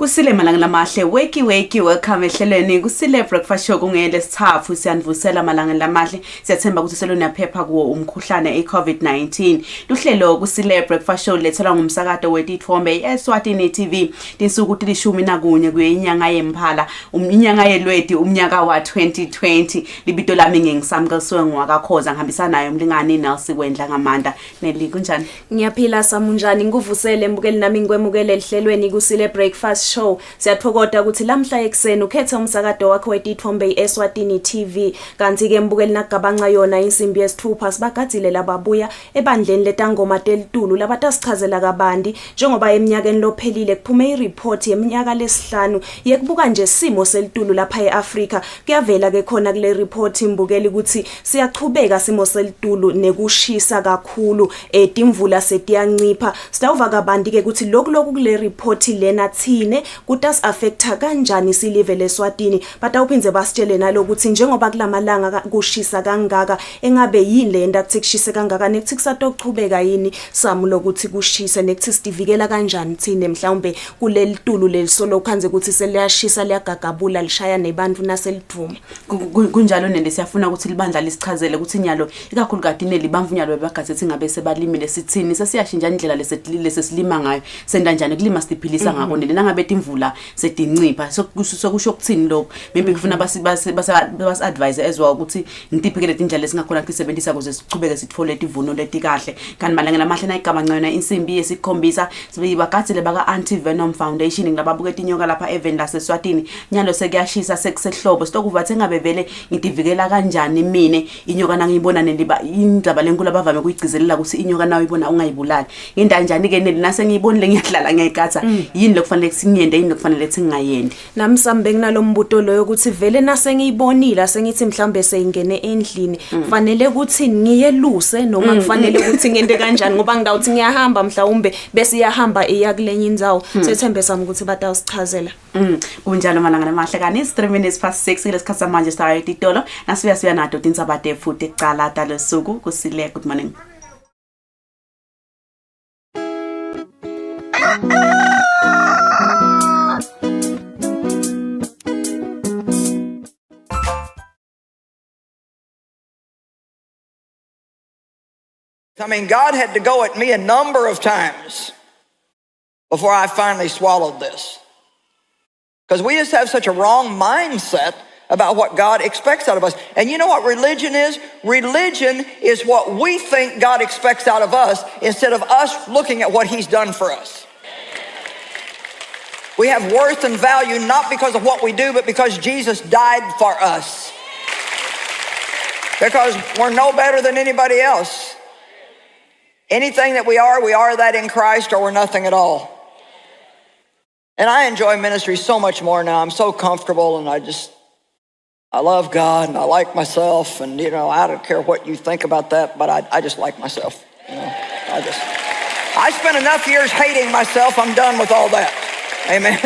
Kusile malanga lamahle weki welcome ehlelweni Kusile breakfast show kungele sithathu siyanivusela malanga lamahle siyathemba ukuthi selona phepha kuwo umkhuhlane iCovid-19 luhlelo Kusile breakfast show lethelwa ngumsakazo wetithombe Eswatini TV tinsuku tilishumi nakunye kuyinyanga yemphala inyanga yelwedi umnyaka wa 2020 libito lami ngingisamkelswe ngwakakhoza ngihambisana naye umlingani Nelsi Wendla ngamanda Neli kunjani Ngiyaphila samunjani nguvusele mbukeli nami ngikwemukele ehlelweni Kusile breakfast show siyathokoza ukuthi lamhla ekseni ukhethe umsakazo wakho wetithombe Eswatini TV kanti ke mbukeli nagabanca yona insimbi yesithupha sibagadzile lababuya ebandleni letangoma telitulu labatasichazela kabandi njengoba eminyakeni lophelile kuphume ireport yeminyaka lesihlanu yekubuka nje simo selitulu lapha eAfrika kuyavela ke khona kule report imbukeli ukuthi siyachubeka simo selitulu nekushisa kakhulu timvula setiyancipha sitawuva kabandi ke ukuthi lokhu kule report lena thine kutas affecta kanjani silive leSwatini batawuphinze basitshele nalokuthi njengoba kulamalanga kushisa kangaka engabe yini le nto kushise kangaka nekuthi kusatochubeka yini samu lokuthi kushise nekuthi sidivikela kanjani thine mhlawumbe kuleli tulu lelisolo khanze ukuthi seliyashisa liyagagabula lishaya nebantu naselidvuma kunjalo nende siyafuna ukuthi libandla lisichazele ukuthi inyalo ikakhulu kade nelibamvu nyalo bebagazethi ngabe sebalimile sithini sesiyashintsha indlela lesesilima ngayo senda njani kulima sidiphilisa ngako nende nangabe imvula sedincipha sokusho ukuthini lokho maybe kufuna basi advise ezwa ukuthi ngitiphekele indlela lesingakhona kusebenzisa ukuze sichubeke sithole ivuno letikahle kanti malanga lamahle nayigaba ngcona insimbi yesikhombisa sibagadzile baka anti venom foundation ngilababuke inyoka lapha evenda seSwatini nyalo sekuyashisa sekusehlobo sitokuvathe ngabe vele ngitivikela kanjani mina inyoka nangiyibona neliba indaba lenkulu abavame ukuyigcizelela ukuthi inyoka nawe ibona ungayibulali into njani ke nase ngiyibonile ngiyadlala ngiyigada yini lokufanele singiyende yini lokufanele singayendi namsambe kunalombuto loyo ukuthi vele nase ngiyibonile sengithi mhlambe seyingene endlini kufanele ukuthi ngiyeluse noma kufanele ukuthi ngende kanjani ngoba ngidawuthi ngiyahamba mhlawumbe bese iyahamba iya kulenye indzawo sethembe sami ukuthi batawusichazela kunjalo malanga lamahle kani 3 minutes past 6 kulesikhathi samanje start itolo nasiya nato tinsabate futhi ecala talosuku Kusile good morning I mean, God had to go at me a number of times before I finally swallowed this. Because we just have such a wrong mindset about what God expects out of us. And you know what religion is? Religion is what we think God expects out of us instead of us looking at what He's done for us. We have worth and value not because of what we do, but because Jesus died for us. Because we're no better than anybody else. Anything that we are that in Christ, or we're nothing at all. And I enjoy ministry so much more now. I'm so comfortable, and I love God, and I like myself, and I don't care what you think about that, but I just like myself. I spent enough years hating myself. I'm done with all that. Amen.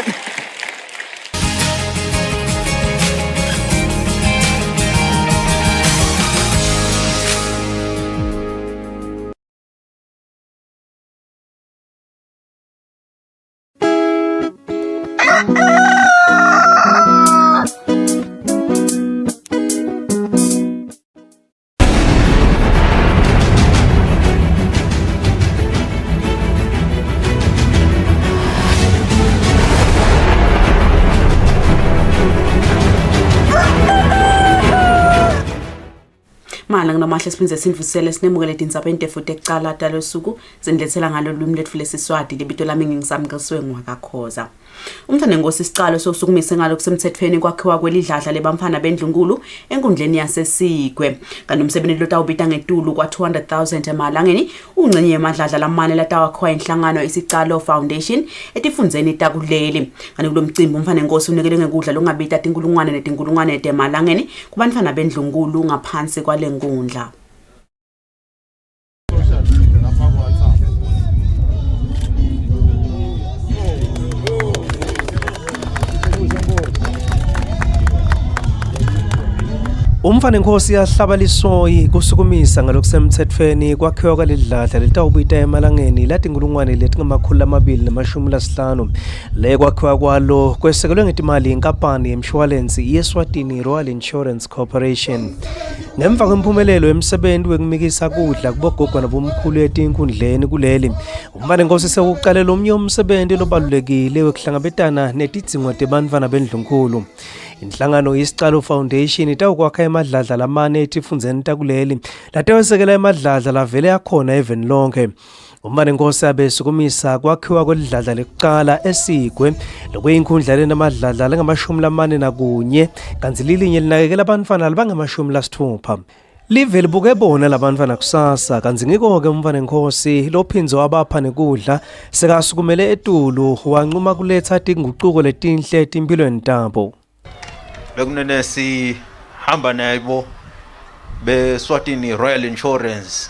malanga namahle siphinze sinivusele sinemukele tintsabente futhi ecala talosuku sendlethela ngalo lwimi lethu lesiswati libito lami ngingisamkelswe ngwakakhoza umthande ngosi isicalo sokusukumise ngalo kusemthethweni kwakhiwa kwelidladla lebamfana bendlunkulu enkundleni yaseSigwe kanti umsebenzi lo tawubita ngetulu kwa 200,000 emalangeni uncenye yemadladla lamane latawakhiwa inhlangano isicalo foundation etifundzeni takuleli kanti kulomcimbi umfane ngosi unikele ngekudla lokungabita tinkulungwane netinkulungwane emalangeni kubantwana bendlunkulu ngaphansi kwale nkundla Umfanenkosi yahlaba lisoyi kusukumisa ngalokusemthethweni kwakhiwa kwalidladla litawubita emalangeni lathi inkulungwane letingamakhulu amabili namashumi lasihlanu le kwakhiwa kwalo kwesekelwe ngetimali inkampani yemshwalensi i-Eswatini Royal Insurance Corporation. Ngemva kwempumelelo yemsebenzi wekumikisa kudla kubogogo nabomkhulu etinkundleni kuleli, umfanenkosi sekuqalela omnye umsebenzi lobalulekile wekuhlangabetana netidzingo tebantfwana bendlunkulu. Inhlangano Isiqalo Foundation itawukwakha emadladla lamane etifundeni takuleli latewesekela emadladla lavele yakhona even lonke. Umfanenkosi abesukumisa kwakhiwa kwelidladla lekuqala eSigwe lokuyinkhundla lenamadladla lengama-41 kanti lilinye linakekela abantwana labangama-60. Live libuke bona labantwana kusasa kanti ngiko-ke umfanenkosi lophinzo wabapha nekudla sekasukumele etulu wanquma kuletha tinguquko letinhle etimpilweni tabo. Bekunene sihamba nabo beSwatini Royal Insurance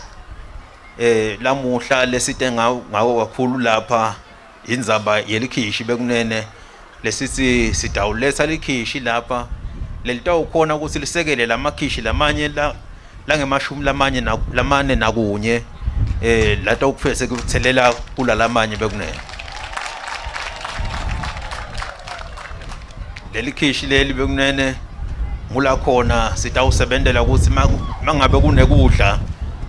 lamuhla lesite ngawo kakhulu lapha indzaba yelikhishi bekunene lesithi sidawuletha likhishi lapha lelitawukhona ukuthi lisekele lamakhishi lamanye langemashumi lamane nakunye latawuphese kuthelela kulalamanye bekunene. Lelikhishi leli bekunene ngula khona sitawusebenzela ukuthi mangabe kunekudla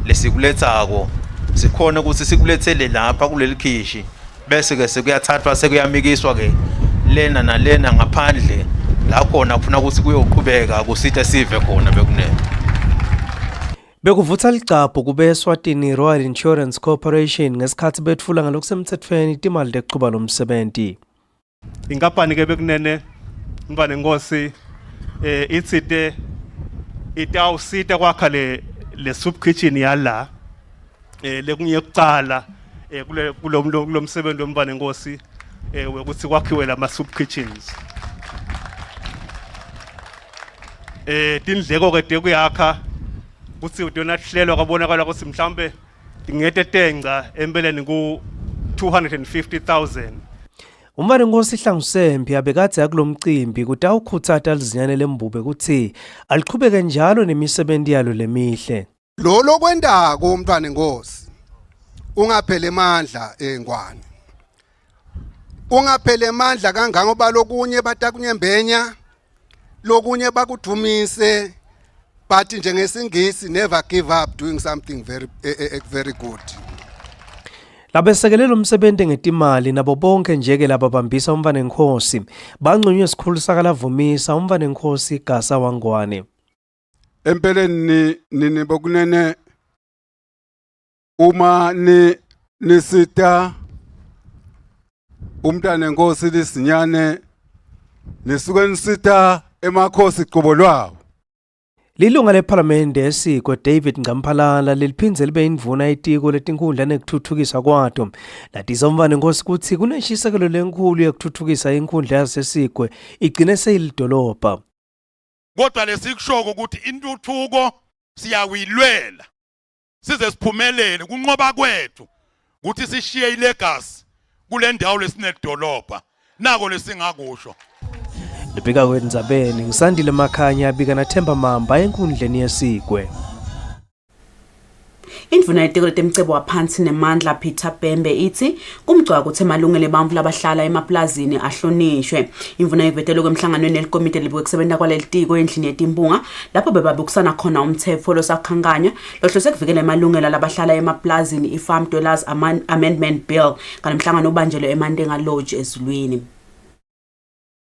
lesikulethako sikhona ukuthi sikulethele lapha kulelikhishi bese ke sekuyathathwa sekuyamikiswa ke lena nalena ngaphandle la khona kufuna ukuthi kuyoqhubeka kusithe sive khona bekunene. Bekuvutha licapho kube Eswatini Royal Insurance Corporation ngesikhathi bethula ngalokusemthethweni timali leqhuba lomsebenzi. Inkampani ke bekunene umfanenkosi itsite itawusita kwakha le soup kitchen yala lekunye kucala kulo msebenzi womfanenkosi ukuthi kwakhiwe lama soup kitchens. Tindleko ke tekuyakha ukuthi udona hlelwa kwabonakala ukuthi mhlambe ingete tenga empeleni ku 250,000. Umfanenkosi Hlangusembi abekade yakulomcimbi kuti awukhuthatha lizinyane lembube ukuthi aliqhubeke njalo nemisebenzi yalo lemihle. Lo lokwendako umfanenkosi ungaphele amandla engwane. Ungaphele amandla kangangoba lokunye batakunyembenya lokunye bakudumise but njengesingisi never give up doing something very good. Labesekelelo umsebenzi ngetimali nabo bonke njeke lababambisa umfanenkosi bangcunywe isikhulu sakalavumisa umfanenkosi Gasa Wangwane. Empeleni nini bokunene uma nisita umntanenkosi lisinyane nisuke nisita emakhosi qobo lwawo. Lilunga leParliament eSigwe David Ngamphalala leliphindze libe indvuna etiko letinkundla nekuthuthukisa kwato. Latiza umfanenkosi ukuthi kuneshisekelo lenkulu yekuthuthukisa inkundla yaseSigwe igcine seyilidolobha. Kodwa lesikushoko ukuthi intuthuko siyawilwela size siphumelele kunqoba kwethu ukuthi sishiye ilegacy kule ndawo lesinedolobha nako lesingakusho. Libika kwendzabeni ngisandile Makhanya abika naThemba Mamba enkundleni yeSigwe. Indvuna yetiko letemcebo waphansi nemandla Peter Bembe ithi kumgcwa ukuthi emalungelo ebantfu labahlala emaplazini ahlonishwe. Imvuna ivetelo kwemhlanganweni nelikomite libuke kusebenta kwalelitiko endlini yetimpunga lapho bebabukusana khona umthetho losakhankanya lohlose kuvikela emalungelo labahlala emaplazini i-Farm Dwellers Amendment Bill kanemhlangano ubanjelwe eMantenga Lodge eZulwini.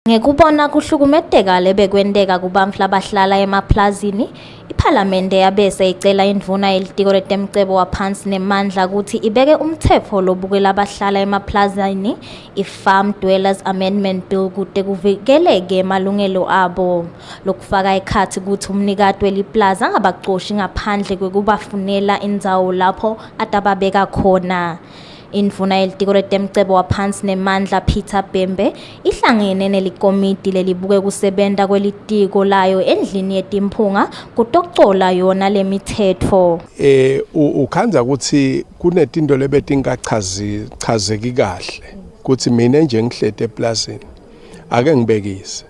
Ngekubona kuhlukumedeka lebekwenteka kubantfu labahlala emaplazini, iPhalamende yabese icela indvuna yelitiko letemcebo waphansi nemandla ukuthi ibeke umthetho lobukela abahlala emaplazini i-Farm Dwellers Amendment Bill kude kuvikeleke emalungelo abo. Lokufaka ekhathi ukuthi umnikati weliplaza angabacoshi ngaphandle kwekubafunela indzawo lapho atababeka khona. Indvuna yelitiko letemcebo waphansi nemandla Peter Bembe ihlangene nelikomiti lelibuke kusebenta kwelitiko layo endlini yetimpunga kutocola yona lemithetho. Ukhanza ukuthi kunetinto lebetingachazeki kahle ukuthi mina nje ngihlete eplazini ake ngibekise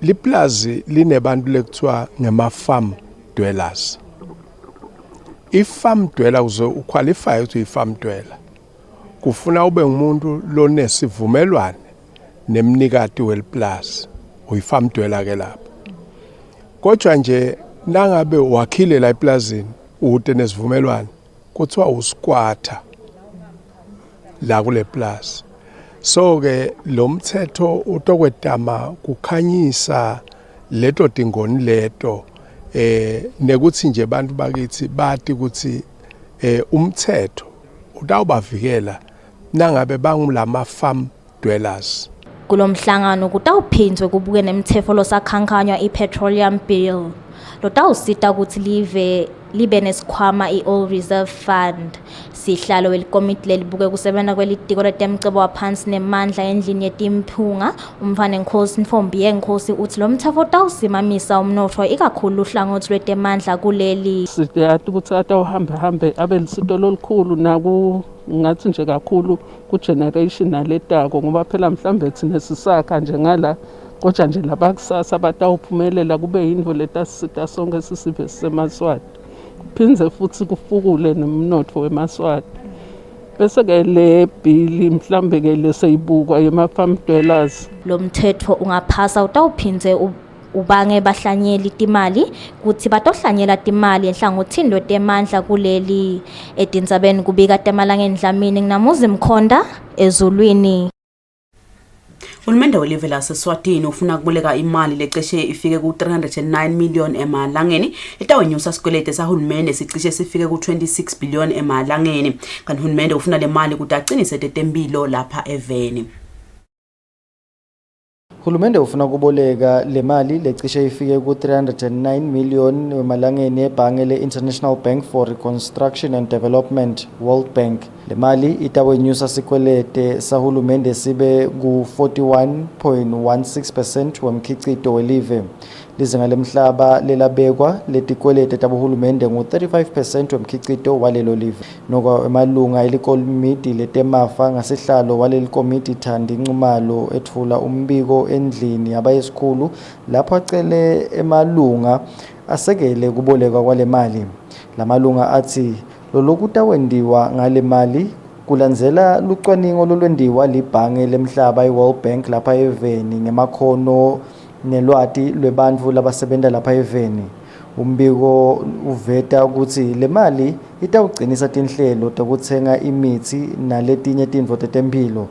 liplazi linebantu lekuthiwa ngema-farm dwellers. I-farm dweller uze uqualify ukuthi i-farm dweller kufuna ube ngumuntu lonesivumelwane nemnikati weliplazi, uyi-farm dweller ke lapho. Kodwa nje nangabe wakhile la eplazini ude nesivumelwane kuthiwa usquatter la kule plaza. So ke lo mthetho utokwetama kukhanyisa leto dingoni leto nekuthi nje abantu bakithi bathi ukuthi umthetho utawubavikela nangabe bangulama farm dwellers. Kulomhlangano kutawuphindwe kubuke nemthetho losakhankanywa i-petroleum bill. Lotawusita ukuthi libe nesikhwama i-All Reserve Fund. Sihlalo welikomiti lelibuke kusebenza kwelitiko letemcebo waphansi nemandla endlini yetimphunga. Umfana Nkosi Mfombi Nkosi uthi lo mthetho utawusimamisa umnotho ikakhulu uhlangothi lwetemandla kuleli. Siyathi ukuthi atawuhambe abe lisito lolukhulu naku ngathi nje kakhulu ku generation naletako ngoba phela mhlambe thina sisakha nje ngala kodwa nje labakusasa batawuphumelela kube yindvo letasisita sonke sisive semaswati kuphinze futhi kufukule nomnotho wemaswati. Bese ke le bill mhlambe ke leseyibukwa yema-farm dwellers. Lo mthetho ungaphasa utawuphindze ubange bahlanyeli timali kuthi batohlanyela timali enhlangothini lwetemandla kuleli. Etindzabeni kubika temalangeni Dlamini nginamuzi Mkhonda ezulwini. Uhulumende welive lase-Eswatini ufuna kuboleka imali lecishe ifike ku-309 million emalangeni etawunyusa isikweleti sahulumende sicishe sifike ku-26 billion emalangeni. Kanti uhulumende ufuna le mali ukuthi aqinise tetempilo lapha eveni. Uhulumende ufuna kuboleka le mali lecishe ifike ku-309 million emalangeni ebhange le-International Bank for Reconstruction and Development, World Bank. Le mali itawunyusa sikwelete sahulumende sibe ku-41.16% wemkhicito welive. Lizinga lemhlaba lelabekwa letikwelete tabuhulumende ngu-35% wemkhicito walelo live. Nokho emalunga elikomiti letemafa ngasihlalo waleli komiti Thandi Nxumalo ethula umbiko endlini yabayesikhulu lapho acele emalunga asekele kuboleka kwale mali. Lamalunga athi lokutawendiwa ngale mali kulandzela lucwaningo lolwendiwa libhange lemhlaba i-World Bank lapha eveni ngemakhono nelwati lwebantfu labasebenta lapha eveni. Umbiko uveta ukuthi le mali itawugcinisa tinhlelo tekutsenga imithi naletinye tintfo tetemphilo.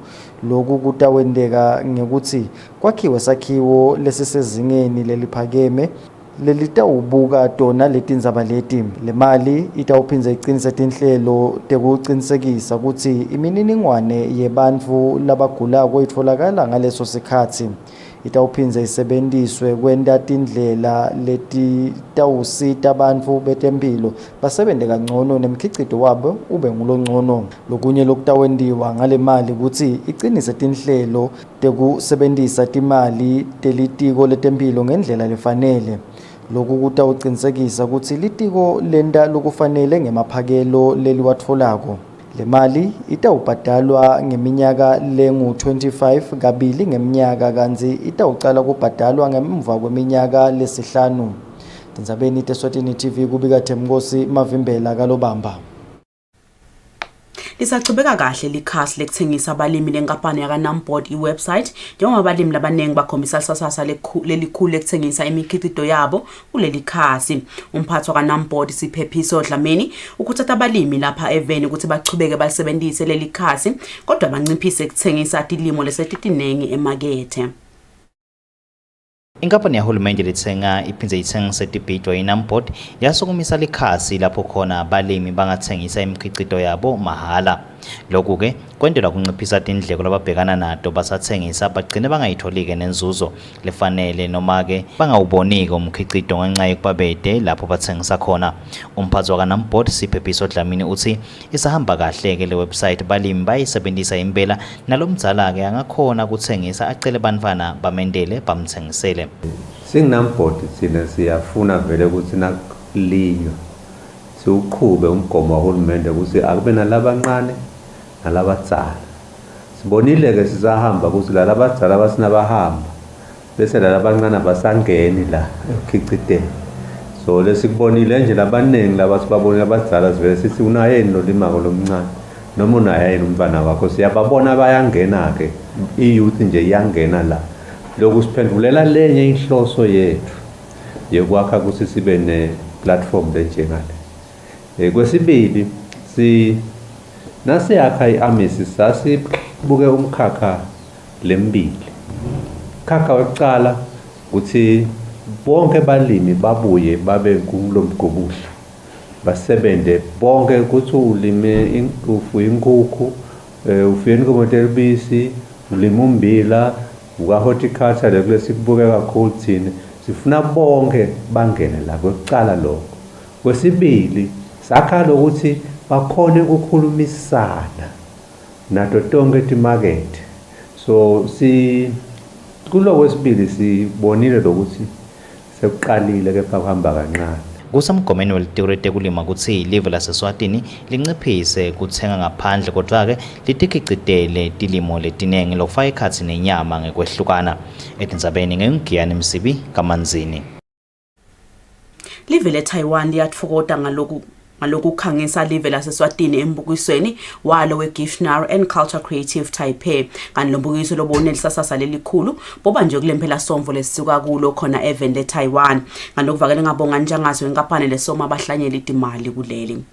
Lokhu kutawendeka ngekuthi kwakhiwe sakhiwo lesisezingeni leliphakeme lelitawubuka tona letindzaba leti. Le mali itawuphindze iqinise tinhlelo tekuqinisekisa ukuthi imininingwane yebantfu labagulako itfolakala ngaleso sikhatsi. Itawuphindze isebenziswe kwenta tindlela letitawusita bantfu betemphilo basebente kangcono nemkhicito wabo ube ngulongcono. Lokunye lokutawendiwa ngale mali ukuthi iqinise tinhlelo tekusebentisa timali telitiko letemphilo ngendlela lefanele. Lokhu kutawuqinisekisa ukuthi litiko lenta lokufanele ngemaphakelo leliwatfolako. Le mali itawubhadalwa ngeminyaka lengu-25 kabili ngeminyaka kanti itawucala kubhadalwa ngemva kweminyaka lesihlanu. Tindzabeni te-Eswatini TV kubika Themkosi Mavimbela kalobamba. Lisachubeka kahle likhasi lekuthengisa abalimi lenkampani yakaNamport iwebsite njengoba abalimi labanengi bakhombisa isasasa lelikhulu lekuthengisa imikhicito yabo kuleli khasi. Umphathi wakaNamport Siphephiso Dlamini ukuthatha abalimi lapha eveni ukuthi bachubeke balisebenzise leli khasi kodwa banciphise ukuthengisa tilimo lesetitinengi emakethe. Inkampani yahulumende lithenga iphindze ithengise tibhidwa iNamport yasukumisa likhasi lapho khona abalimi bangathengisa imikhicito yabo mahala. Lokhu ke kwendelwa kunciphisa tindleko lababhekana nato basathengisa bagcine bangayitholike nenzuzo lefanele noma ke bangawuboniki umkhicito ngenxa yokubabede lapho bathengisa khona. Umphathi wakaNamport Siphephiso Dlamini uthi isahamba kahle ke le website balimi bayisebenzisa impela nalomdzala ke angakhona ukuthengisa acele bantfana bamendele bamthengisele. SingNamport thina siyafuna vele ukuthi nakulinywa siuqhube umgomo wahulumende ukuthi akube nalabancane nalabadzala. Sibonile ke sisahamba ukuthi lalabadzala basinabahamba bese laba abancane abasangeni la ekukhiciteni. So lesikubonile nje labaningi laba sibabonile abadala sivele sithi unayeni nolimako lomncane noma unayeni umntwana wakho siyababona bayangena ke iyouth nje iyangena la lokhu siphendulela lenye inhloso yethu yokwakha ukuthi sibe ne platform lenjengale. Kwesibili nasiyakha iAMIS sasibuke umkhakha lembili. Khakha wekucala ukuthi bonke balimi babuye babe kulomgobusha basebende bonke ukuthi ulime ufuye inkukhu ufuye inkomo telibisi ulima umbila uka horticulture lekule sikubuke kakhulu thina sifuna bonke bangene la kwekucala lokho. Kwesibili sakha lokuthi bakhone ukukhulumisana nato tonke timarket. So kulo wesibili sibonile lokuthi sekuqalile kepha kuhamba kancane. Kusemgomeni welitiko letekulima kutsi live laseSwatini linciphise kutsenga ngaphandle kodwa-ke litikhicitele tilimo letinengi lokufaka ekhatsi nenyama ngekwehlukana. Etindzabeni ngengiyani Msibi kaManzini. Live leTaiwan liyatfokota ngaloku khangisa live laseSwatini embukisweni walo we-Dictionary and Culture Creative Taipei. Kanti lo mbukiso lobone lisasasa lelikhulu boba nje kulempela somvo lesisuka kulo khona event leTaiwan. Kanti okuvakele ngabonga njangazo wenkampani lesoma abahlanyela itimali kuleli.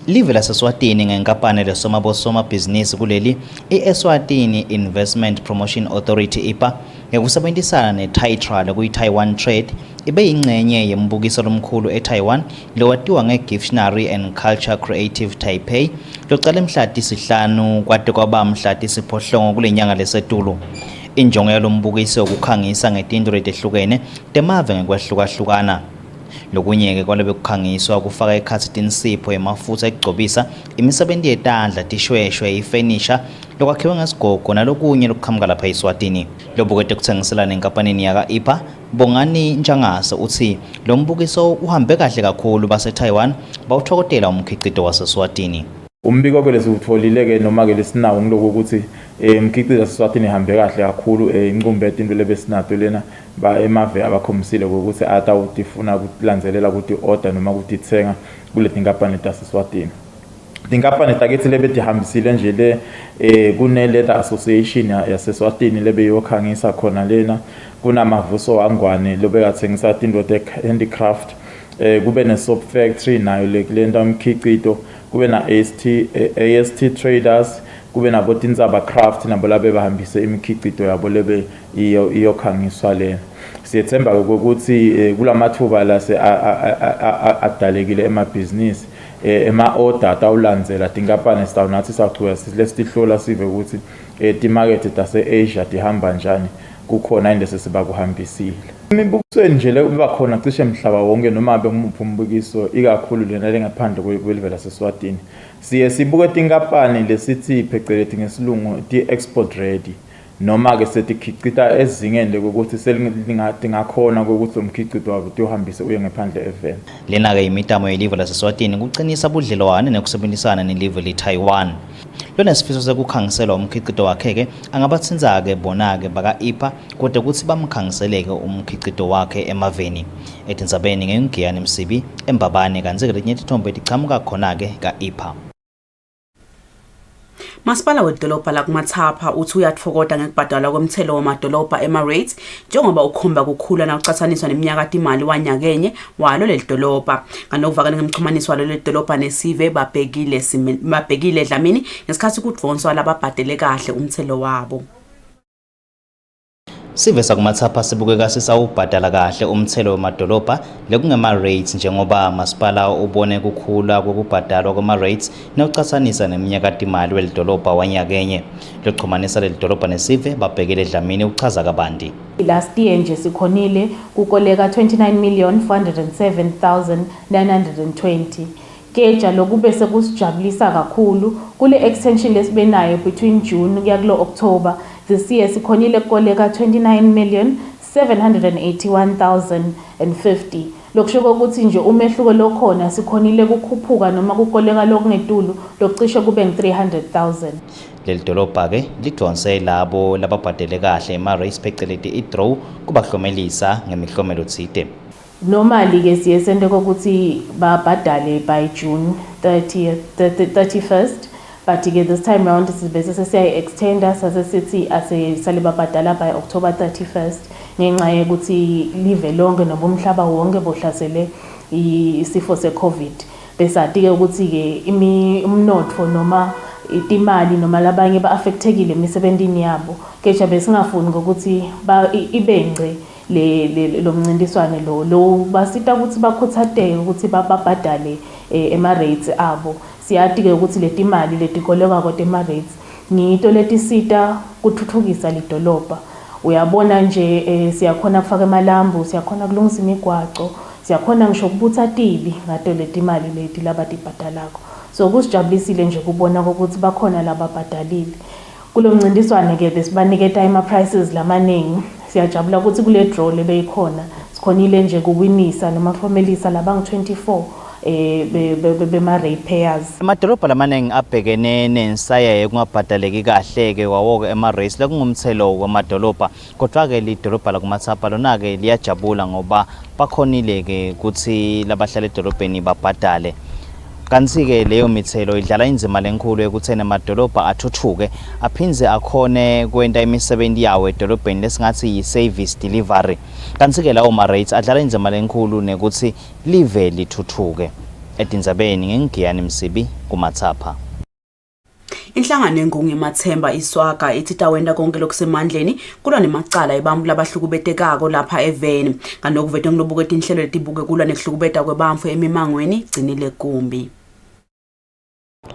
Live laseSwatini ngenkampani lesoma business kuleli iEswatini Investment Promotion Authority IPA ngekusebenzisana neTaitra lokuyi-Taiwan Trade ibe yingxenye yembukiso lomkhulu eTaiwan lowatiwa nge-Dictionary and Culture Creative Taipei locala mhla tisihlanu kwade kwaba mhla tisiphohlongo kule nyanga lesetulu. Injongo yalombukiso ukukhangisa ngetinto letehlukene temave ngekwahlukahlukana. Lokunye-ke kwalobe kukhangiswa kufaka ekhatsi tinsipho emafutha ekugcobisa imisebenti yetandla tishweshwe ifenisha lokwakhiwe ngesigogo nalokunye lokuqhamuka lapha eSwatini. Lobukete kutsengisela nenkampanini yaka IPA Bongani Njangase uthi lo mbukiso uhambe kahle kakhulu baseTaiwan bawuthokotela umkhicito waseSwatini. Umbiko ke lesutfolile-ke noma-ke lesinawo ngiloko ukuthi umkhicito waseSwatini ihambe kahle kakhulu inqumbe into lebesinato lena emave abakhombisile ukuthi atawutifuna ukulandelela ukuthi order noma ukuthi ithenga kuleti nkampani taseSwatini. Tinkampani takithi lebe tihambisile nje le kune-leather association yaseSwatini lebe yokhangisa khona lena kunamavuso wangwane lobe kathengisa tinto te-handicraft kube ne-soap factory nayo lenta umkhicito kube na-AST traders kube nabo tinzaba craft nabo labe bahambise imikhicito yabo lebe iyokhangiswa lena. Siyethemba ukuthi kulamathuba la adalekile emabhizinisi ema-order atawulandzela tinkampani sitawunathi saqhubeka lesitihlola sive ukuthi timakethe tase-Asia tihamba njani kukhona into sesibakuhambisile. Imibukisweni nje lekuba khona cishe mhlaba wonke noma bengumuphi umbukiso ikakhulu lena lengaphandle kwelive laseSwatini siye sibuke tinkampani lesithi pheceleti ngesilungu ti-export ready noma-ke setikhicita ezingeni lokuthi selingakhona kokuthi umkhicito wabo tiyohambise uye ngaphandle event. Lena-ke imitamo yelive laseSwatini kuqinisa budlelwane nekusebenzisana nelive leTaiwan. Lona sifiso sekukhangiselwa umkhicito wakhe-ke angabatsinza-ke bona-ke baka-IPA kodwa ukuthi bamkhangiseleke umkhicito wakhe emaveni. Etindzabeni ngengiyani Msibi eMbabane kanti-ke letinye tithombe tichamuka khona-ke ka-IPA. Masipala wedolobha la kuMathapha uthi uyatfokota ngekubhadalwa kwemthelo wamadolobha ema-rates njengoba ukhomba kukhula nawucathaniswa neminyaka imali wanyakenye walo leli dolobha. Kanti okuvakale ngemxhumanisi walo leli dolobha nesive babhekile Dlamini ngesikhathi kudvonswa lababhadele kahle umthelo wabo. Sivesa kuMathapha sibukeka sisawubhadala kahle umthelo wemadolobha lekungema-rates njengoba masipala ubone kukhula kokubhadalwa kwama-rates nawucathanisa neminyaka imali welidolobha wanyakenye. Loxhumanisa leli dolobha nesive babhekile Dlamini uchaza kabanti. Last year nje sikhonile kukoleka 29,407,920. Keja lokube sekusijabulisa kakhulu kule extension lesibenayo between June kuya kulo October this year sikhonile kukoleka 29,781,050. Lokusho ukuthi nje umehluko lokhona sikhonile kukhuphuka noma kukoleka lokungetulu lokucishe kube nge-300,000. Leli dolobha ke lidonse labo lababhadele kahle ema-rates pheceleti i-draw kubahlomelisa ngemihlomelo thide. Normally ke siye sente kokuthi babhadale by June 31st, but ke this time round sibese sesiya-extenda sasesithi asesale babhadala by October 31st ngenxa yokuthi live lonke noma umhlaba wonke bohlasele isifo se-COVID. Bese athi-ke ukuthi-ke umnotho noma itimali noma labanye ba-affectekile emisebentini yabo, keja besingafuni ngokuthi ibengce lo mncintiswane lo basita ukuthi bakhuthateke ukuthi babhadale ema-rates abo. Siyati-ke ukuthi leti mali letikolekwa kodwa ema-rates ngito letisita kuthuthukisa lidolobha. Uyabona nje siyakhona kufaka emalambu, siyakhona kulungisa imigwaco, siyakhona ngisho ukubutha tibi ngato leti mali leti labatibhadalako. So kusijabulisile nje kubona ukuthi bakhona lababhadalile. Kulo mncintiswane ke besibaniketa ama-prices lamaningi. Siyajabula ukuthi kule draw lebeyikhona sikhonile nje kuwinisa noma kufomelisa labangu-24 bema-ratepayers. Amadolobha lamaningi abhekene nensayayo kungabhadaleki kahle-ke kwawo-ke ema-rates lekungumthelo kwamadolobha. Kodwa-ke lidolobha lakuMatsapa lona-ke liyajabula ngoba bakhonile-ke ukuthi labahlala edolobheni babhadale. Kanti-ke leyo mithelo idlala indima lenkulu ekutheni amadolobha athuthuke aphinze akhone kwenta imisebenzi yawo edolobheni lesingathi yi-service delivery. Kanti-ke lawo ma-rates adlala indima lenkulu nekuthi live lithuthuke. Edinzabeni ngengiyani Msibi kuMatsapa. Inhlangano yengungu yemathemba iswaga ithi tawenda konke lokusemandleni kulwa nemacala ebantfu labahlukubetekako lapha eveni. Kanokuvete ngilobuketa inhlelo letibuke kulwa nekuhlukubeta kwebantfu emimangweni igcinile kumbi.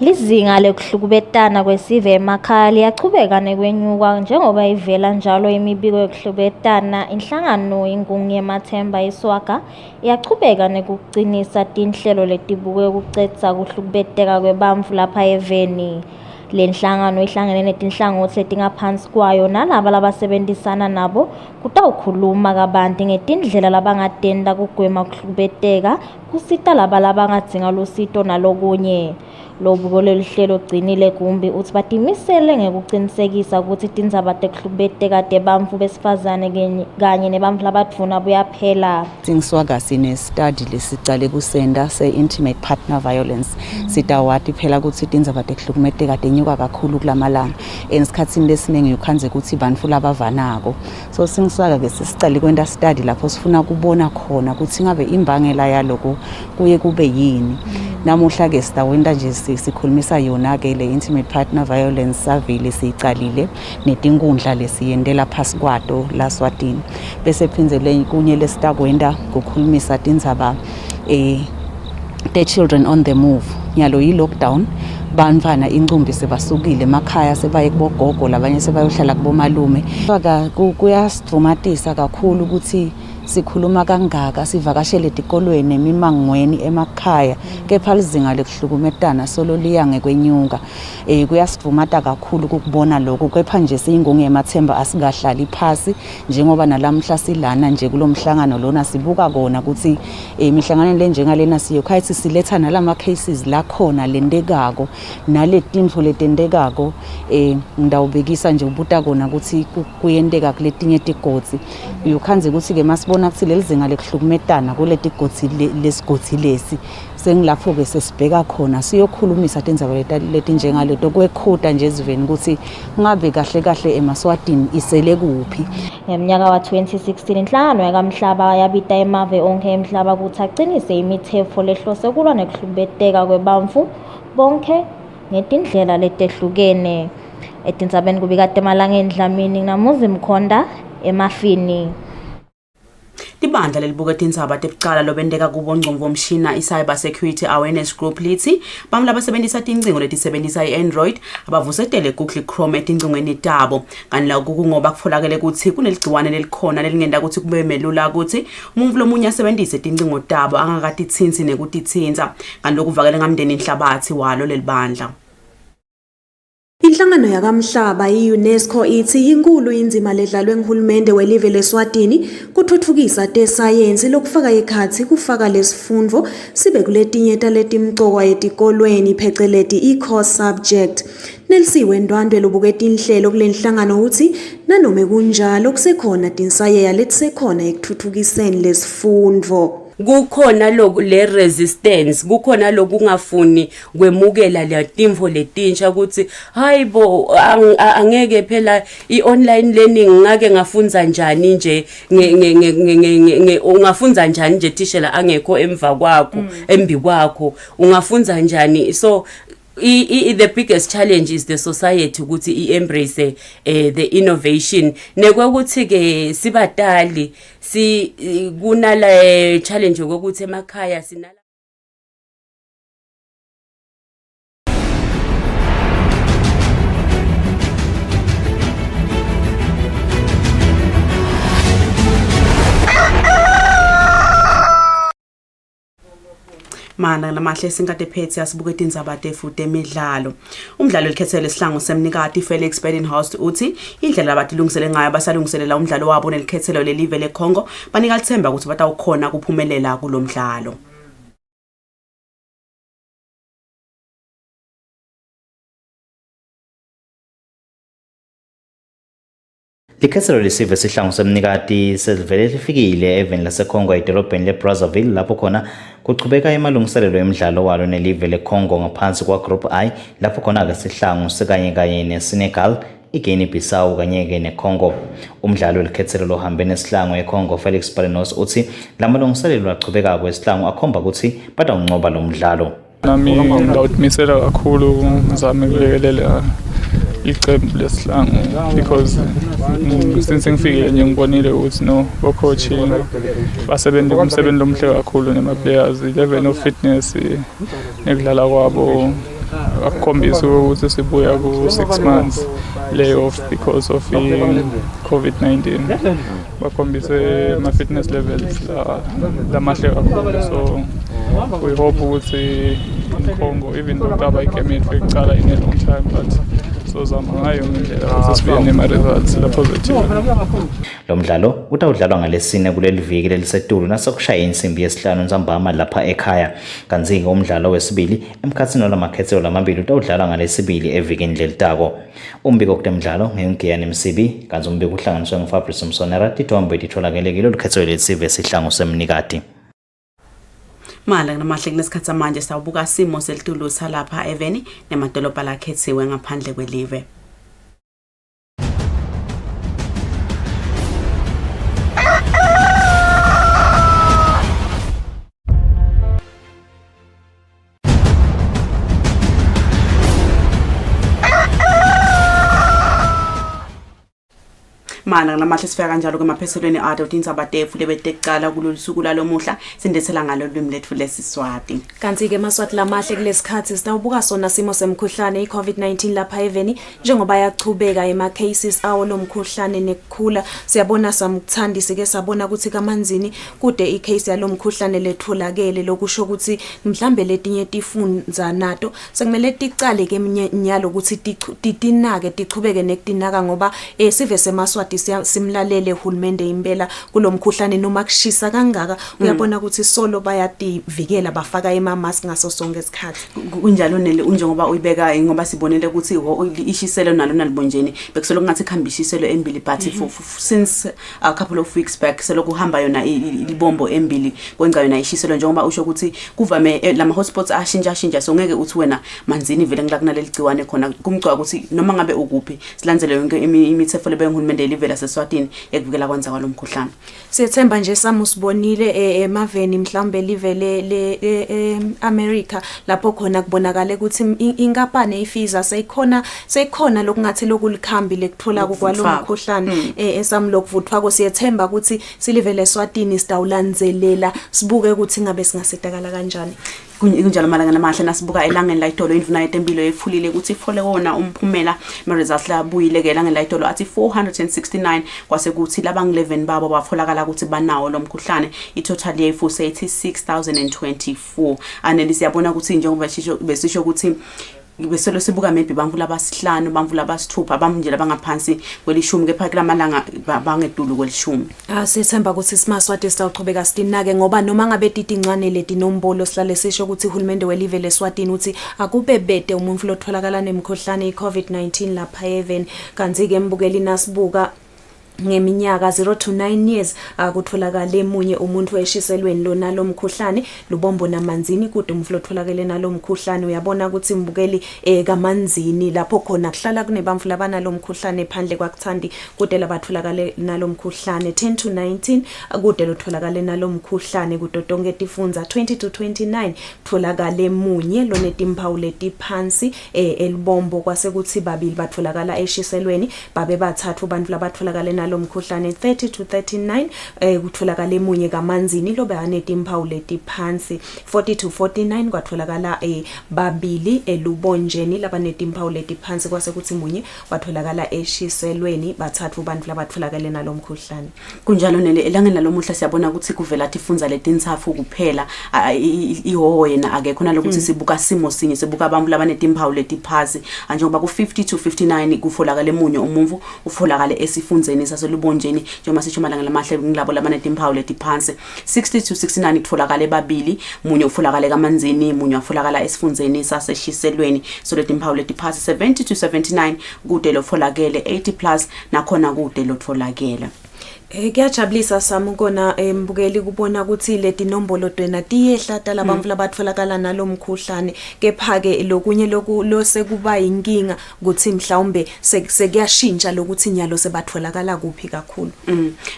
Lizinga lekuhlukubetana kwesive emakhaya liyachubeka nekwenyuka njengoba ivela njalo imibiko yokuhlukubetana. Inhlangano yengungu yemathemba iswaga iyachubeka nekuqinisa tinhlelo letibuke ukucetsa kuhlukubeteka kwebantfu lapha eveni. Le nhlangano ihlangene netinhlangothi letingaphansi kwayo nalabo labasebenzisana nabo kutawukhuluma kabanti ngetindlela labangatenda kugwema kuhlukubeteka kusita laba labangadzinga lusito nalokunye. Lobuko lelihlelo gcinile kumbi uthi batimisele ngekucinisekisa ukuthi tindzaba tekuhlukubeteka tebantfu besifazane kanye nebantfu labadvuna buyaphela. Singiswaga sine-study lesicale kusenda se-intimate partner violence. Sitawati phela ukuthi tindzaba tekuhlukumeteka tenyuka kakhulu kulamalanga. Esikhatsini lesiningi ukhanze ukuthi bantfu labavanako. So Singisiwaga-ke sisicale kwenta study lapho sifuna kubona khona ukuthi ngabe imbangela yaloko kuye kube yini. Namuhla-ke sitawenda nje sikhulumisa yona-ke le-intimate partner violence survey lesiyicalile netinkundla lesiyendela phasi kwato la Eswatini. Bese phindze kunye lesitakwenda kukhulumisa tindzaba the children on the move. Nyalo yi-lockdown bantfwana incumbi sebasukile emakhaya sebaye kubogogo labanye sebayohlala kubomalume. Kuyasidramatisa kakhulu ukuthi sikhuluma kangaka sivakashele etikolweni emimangweni emakhaya kepha lizinga lekuhlukumetana solo liya ngekwenyuka. Kuyasivumata kakhulu ukubona lokho kepha nje siyingungu yemathemba asikahlali phasi njengoba nalamhla silana nje kulomhlangano lona sibuka kona ukuthi imihlangano lenjengalena siyokhayithi siletha nalama cases la khona lendekako naletinfo letendekako ngidawubekisa nje ubuta kona ukuthi kuyenteka kuletinye tigotsi. Uyokhanze ukuthi ke masibona ukuthi lelizinga lekuhlukumetana kuletigotsi lesigotsi lesi sengilapho-ke sesibheka khona siyokhulumisa tindzaba letinjengaleto kwekhuta nje eziveni ukuthi ngabe kahle kahle eMaswatini isele kuphi. Ngeminyaka wa-2016 inhlangano yakamhlaba yabita emave onke emhlaba ukuthi acinise imithetho lehlose kulwa nekuhlukubeteka kwebantfu bonke ngetindlela letehlukene. Etindzabeni kubikade emalangeni Dlamini namuzi Mkhonda emafini. Libandla lelibuka tindzaba tebucala lobendeka kubo ngcondvomshina i-Cyber Security Awareness Group lithi bantfu labasebentisa tincingo letisebentisa i-Android abavusetele Google Chrome etincingweni tabo. Kanti lokhu kungoba kutfolakele ukuthi kuneligciwane lelikhona lelingenda ukuthi kube melula ukuthi umuntu lomunye asebentise tincingo tabo angakatitsinzi nekutitsinza. Kanti lokhu kuvakele ngamndeni inhlabathi walo lelibandla. Inhlangano yakamhlaba i-UNESCO ithi inkulu inzima ledlalwe nguhulumende welive leSwatini kuthuthukisa tesayensi lokufaka ekhathi kufaka lesifundvo sibe kuletinye taletimqokwa etikolweni pheceleti i-core subject. Nelisiwe Ndwandwe lobuketa inhlelo kule nhlangano uthi nanome kunjalo kusekhona tinsayeya letisekhona ekuthuthukiseni lesifundvo. Kukhona le resistance, kukhona lokungafuni kwemukela letimvo letinsha ukuthi hayibo angeke phela i-online learning ngake ngafunza njani nje ungafunza njani nje tishela angekho emva kwakho embi kwakho ungafunza njani. So the biggest challenge is the society ukuthi i-embrace the innovation nekwekuthi ke sibatali kunala challenge ukuthi emakhaya sinala Mana namahle sinkade phethe asibuke indzaba tefude emidlalo. Umdlalo likhethelo lesihlangu semnikati Felix Bedinghouse uthi indlela abatilungisele ngayo basalungiselela umdlalo wabo nelikhethelo lelive leCongo banika lithemba ukuthi batawukhona kuphumelela kulomdlalo. Likhethelo lesive sihlangu semnikati selivele lifikile eveni laseCongo edolobheni leBrazzaville lapho khona kuchubeka emalungiselelo emidlalo walo nelive leCongo ngaphansi kwa Group I lapho khona ke sihlangu sekanye neSenegal, iGuinea Bissau kanye neCongo. Umdlalo welikhethelo lohambe nesihlangu eCongo Felix Bedinghouse uthi lamalungiselelo achubeka kwesihlangu akhomba ukuthi batawunqoba lo mdlalo. Nami ngawumisela kakhulu ngizame ukulekelela icebo lesihlangu because since ngifikile nje ngibonile ukuthi no coach basebenza umsebenzi lomhle kakhulu nema players level of fitness nekudlala kwabo akukhombisa ukuthi sibuya ku 6 months layoff because of COVID-19 bakhombise ama fitness levels la mahle kakhulu. So we hope ukuthi in Congo even though kaba igame yethu ecala in a long time but so zama ngayo ngendlela ukuthi sibe nema results la positive. Lo mdlalo utawudlalwa ngalesine kuleli viki lelisetulu nasokushaya insimbi yesihlanu ntambama lapha ekhaya. Kanzi-ke umdlalo wesibili emkhathini lamakhethelo lamabili utawudlalwa ngalesibili evikini lelitako. Umbiko kutemdlalo ngiyangiyani Msibi kanzi umbiko uhlanganiswe nguFabrice Msonera tithombe titholakele kilo likhethelo lesive sihlangu semnikati. Mala namahle kunesikhathi manje sawubuka simo selitulu salapha eveni nemadolobha lakhethiwe ngaphandle kwelive. Mana namahle sifika kanjalo kwemapheselweni ade utindzaba tefu lebetecala kulolu suku lalomuhla sindethela ngalo lwimi lethu lesiswati. Kanti ke maswati lamahle kulesikhathi sitawubuka sona simo semkhuhlane iCovid-19 lapha eveni njengoba yachubeka ema cases awo lomkhuhlane nekukhula siyabona samthandi ke sabona ukuthi kamanzini kude icase yalomkhuhlane letholakele lokusho ukuthi mhlambe letinye tifunza nato sekumele ticale ke nyalo ukuthi titinake tichubeke nekutinaka ngoba sive semaswati simlalele uhulumende impela kulomkhuhlane noma kushisa kangaka uyabona ukuthi solo bayativikela bafaka emask ngaso sonke isikhathi. Kunjalo nele unjengoba uyibeka ngoba sibonele ukuthi ishiselo nalo nalibonjeni bekuselo ngathi khambishiselo embili but since a couple of weeks back selokhu hamba yona ibombo embili kwenza yona ishiselo njengoba usho ukuthi kuvame lama hotspots ashinja so ngeke uthi wena manzini vele ngilakuna leligciwane khona kumcwa ukuthi noma ngabe ukuphi silandzele yonke imithetho lebengihulumende livela seSwatini ekuvikela kwenza kwalomkhuhlane. Siyethemba nje samusibonile emaveni mhlambe livele America lapho khona kubonakala ukuthi inkampani eFiza seyikhona lokungathi lokulikhambi lekuthola kwalomkhuhlane esamlokuvuthwa ko siyethemba ukuthi silivele eSwatini sitawulandzelela sibuke ukuthi ngabe singasedakala kanjani. Kunjalo malanga namahle nasibuka elangeni layitolo indvuna yetempilo efulile ukuthi ifole wona umphumela results labuyile ke elangeni layitolo athi 469 kwase kuthi labang11 babo batholakala ukuthi banawo lomkhuhlane itotal yefuse ethi 6024 aneli siyabona ukuthi njengoba besisho ukuthi bese lo sibuka maybe bamvula abasihlanu bamvula abasithupha bamnje labangaphansi kwelishumi kepha kulamalanga bangedulu kwelishumi. Sithemba ukuthi simaswati sitawuqhubeka sidinake ngoba noma ngabe tidincane leti nombolo sihlale sisho ukuthi uhulumende welive leSwatini uthi akube bede umuntu lotholakala nemkhuhlane iCovid-19 lapha even kanti ke mbukeli nasibuka ngeminyaka 0 to 9 years akutholakala emunye umuntu eshiselweni lona lomkhuhlane lubombo namanzini kude umflo tholakele nalomkhuhlane uyabona ukuthi mbukeli kamanzini lapho khona kuhlala kunebamfula bana lomkhuhlane phandle kwakuthandi kude labatholakale nalomkhuhlane 10 to 19 kude lotholakale nalomkhuhlane kudotonke tifunza 20 to 29 tholakala emunye lonetimpawu letiphansi elibombo kwase kuthi babili batholakala eshiselweni babe bathathu abantu labatholakale lomkhuhlane 30 to 39 kutholakala emunye kamanzini lobe anetimpawu letiphansi 40 to 49 kwatholakala babili elubonjeni labanetimpawu letiphansi kwase kuthi munye watholakala eshiselweni bathathu abantu labatholakale nalomkhuhlane. Kunjalo nele elangeni nalomuhla siyabona ukuthi kuvela tifunza letintsaphu kuphela ihoyena akekho nalokuthi sibuka simo sinye sibuka abantu labanetimpawu letiphansi njengoba ku50 to 59 kufolakala emunye umuntu ufolakala esifunzeni selubonjeni njengoba sisho malanga lamahle ngilabo labanetimpawu letiphansi 60 to 69 kutholakala babili munye ufolakala kamanzini munye wafolakala esifunzeni saseshiselweni so letimpawu letiphansi 70 to 79 kude lofolakele 80 plus nakhona kude lotfolakele. Kuyajabulisa sami ukona mbukeli kubona ukuthi leti nombolo dwena tiyehla tala bamfu labatfolakala nalomkhuhlane kepha ke lokunye lo sekuba inkinga ukuthi mhlawumbe sekuyashintsha lokuthi nyalo sebatfolakala kuphi kakhulu.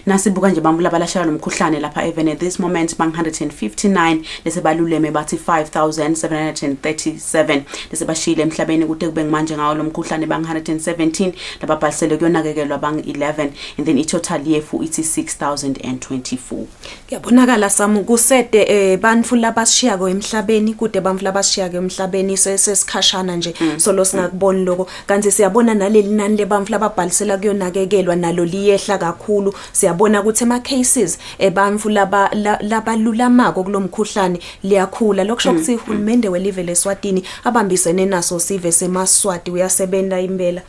Nasibuka nje bamfu labalashaya lomkhuhlane lapha even at this moment bang 159 lesebaluleme bathi 5737 lesebashile emhlabeni kude kube manje ngawo lomkhuhlane bang 117 lababhalisele kuyonakekelwa bang 11 and then itotal yefu ithi 6024. Kuyabonakala samu kusede bantu labashiya ko emhlabeni kude bantu labashiya ko emhlabeni sesikhashana nje solo singakuboni lokho kanti siyabona naleli nani lebantu lababhalisela kuyonakekelwa nalo liyehla kakhulu siyabona ukuthi ama cases bantu labalulamako kulomkhuhlane liyakhula lokusho ukuthi uhulumende welive leSwatini abambisene naso sive semaswati uyasebenza impela.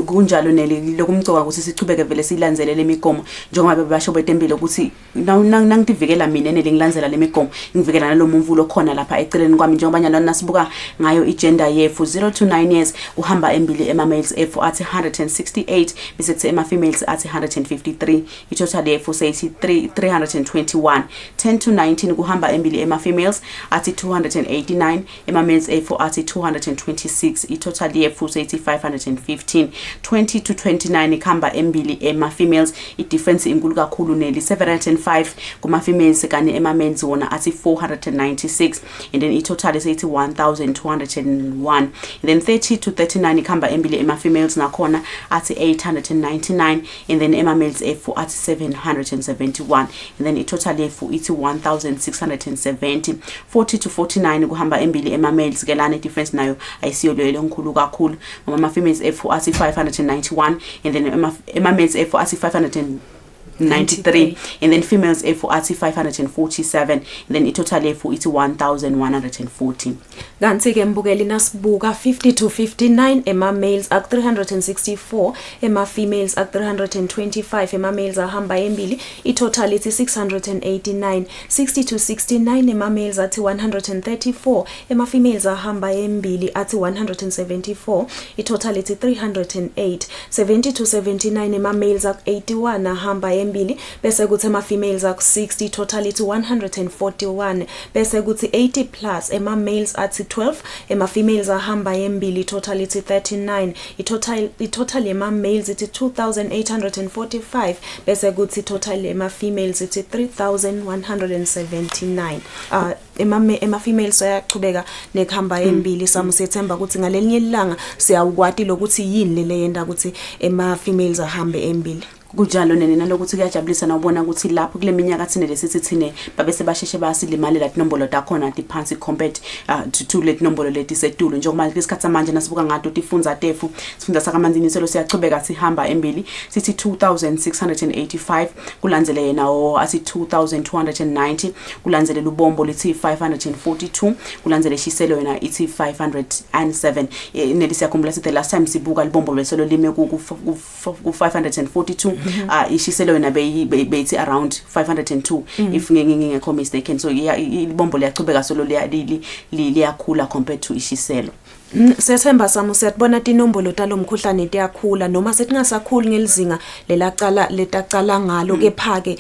Kunjalo neli lokumcoka ukuthi sichubeke vele silanzelele imigomo njengoba basho betempilo ukuthi nangidivikela mina nelingilandzela lemigomo ngivikela nalomuntu lokhona lapha eceleni kwami njengoba nyalo nasibuka ngayo igender yefu 0 to 9 years uhamba embili ema males efu athi 168 bese kuthi ema females athi 153 itotal yefu sayithi 321 10 to 19 kuhamba embili ema females athi 289 ema males efu athi 226 itotal yefu sayithi 515 20 to 29 ikhamba embili ema females i-difference inkulu kakhulu neli 705 kuma females kanye ema men's wona athi 496 and then i-total isithi 1201 and then 30 to 39 ikhamba embili ema females nakhona athi 899 and then ema males efu athi 771 and then i-total yefu ithi 1670 40 to 49 kuhamba embili ema males ke lana i-difference nayo ayisiyo leyo enkulu kakhulu ngoba ama females efu athi 591 and then ema males efu athi 593 and then females efu athi 547 and then i-total efu ithi 1140. Kanti ke mbukeli nasibuka 50 to 59 ema males ak 364 ema females ak 325 ema males ahamba embili i-total ithi 689 60 to 69 ema males athi 134 ema females ahamba embili athi 174 i-total ithi 308 70 to 79 ema males ak 81 ahamba embili bese kuthi ema females ak 60 total ithi 141 bese kuthi 80 plus ema males athi 12 ema females ahamba embili total ithi 39 i-total ema males ithi 2845 bese kuthi total ema females ithi 3179 ema females ayaqhubeka nekhamba embili samusethemba ukuthi ngalelinye ilanga siyawukwati lokuthi yini lele yenda ukuthi ema females ahambe embili. kunjalo nina lokuthi kuyajabulisa na ubona ukuthi lapho kule minyaka thine lesithi thine babe sebasheshe bayasilimala inombolo takhona diphansi compared to let nombolo leti setulo njengoba isikhathi manje nasibuka ngato tifunza tefu sifunda sakamanzini selo siyachubeka sihamba embili sithi 2685 kulandzele yena asi 2290 kulandzele lubombo lithi 542 kulandzele shiselo yena ithi 507 nelisiyakhumbula sithi last time sibuka libombo leselo lime ku 542 ishiselo yena beyithi around 502 if ngingekho mistaken so ibombo liyachubeka solo liyakhula compared to ishiselo. Sethemba samu siyabona tinombolo talomkhuhlane tiyakhula noma setingasakhuli ngelizinga letacala ngalo kepha ke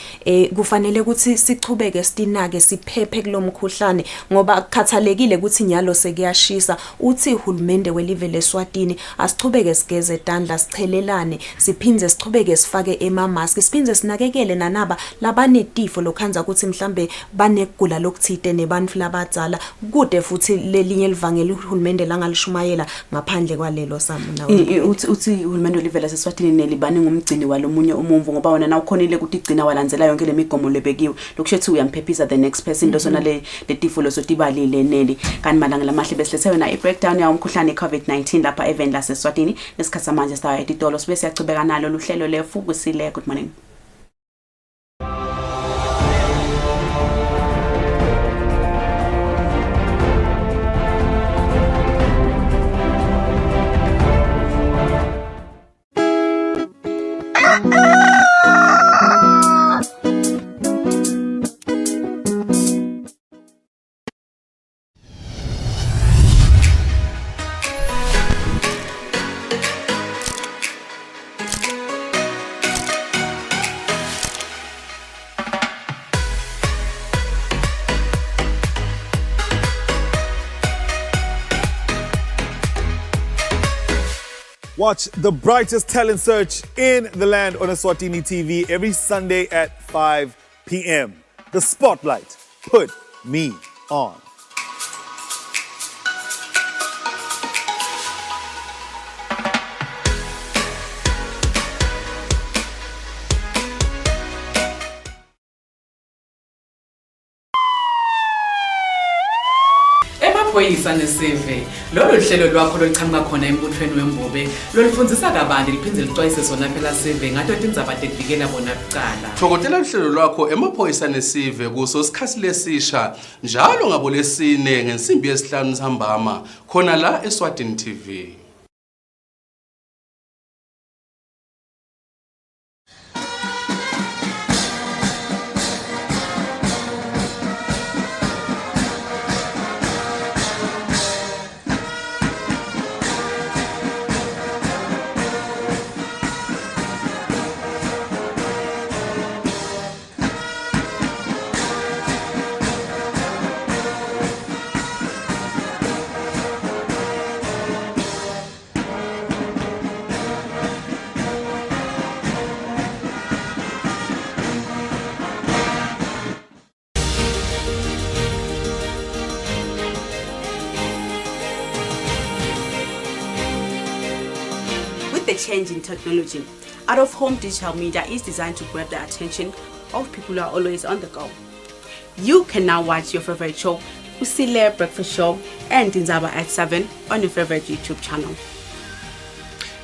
kufanele ukuthi sichubeke sitinake siphephe kulomkhuhlane ngoba khathalekile ukuthi nyalo sekuyashisa uthi uhulumende welive leSwatini asichubeke sigeze tandla sichelelane siphindze sichubeke sifake emamask siphindze sinakekele nanaba labanetifo lokhanza ukuthi mhlambe banegula lokuthite nebantu labadzala kude futhi lelinye livangela uhulumende shumayela ngaphandle kwalelo samu nawo uthi uhulumende olivela seSwatini nelibani ngumgcini walomunye umumvu ngoba wona na ukhonile ukuthi igcina walandzela yonke lemigomo lebekiwe lokushethi uyamphephisa the next person into sona le tifo losotibalile neli kanti malanga lamahle besilethe wena i-breakdown ya umkhuhlane i-COVID-19 lapha event la seSwatini nesikhathi samanje sitawa etitolo sibe siyachubeka nalo luhlelo lefu Kusile. Good morning. Watch the brightest talent search in the land on Eswatini TV every Sunday at 5 p.m. The Spotlight. Put me on. Emaphoyisa neseve lolu hlelo lwakho lolichamuka khona embuthweni wembobe lolifundisa kabanti liphindze licwayise sona phela seve ngato tindzaba tevikela bona kuqala. Thokotela uhlelo lwakho emaphoyisa nesive kuso sikhathi lesisha njalo ngabo lesine ngensimbi yesihlanu sihambama khona la Eswatini TV. The change in technology, out-of-home digital media is designed to grab the attention of people who are always on the go. You can now watch your favorite show, Kusile Breakfast Show, and Tinzaba at 7 on your favorite YouTube channel.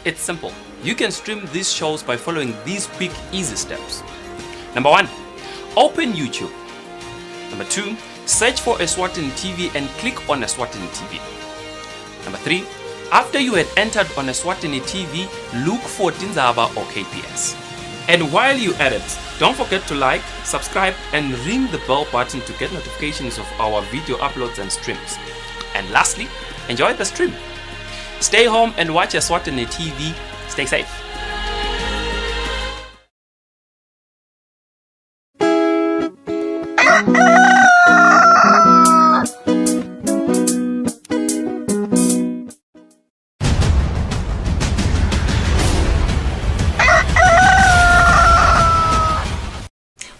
It's simple. You can stream these shows by following these quick, easy steps. Number 1, open YouTube. Number 2, search for Eswatini TV and click on Eswatini TV. Number 3, after you had entered on Eswatini TV, look for Tinzaba or KPS. And while you're at it, don't forget to like, subscribe, and ring the bell button to get notifications of our video uploads and streams. And lastly, enjoy the stream. Stay home and watch Eswatini TV. Stay safe.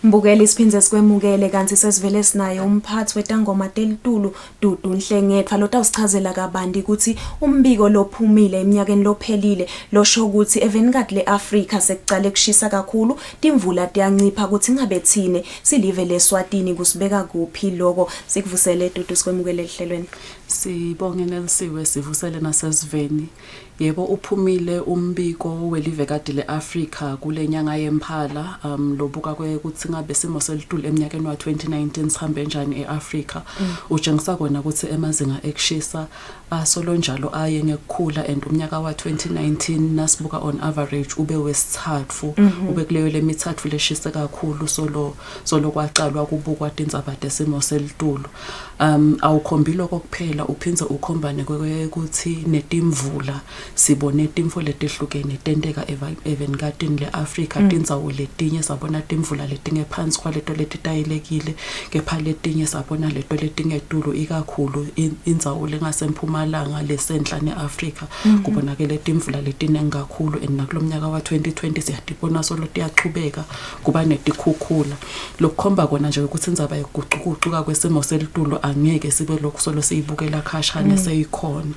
Mbukeli siphinze sikwemukele kanti sesivele sinayo umphathi wetangoma telitulu Dudu Nhlengetwa lo tawusichazela kabandi ukuthi umbiko lophumile eminyakeni lophelile losho ukuthi evenikati leAfrika sekucale kushisa kakhulu timvula tiyancipha ukuthi ngabe thine silive leSwatini kusibeka kuphi lokho sikuvusele Dudu sikwemukele ehlelweni. Sibonge Nelisiwe sivusele nasesiveni. Yebo uphumile umbiko welivekadi leAfrika kule nyanga yemphala lobuka ukuthi ngabe simo selitulu eminyakeni wa 2019 sihambe njani eAfrika utshengisa kona ukuthi emazinga ekushisa asolonjalo aye ngekukhula and umnyaka wa 2019 nasibuka on average ube wesithathu ube kuleyo lemithathu leshise kakhulu solo kwaqalwa kubukwa tindzaba simo selitulu awukhombilo kokuphela uphinze ukhombane ukuthi netimvula sibone timfo letihlukene tenteka evenikatini leAfrika tindzawo letinye sabona timvula letingephansi kwaleto letitayelekile kepha letinye sabona leto letingetulu ikakhulu indzawo lengasempumalanga lesenhla neAfrika kubonakele timvula letinengi kakhulu and nakulomnyaka wa 2020 siyadibona solo tiyachubeka kuba netikhukhula lokukhomba kona nje ukuthi indzaba yokuguquguquka kwesimo selitulu angeke sibe lokho solo siyibukela khashane seyikhona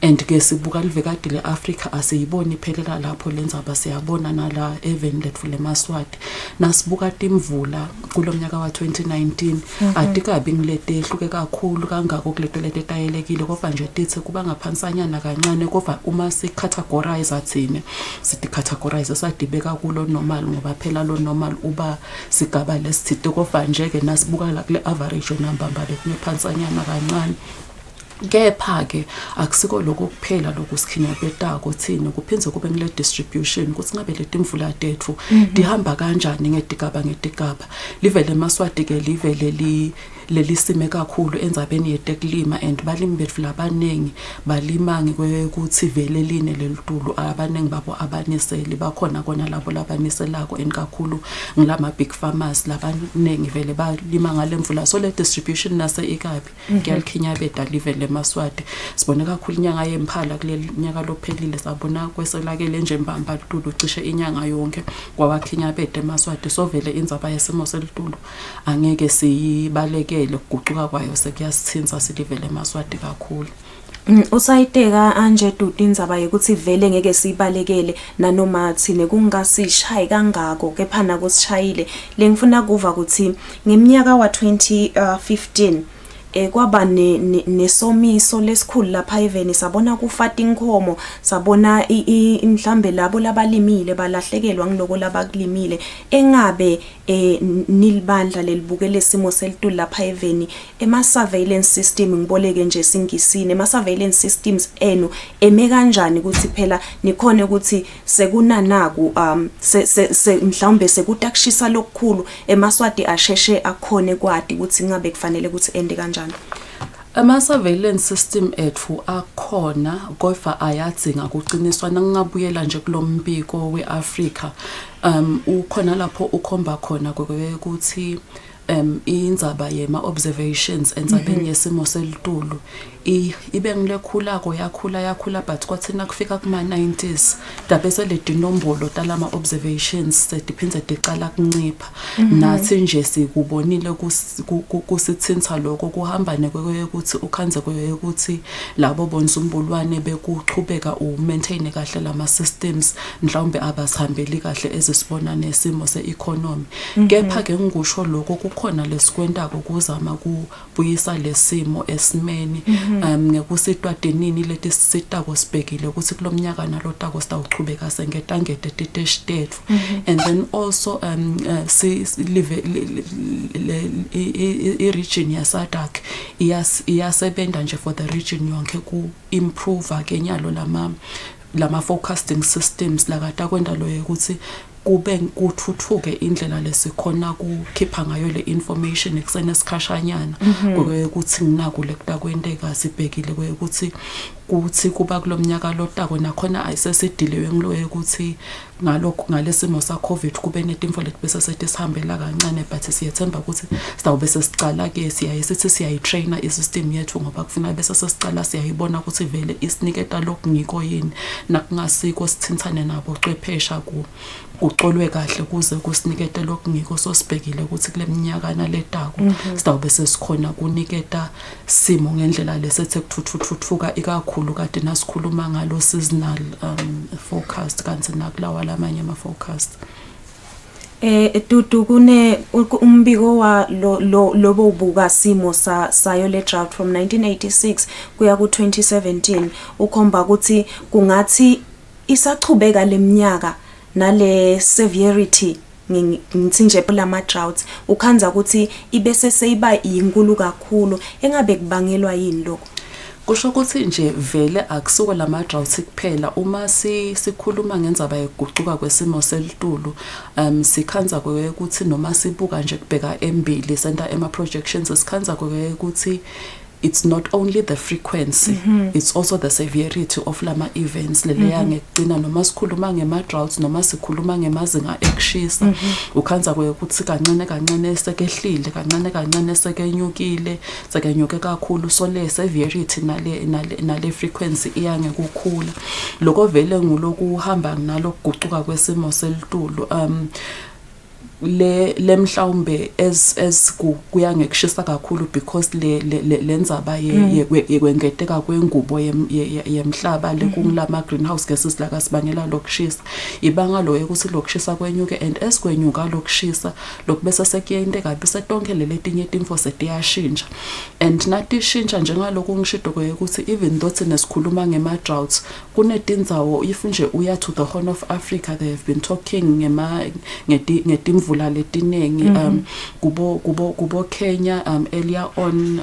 and ke sibuka livekadi leAfrika asiyiboni phelela lapho lenzaba siyabona nala even letfu leMaswati nasibuka timvula kulomnyaka wa 2019 atikabi ngilete ehluke kakhulu kangako kuleto letayelekile kodwa nje tithi kuba ngaphansanyana kancane kodwa uma sicategorize athine sicategorize sadibeka kulo normal ngoba phela lo normal uba sigaba lesithite kodwa nje ke nasibuka la kule average number babe kunephansanyana kancane. Kepha ke akusiko lokho kuphela lokusikhinyabetako thina kuphinze kube ngile distribution ukuthi ngabe letimvula tethu dihamba kanjani ngedigaba livele eMaswati ke livele lelisime kakhulu enzabeni yetekulima and balimi bethu labanengi balima ngekuthi vele line lelitulu abanengi babo abaniseli bakhona kona labo labaniselako enkakhulu ngilama big farmers labanengi vele balima ngalemvula so le distribution nase ikabi kuyalikhinyabeta livele eMaswati sibone kakhulu inyanga yemphala kule nyaka lophelile sabona kweselakele nje mbamba litulu cishe inyanga yonke kwabakhinyabeta eMaswati so vele indzaba yesimo selitulu angeke siyibaleke ukuguquka kwayo sekuyasithinza silivele eMaswati kakhulu. Usayiteka anje Dudu indzaba yokuthi vele ngeke sibalekele nanoma thine kungasishayi kangako kepha nakusishayile lengifuna kuva ukuthi ngeminyaka wa 2015 kwaba nesomiso lesikhulu lapha even sabona kufata inkhomo sabona mhlambe labo labalimile balahlekelwa ngiloko labakulimile engabe nilibandla lelibukele simo selitulu lapha even surveillance system ngiboleke nje singisini surveillance systems enu eme kanjani ukuthi phela nikhone ukuthi sekunanaku mhlambe sekutakushisa lokukhulu eMaswati asheshe akhone kwadi ukuthi ngabe kufanele ukuthi ende kanjani. Ama-surveillance system ethu akhona kodwa ayadzinga kuqiniswa nangingabuyela nje kulombiko weAfrika ukhona lapho ukhomba khona ukuthi indzaba yema observations enzabeni yesimo selitulu ibe ngilekhulako yakhula but kwathina kufika kuma 90s dabese le dinombolo talama observations sediphinze decala kuncipha nathi nje sikubonile kusithinta lokho kuhambane ukuthi ukhanze ukuthi labo bonzumbulwane bekuchubeka umaintain kahle lama systems mhlawumbe abasihambeli kahle ezisibona nesimo seeconomy kepha ke ngisho lokho kukhona lesikwentako kuzama kubuyisa lesimo esimeni ngekusetwadenini leti sitako sibhekile ukuthi kulomnyaka nalotako sitawuchubeka sengetangete teteshitethu and then also live i-region yaSADC iyasebenta nje for the region yonke ku improve kenyalo lama forecasting systems lakata kwenda lo ukuthi kube kuthuthuke indlela lesikhona kukhipha ngayo le information ekusene sikhashanyana ukuthi nginakule kutakwenteka sibhekile ukuthi kuba kulomnyaka lotako nakhona ayisesidiliwe ngilo ukuthi ngalesimo sa COVID kube netimfo leti bese sethi sihambela kancane, but siyethemba ukuthi sitawube sesicala ke siyaye sithi siyayitraina isystem yethu ngoba kufuna bese sesicala siyayibona ukuthi vele isiniketa lokungiko yini nakungasiko sithinthane nabo chwephesha kucolwe kahle kuze kusinikete lokungiko sosibhekile ukuthi kule minyaka naletako sitawube sesikhona kuniketa simo ngendlela lesethe kuthuthuka ikakhulu kade nasikhuluma ngalo seasonal forecast kanti nakulawa lamanye ama forecast. Dudu kune umbiko wa lobo buka simo sayo le drought from 1986 kuya ku 2017 ukhomba ukuthi kungathi isachubeka leminyaka nale severity ngithi nje lama droughts ukhanza ukuthi ibese seyiba inkulu kakhulu engabe kubangelwa yini lokho. Kusho ukuthi nje vele akusuko lama droughts kuphela uma sikhuluma ngendzaba yokuguquka kwesimo selitulu sikhanza ukuthi noma sibuka nje kubheka embili senta ema projections sikhanza ukuthi it's not only the frequency, it's also the severity of lama events leleya ngekugcina noma sikhuluma ngema droughts noma sikhuluma ngemazinga ekushisa ukhanza ukuthi kancane sekehlile kancane sekenyukile sekenyuke kakhulu so le severity nale frequency iyange kukhula lokho vele nguloku uhamba nalo kuguquka kwesimo selitulu le mhlawumbe as kuya ngekushisa kakhulu because lenzaba yekwengeteka kwengubo yemhlaba lekungilama greenhouse gases la kasibangela lokushisa ibanga lo ukuthi lokushisa kwenyuke and as kwenyuka lokushisa lokubese sekuyente kabi setonke letinye timfo setiyashintsha and nathi shintsha njengaloku ngishido ukuthi even though sinesikhuluma ngema droughts kunetindzawo if nje uya to the Horn of Africa they have been talking ngetimvula letinengi kubo Kenya earlier on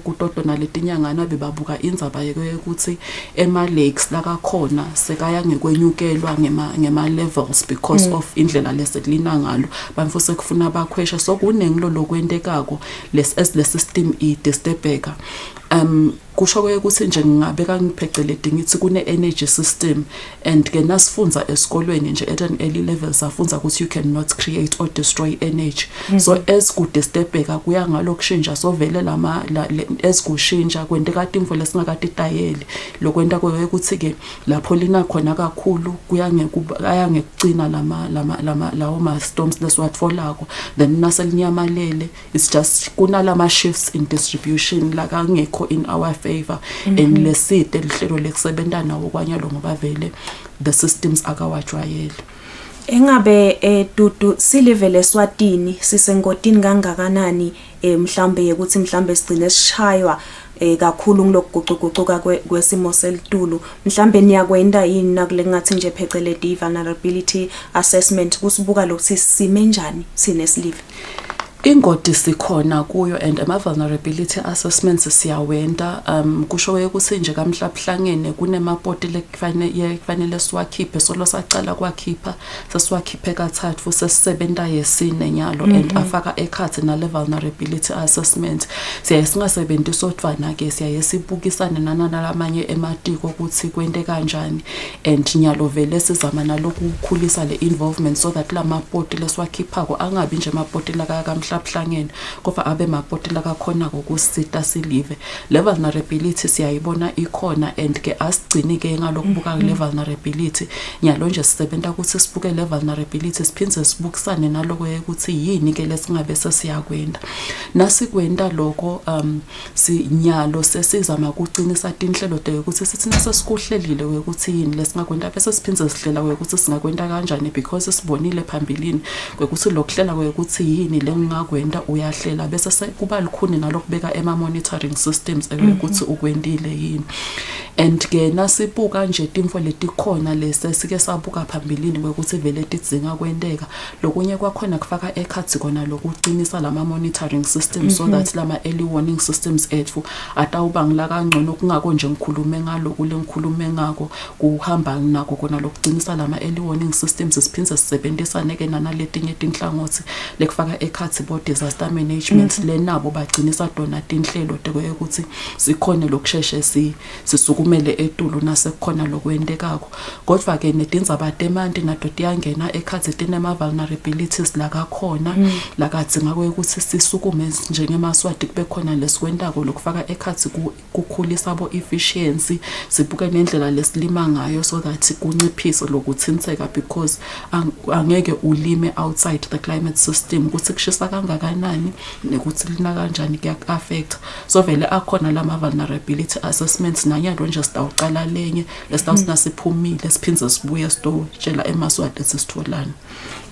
kutoto naletinyangana bebabuka indzaba ukuthi ema lakes la kakhona sekaya ngekwenyukelwa ngema levels because of indlela leseklina ngalo bamfuse kufuna bakhwesha so kunengilo lokwentekako le system disturbeka kusho ukuthi nje ngingabeka ngiphecelede ngithi kune energy system and ke nasifunza esikolweni nje at an early level safunza ukuthi you cannot create or destroy energy so as ku disturbeka kuya ngalokushintsha so vele as kushintsha kwenteka timfo lesingakade tayeli lokwenta ukuthi ke lapho lina khona kakhulu kuya ngekucina lawo ma storms leswatfolako then naselinyamalele it's just kunalama shifts in distribution la kangekho in our favor and leside lihlelo lekusebenta nawo kwanyalo ngoba vele the systems akawajwayele. Engabe Dudu silivele Eswatini sisenkotini kangakanani mhlambe ukuthi mhlambe sigcine sishaywa kakhulu ngilokuguquguquka kwesimo selitulu mhlambe niyakwenda yini nakule ngathi nje phecelede vulnerability assessment kusibuka lokuthi sime njani sinesilive. Ingodi sikhona kuyo and ama vulnerability assessments siyawenda kusho ukuthi nje kamhlahlangene kunemapoti lekufanele siwakhiphe solo sacala kwakhipha sesiwakhiphe kathathu sesisebenta yesine nyalo and afaka ekhathi na le vulnerability assessment siyasingasebenzi sodvana ke siyayesibukisana nalamanye ematiko ukuthi kwente kanjani and nyalo vele sizama nalokukhulisa le involvement so that lamapoti lesiwakhiphako angabi nje amapoti la kamhlahlangene kofa abe mapoti la kakhona kokusita silive le vulnerability siyayibona ikhona and ke asigcini ke ngalokubuka le vulnerability nyalo nje sisebenta ukuthi sibuke le vulnerability siphindze sibukisane naloko ukuthi yini ke lesingabe sesiyakwenda nasikwenda lokho sinyalo sesizama ukucinisa inhlelo de ukuthi sithina sesikuhlelile ukuthi yini lesingakwenda bese siphindze sihlela ukuthi singakwenda kanjani because sibonile phambilini ukuthi lokuhlela ukuthi yini lengakwenda uyahlela bese kuba likhuni nalokubeka ema monitoring systems ukuthi ukwendile yini and ke nasibuka nje timfo letikhona lese sike sabuka phambilini ukuthi vele tidzinga kwendeka lokunye kwakhona kufaka ekhathi kona lokucinisa lama monitoring systems so that lama early warning systems ethu atawubangela kangcono kungako nje ngikhulume ngalo kule ngikhulume ngako kuhamba nako kona lokucinisa lama early warning systems siphindze sisebenzisane ke naletinye tinhlangothi lekufaka ekhathi bo disaster management le nabo bagcinisa donate inhlelo dekweke ukuthi sikhone lokusheshe sisukumele etulu nasekukhona lokwendekako kodwa ke nedindzaba temanti nato tiyangena ekhathi tinema vulnerabilities la kakhona la kadzinga ukuthi sisukume njengemaswati kube khona lesikwentako lokufaka ekhathi kukhulisa bo efficiency sibuke nendlela lesilima ngayo so that kunciphise lokuthintheka because angeke ulime outside the climate system ukuthi kushisa kangakanani nekuthi lina kanjani kuya-affect so vele akhona lama vulnerability assessments nanyalo nje sitawuqala lenye lesitawusina siphumile siphinze sibuye sitotshela emaswati sisitholana.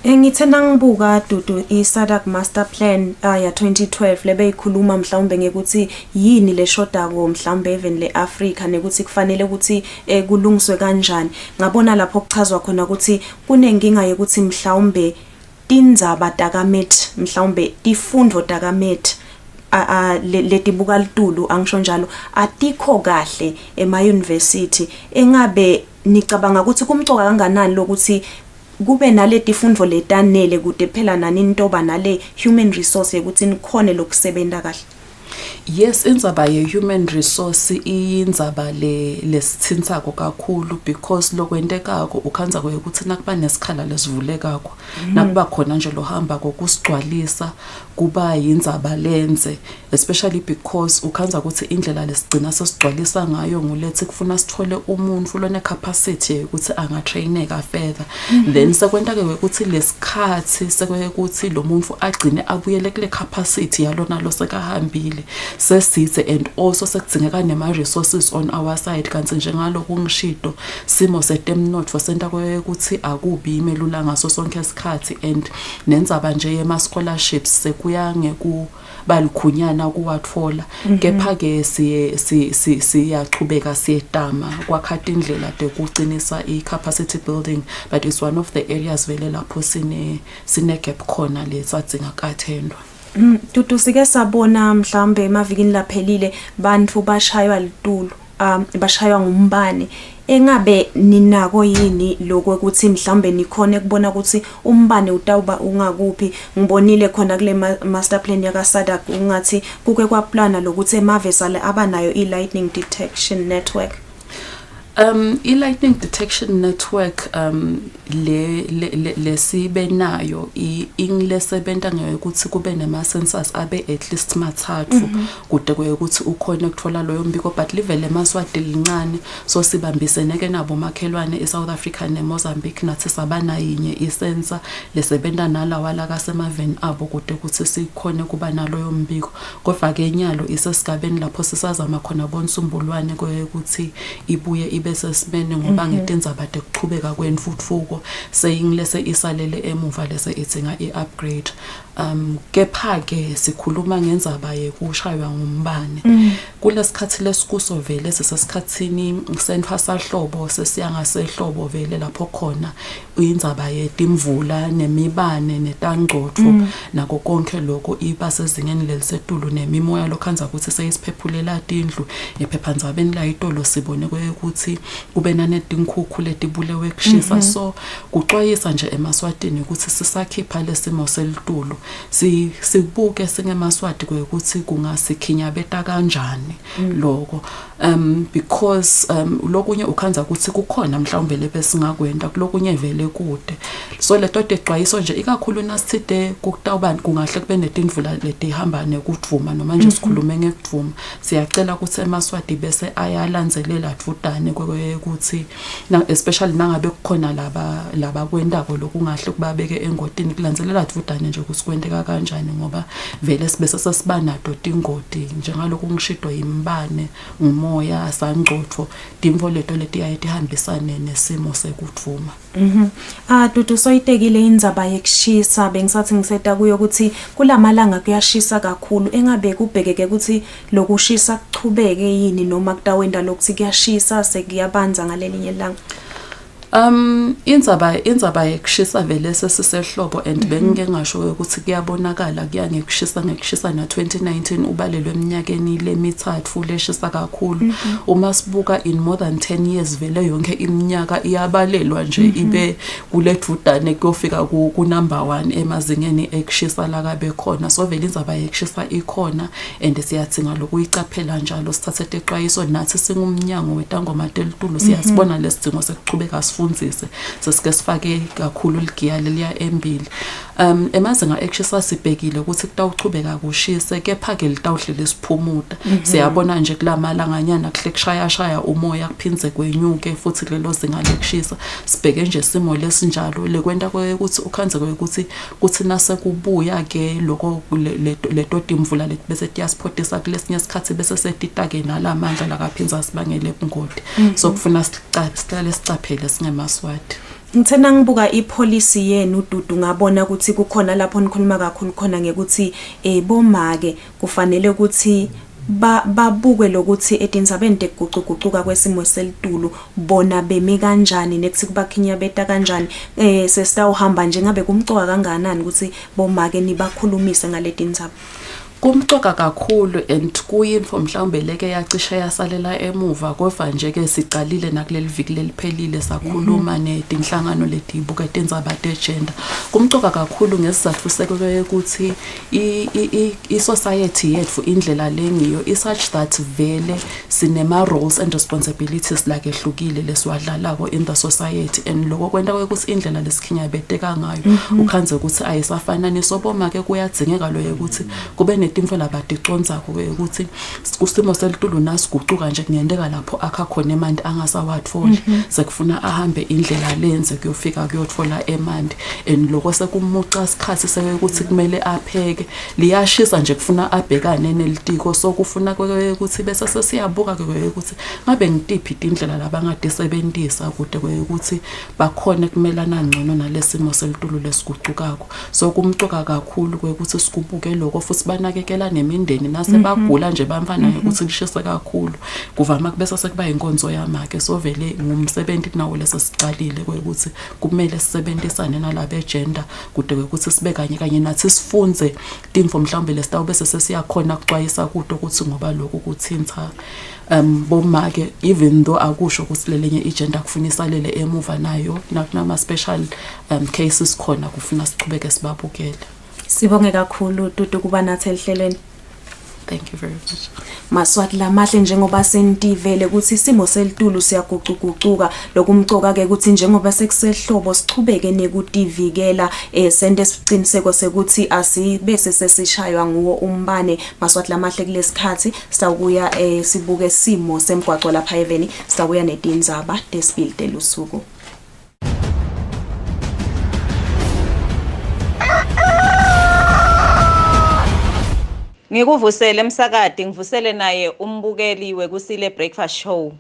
Ngithena ngibuka Dudu i-SADC master plan ya 2012 lebe ikhuluma mhlawumbe ngekuthi yini le shodako mhlawumbe even le Africa nekuthi kufanele ukuthi kulungiswe kanjani ngabona lapho kuchazwa khona ukuthi kunenkinga yokuthi mhlawumbe tindzaba takamet mhlawumbe tifundvo takamet letibuka litulu angisho njalo atikho kahle ema university engabe nicabanga ukuthi kumcoka kanganani lokuthi kube naleti fundvo letanele kude phela nani intoba nale human resource ukuthi nikhone lokusebenza kahle. Yes, indzaba ye human resource indzaba lesithinthako kakhulu because lokwendekako ukhanza ukuthi nakuba nesikhala lesivulekako nakuba khona nje lohamba kokusigcwalisa kuba yindzaba lenze especially because ukhanza ukuthi indlela lesigcina sesigcwalisa ngayo ngulethi kufuna sithole umuntu lone capacity ukuthi angatraineka further then sekwenta ke ukuthi lesikhathi sekweke ukuthi lo muntu agcine abuyele kule capacity yalona lo sekahambile sesithe and also sekudzingeka nema resources on our side kanti njengalo kungishido simo setemnotho senta ukuthi akubi imelula ngaso sonke isikhathi and nendzaba nje yema scholarships sekuya ngekubalikhonyana kuwatfola kepha ke siyachubeka siyetama kwakhathi indlela tekucinisa i-capacity building but it's one of the areas vele lapho sine gap khona lesadzinga kathendwa. Dudu sike sabona mhlambe emavikini laphelile bantu bashaywa litulu bashaywa ngumbane engabe ninako yini lokho ukuthi mhlambe nikhone kubona ukuthi umbane utawuba ungakuphi ngibonile khona kule master plan yaka SADC ungathi kuke kwaplana lokuthi emavesale abanayo i-lightning detection network. I-lightning detection network lesibe nayo ingilesebenta ngokuthi kube nema sensors abe at least mathathu kude ukuthi ukhona ukuthola loyo mbiko but livele emaswati lincane so sibambisene ke nabo makhelwane eSouth Africa neMozambique nathi sabana yinye isensor lesebenta nalawala kasemaveni abo kude ukuthi sikhone kuba naloyo mbiko kodwa ke nyalo isesigabeni lapho sisazama khona bonsumbulwane ukuthi ibuye bese sibene ngoba ngetindzaba tekuchubeka kwentfutfuko seyingilese isalele emuva lese itsinga i-upgrade kepha ke sikhuluma ngendzaba yekushaywa ngumbane kulesikhathi lesikuso vele sesikhatsini senthwasahlobo sesiyangasehlobo vele lapho khona indzaba yetimvula nemibane netangcotho nako konke lokho iba sezingeni lelisetulu nemimoya lokhanza ukuthi seyisiphephulela tindlu ephephandzabeni la itolo sibone ukuthi kube nanetinkhukhu letibulewe kushisa so kuxwayisa nje emaswatini ukuthi sisakhipha lesimo selitulu sibuke singemaswati ukuthi kungasikhinyabeta kanjani lokho because lokunye ukhanza ukuthi kukhona mhlawumbe lebesingakwenda kulokunye vele kude so leto texwayiso nje ikakhulu nasithide kutawubani kungahle kube netindvula letihamba nekudvuma noma nje sikhulume ngekudvuma siyacela ukuthi emaswati bese ayalandzelela dvudane ukuthi especially nangabe kukhona laba kwendako lokungahle kubabeke engotini kulandzelela dvudane nje kusikwendeka kanjani ngoba vele sibese sesibanato tingoti njengaloku ngishido yimbane umoya sangcotho timvo leto letihambisane nesimo sekudvuma. Dudu soyitekile indzaba yekushisa bengisathi ngiseta kuyo ukuthi kulamalanga kuyashisa kakhulu engabe kubhekeke ukuthi lokushisa kuchubeke yini noma kutawenda lokuthi kuyashisa sekuyabanza ngalelinye ilanga. indzaba yekushisa vele sesisehlobo and bengike ngasho ukuthi kuyabonakala ngekushisa na 2019 ubalelwe eminyakeni lemithathu leshisa kakhulu. Uma sibuka in more than 10 years vele yonke iminyaka iyabalelwa nje ibe kuledvudane kuyofika ku number 1 emazingeni ekushisa la kabe khona. So vele indzaba yekushisa ikhona and siyadzinga lokuyicaphela njalo sithathe texwayiso nathi singumnyango wetangoma telitulo siyasibona lesidingo sekuchubeka sifundzise sesike sifake kakhulu ligiya leliya embili. Emazinga ekushisa sibhekile ukuthi kutawuchubeka kushise kepha ke litawuhlele siphumuta. Siyabona nje kulamalanganyana kuhle kushaya umoya kuphindze kwenyuke futhi lelo zinga lekushisa sibheke nje simo lesinjalo lekwenta ukuthi ukhanze ukuthi kuthi nase kubuya ke lokho letoti imvula lethi bese tiyasiphotisa kulesinye isikhathi bese setita ke nalamandla lakaphinza sibangele ubungoti. So kufuna siqale sicaphele singemaswati. Ngithena ngibuka ipolicy yenu Dudu ngabona ukuthi kukhona lapho nikhuluma kakhulu khona ngekuthi bomake kufanele ukuthi babuke lokuthi etindzabeni tekugucugucuka kwesimo selitulu bona bemi kanjani nekuthi kubakhinya beta kanjani. Sesitawuhamba nje ngabe kumcoka kanganani ukuthi bomake nibakhulumise ngaleti ndzaba. Kumcoka kakhulu and kuyinfo mhlawumbe leke yacisha yasalela emuva kodwa nje ke sicalile nakuleli viki leliphelile sakhuluma netinhlangano letibuka tendzaba tegender. Kumcoka kakhulu ngesizathu sekwe ukuthi I society yethu indlela lengiyo is such that vele sinema roles and responsibilities like ehlukile lesiwadlalako in the society and lokho kwenta ukuthi indlela lesikhinya beteka ngayo ukhanze ukuthi ayisafanani soboma ke kuyadzingeka lo ukuthi kube netimfo labaticonzako ukuthi kusimo selitulu nasigucuka nje kungenzeka lapho akha khona emandi angasawathola sekufuna ahambe indlela lenze kuyofika kuyothola emandi and lokho sekumuca isikhathi sekuthi kumele apheke liyashisa nje kufuna abhekane nelitiko so kufuna ukuthi bese sesiyabuka ukuthi ngabe ngitiphi indlela labangadisebenzisa kude ukuthi bakhone kumelana ngcono nalesimo selitulu lesigucukako. So kumcoka kakhulu ukuthi sikubuke lokho futhi banakekela nemindeni nase bagula nje bamfana ukuthi lishise kakhulu kuvama kubese sekuba inkonzo yamake. So vele ngumsebenzi nawo lesicalile ukuthi kumele sisebenzisane nalabe gender kude ukuthi sibe kanye nathi sifunze timfo mhlawumbe lesitawu bese sesiyakhona kuxwayisa kude ukuthi ngoba lokho kuthinta bomake even though akusho ukuthi lelenye igender kufunisa lele emuva nayo nakunama special cases khona kufuna sichubeke sibabukele. Sibonge kakhulu Dudu kuba nathi ehlelweni. Thank you very much. Maswati lamahle njengoba sentivele ukuthi isimo selitulu siyagucugucuka lokumcoka ke ukuthi njengoba sekusehlobo sichubeke nekutivikela sente siqiniseko sekuthi asibese sesishaywa nguwo umbane. Maswati lamahle kulesikhathi sawuya sibuke simo semgwaco lapha eveni sawuya netindzaba desibili telusuku. Ngikuvusele emsakade ngivusele naye umbukeli wekusile breakfast show.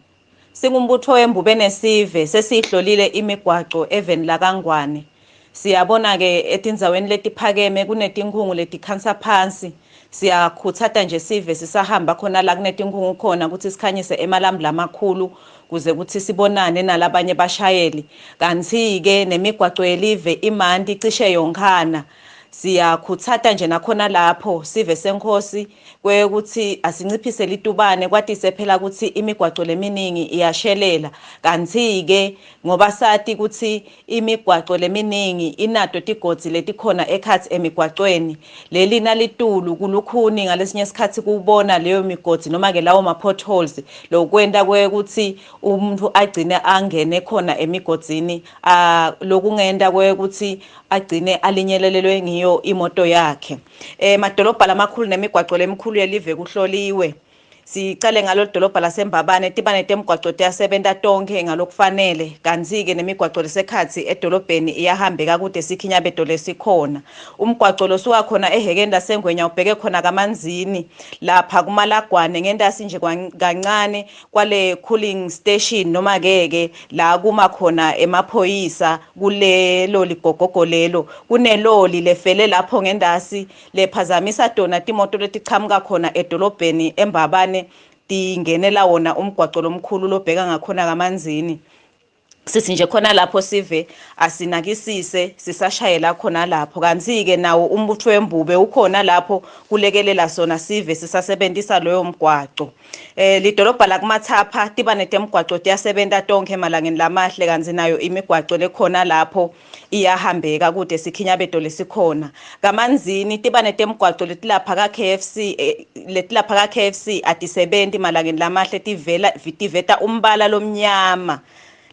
Singumbutho wembube nesive sesihlolile imigwaco even la kaNgwane. Siyabona ke etindzaweni letiphakeme kunetinkhungu letikhansa phansi. Siyakhuthata nje sive sisahamba khona la kunetinkhungu khona ukuthi sikhanyise emalambu lamakhulu kuze ukuthi sibonane nalabanye bashayeli. Kanti ke nemigwaco yelive imanti cishe yonkhana. Siyakhuthata nje nakhona lapho sive senkosi kwekuthi asinciphise litubane kwatise phela ukuthi imigwaco leminingi iyashelela. Kanti ke ngoba sathi ukuthi imigwaco leminingi inato tigodzi letikhona ekhathi emigwacweni leli nalitulu kulukhuni ngalesinye isikhathi kubona leyo migodzi noma ke lawo ma potholes lokwenda kwekuthi umuntu agcine angene khona emigodzini lokungenda kwekuthi agcine alinyelelelwe ngiyo imoto yakhe. Madolobha lamakhulu nemigwaco lemkhulu yelive kuhloliwe. Sicale ngalo dolobha laseMbabane tibane temgwaco tiyasebenta tonke ngalokufanele. Kanzi ke nemigwaco lesekhathi edolobheni iyahambeka kude sikhinya bedo lesikhona. Umgwaco losuka khona ehekenda sengwenya ubheke khona kamanzini lapha kumalagwane ngendasi nje kancane kwale cooling station noma keke la kuma khona emaphoyisa kulelo ligogogo lelo kuneloli lefele lapho ngendasi lephazamisa dona timoto letichamuka khona edolobheni eMbabane tingenela wona umgwaco lomkhulu lobheka ngakhona kamanzini. sithi nje khona lapho sive asinakisise sisashayela khona lapho kanti ke nawo umbutho wembube ukhona lapho kulekelela sona sive sisasebenzisa loyo mgwaqo lidolobha la kumathapha tiba netemgwaqo tiyasebenta tonke emalangeni lamahle kanti nayo imigwaqo lekhona lapho iyahambeka kude sikhinyabedo lesikhona kamanzini tiba netemgwaqo letilapha ka KFC atisebenti malangeni lamahle tiveta umbala lomnyama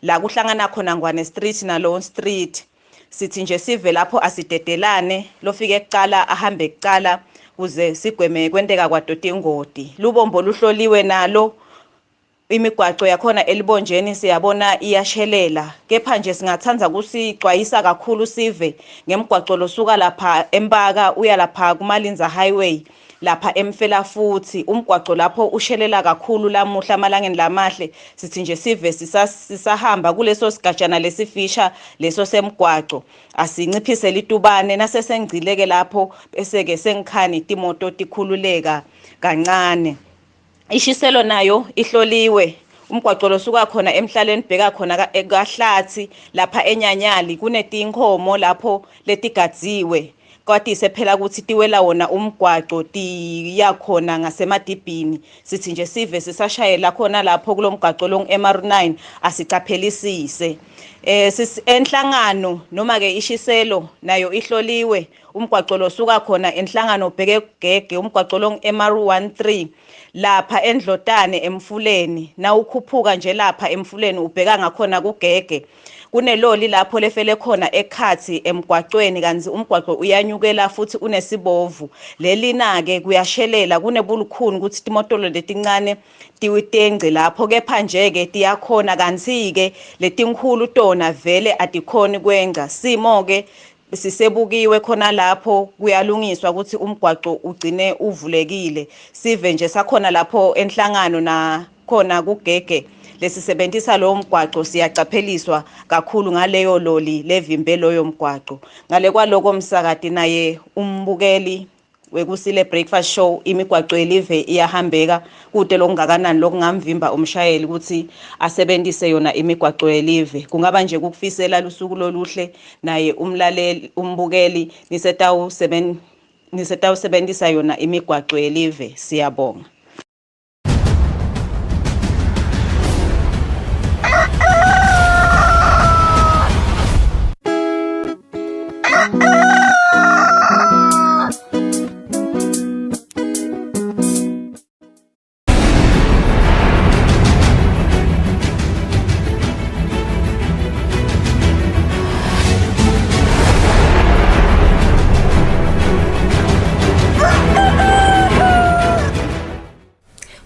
la kuhlangana khona Ngwane Street na Lone Street sithi nje sive lapho asidedelane lofike ekuqala ahambe ekuqala kuze sigweme kwenteka kwadoti ingodi lubombo luhloliwe nalo imigwaqo yakhona elibonjeni siyabona iyashelela kepha nje singathanza kusixwayisa kakhulu sive ngemigwaqo losuka lapha eMpaka uya lapha kuMalinza Highway lapha emfela futhi umgwaqo lapho ushelela kakhulu lamuhla amalangeni lamahle sithi nje sive sisahamba kuleso sigajana lesifisha leso semgwaqo asinciphise litubane nasesengcileke lapho bese ke sengikhani itimoto tikhululeka kancane ishiselo nayo ihloliwe umgwaqo losuka khona emhlaleni bheka khona eKahlathi lapha eNyanyali kunetinkomo lapho letigadziwe kwathi sephela ukuthi tiwela wona umgwaqo tiyakhona ngasemadibhini sithi nje sive sisashayela khona lapho kulomgwaqo long MR9 asicaphelisise enhlangano noma ke ishiselo nayo ihloliwe umgwaqo losuka khona enhlangano bheke gege umgwaqo long MR13 lapha endlotane emfuleni na ukhuphuka nje lapha emfuleni ubheka ngakhona kugege kuneloli lapho lefele khona ekhathi emgwaqweni kanzi umgwaqo uyanyukela futhi unesibovu lelina ke kuyashelela kunebulukhuni ukuthi timotolo letincane tiwitengce lapho kepha nje ke tiyakhona kanzi ke letinkhulu tona vele atikhoni kwenza simo ke sisebukiwe khona lapho kuyalungiswa ukuthi umgwaqo ugcine uvulekile sive nje sakhona lapho enhlangano na khona kugege lesisebenzisa lo mgwaqo siyaqapheliswa kakhulu ngaleyo loli levimbe loyo mgwaqo ngale kwaloko msakati naye umbukeli wekusile breakfast show imigwaqo elive iyahambeka kude lokungakanani lokungamvimba umshayeli ukuthi asebenzise yona imigwaqo elive kungaba nje ukufisela lusuku loluhle naye umlaleli umbukeli nisetawusebenzisa yona imigwaqo elive siyabonga.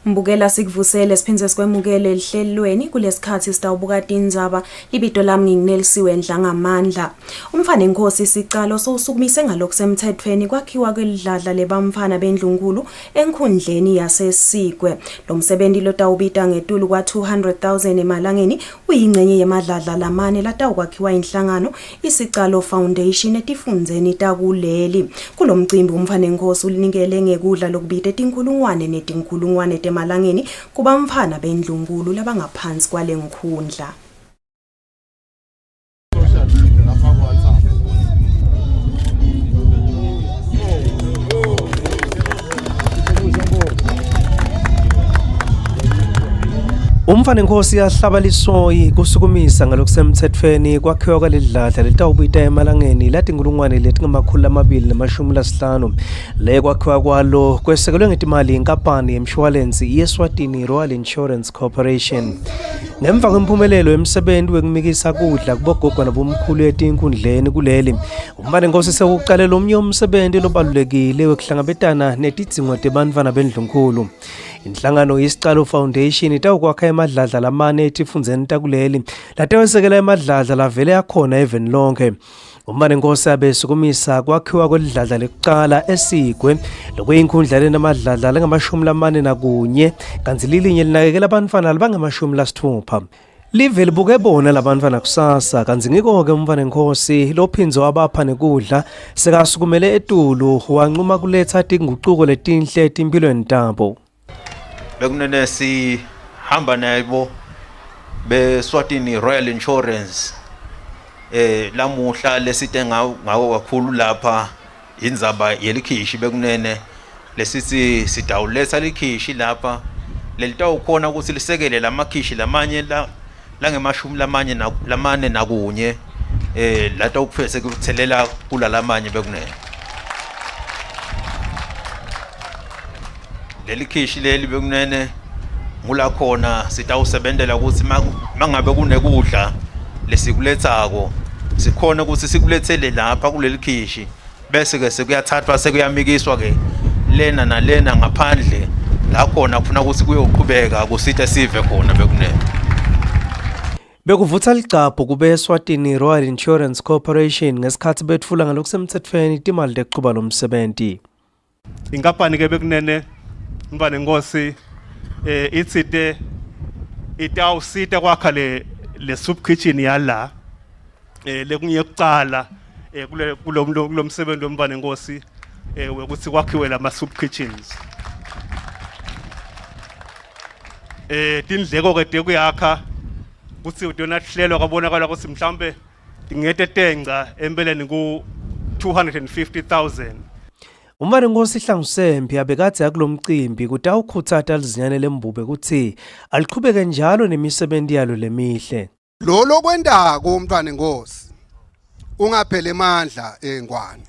Mbukela sikuvusele siphindze sikwemukele lihlelweni kulesikhathi sitawubuka tindzaba libito lami nginelisiwe Ndlangamandla umfana inkosi sicalo sosukumise ngalokusemthethweni kwakhiwa kwelidladla lebamfana bendlunkulu enkhundleni yaseSigwe lo msebenzi lotawubita ngetulu kwa 200,000 emalangeni uyingcenye yemadladla lamane latawukwakhiwa inhlangano isicalo foundation etifundzeni takuleli kulomcimbi umfana inkosi ulinikele ngekudla lokubita tinkulungwane emalangeni kuba mfana bendlunkulu labangaphansi kwale nkhundla. Umfana inkosi yahlabalisoyi kusukumisa ngalokusemthethweni kwakhiwa kwalidladla litawubita emalangeni latinkulungwane letingama250 le kwakhiwa kwalo kwesekelwe ngetimali inkampani yemshwalensi Eswatini Royal Insurance Corporation ngemva kwemphumelelo yemsebenzi wekumikisa kudla kubogogo nabomkhulu etinkhundleni kuleli umfana inkosi sekuqalela omnye umsebenzi lobalulekile wekuhlangabetana netidzingo tebantfwana bendlunkulu inhlangano isicalo foundation itawukwakha emadladla lamane etifundzeni takuleli latewesekela emadladla lavele yakhona even lonke umfana inkosi abesukumisa kwakhiwa kwelidladla lekuqala eSigwe lokuyinkhundla lenamadladla lengama41 kanti lilinye linakekela abantwana labangama60 live libuke bona labantwana kusasa kanzi ngiko-ke umfana inkosi lophinzo wabapha nekudla sekasukumele etulu wanquma kuletha tinguquko letinhle etimpilweni tabo bekunene sihamba nabo be Eswatini Royal Insurance lamuhla lesitenga ngawo kakhulu lapha indzaba yelikhishi bekunene lesithi sidawuletha likhishi lapha lelitawukhona ukuthi lisekele lamakhishi lamanye langemashumi lamane nakunye latawuphese kuthelela kula lamanye bekunene lelikhishi leli bekunene ngula khona sitawusebentela ukuthi mangabe kunekudla lesikulethako sikhona ukuthi sikulethele lapha kuleli khishi bese ke sekuyathathwa sekuyamikiswa ke lena nalena ngaphandle la khona kufuna ukuthi kuyoqhubeka kusithe sive khona bekunene bekuvutha licapho kube Eswatini Royal Insurance Corporation ngesikhathi bethula ngalokusemthethweni imali leqhuba lomsebenzi inkampani ke bekunene mbane Nkosi itsite itawusita kwakha le soup kitchen yala lekunye kucala kulomsebenzi wombane Nkosi ukuthi kwakhiwe lama soup kitchens tindleko ke tekuyakha ukuthi udona hlelo kwabonakala ukuthi mhlambe ingete tenga empeleni ku 250,000 Umbane Nkosi Hlangusembi abekade yakulomcimbi kutawukhuthatha lizinyane lembube ukuthi aliqhubeke njalo nemisebenzi yalo lemihle lo kwendako umntwana Nkosi ungaphele amandla engwane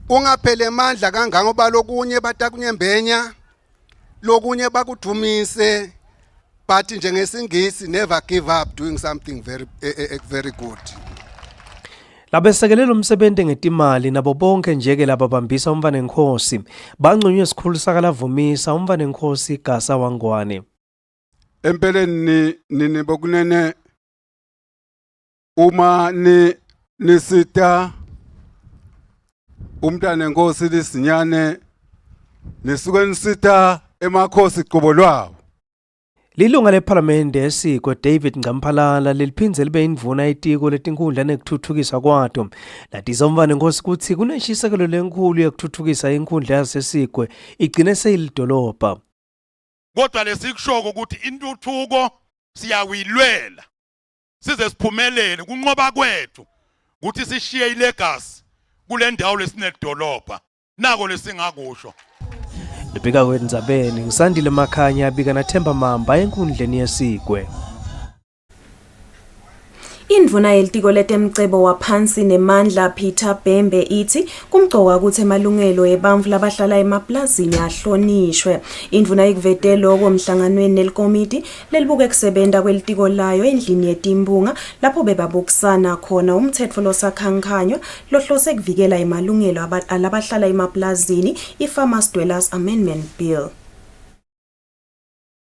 ungaphele amandla kangangoba lokunye batakunyembenya lokunye bakudumise but njengesingisi never give up doing something very good Labesekelelo umsebenzi ngetimali nabo bonke njeke lababambisa uMvane Nkosi bangcunywe isikhulu sakalavumisa uMvane Nkosi Gasa Wangwane empeleni nini bokunene uma nisita umntana Nkosi lisinyane nisuke nisita emakhosi qobolwawo Lilunga leParliament esikwe David Ngamphalala leliphindze libe indvuna itiko letinkundla nekuthuthukisa kwato latiza uMvane Nkosi ukuthi kuneshisekelo lenkulu yekuthuthukisa inkundla yasesikwe igcine seyilidolobha kodwa lesikushoko ukuthi intuthuko siyawilwela size siphumelele kunqoba kwethu ukuthi sishiye ilegacy kule ndawo lesinedolobha nako lesingakusho Libika kwendzabeni ngisandile Makhanya abika naThemba Mamba enkundleni yesikwe Indvuna yelitiko letemcebo waphansi nemandla Peter Bembe ithi kumgcoka ukuthi emalungelo ebantfu labahlala emaplazini ahlonishwe indvuna ikuvete lokho emhlanganweni nelikomiti lelibuke kusebenta kwelitiko layo endlini yetimbunga lapho bebabukisana khona umthetho losakhankhanywa lohlose kuvikela emalungelo alabahlala emaplazini iFarmers Dwellers Amendment Bill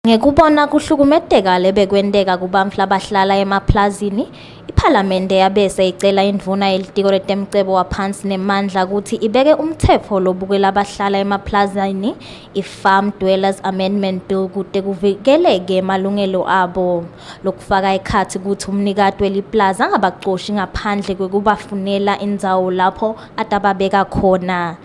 Ngekubona kuhlukumedeka lebekwenteka kubantfu labahlala emaplazini iPhalamende yabese icela indvuna yelitiko letemcebo waphansi nemandla ukuthi ibeke umthetho lobukela abahlala emaplazini iFarm Dwellers Amendment Bill kude kuvikeleke emalungelo abo lokufaka ekhathi ukuthi umnikati weliplaza angabacoshi ngaphandle kwekubafunela indzawo lapho atababeka khona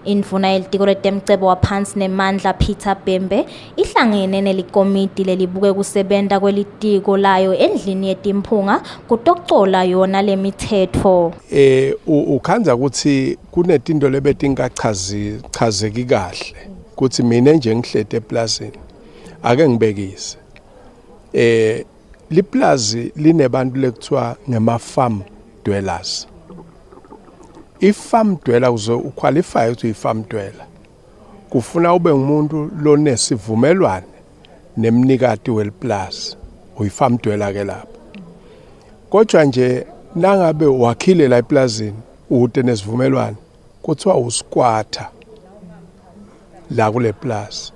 Indvuna yelitiko letemcebo waphansi nemandla Peter Bembe ihlangene nelikomiti lelibuke kusebenta kwelitiko layo endlini yetimphunga kutocola yona lemithetho ukhanza ukuthi kunetinto lebetingachazeki kahle ukuthi mina nje ngihlete eplazini ake ngibekise liplazi linebantu lekuthiwa ngema-farm dwellers I-farm dweller uze uqualify ukuthi i-farm dweller kufuna ube ngumuntu lonesivumelwane nemnikati weliplaza uyi-farm dweller ke lapho kodwa nje nangabe wakhile la eplazini ude nesivumelwane kuthiwa usquatter la kule plaza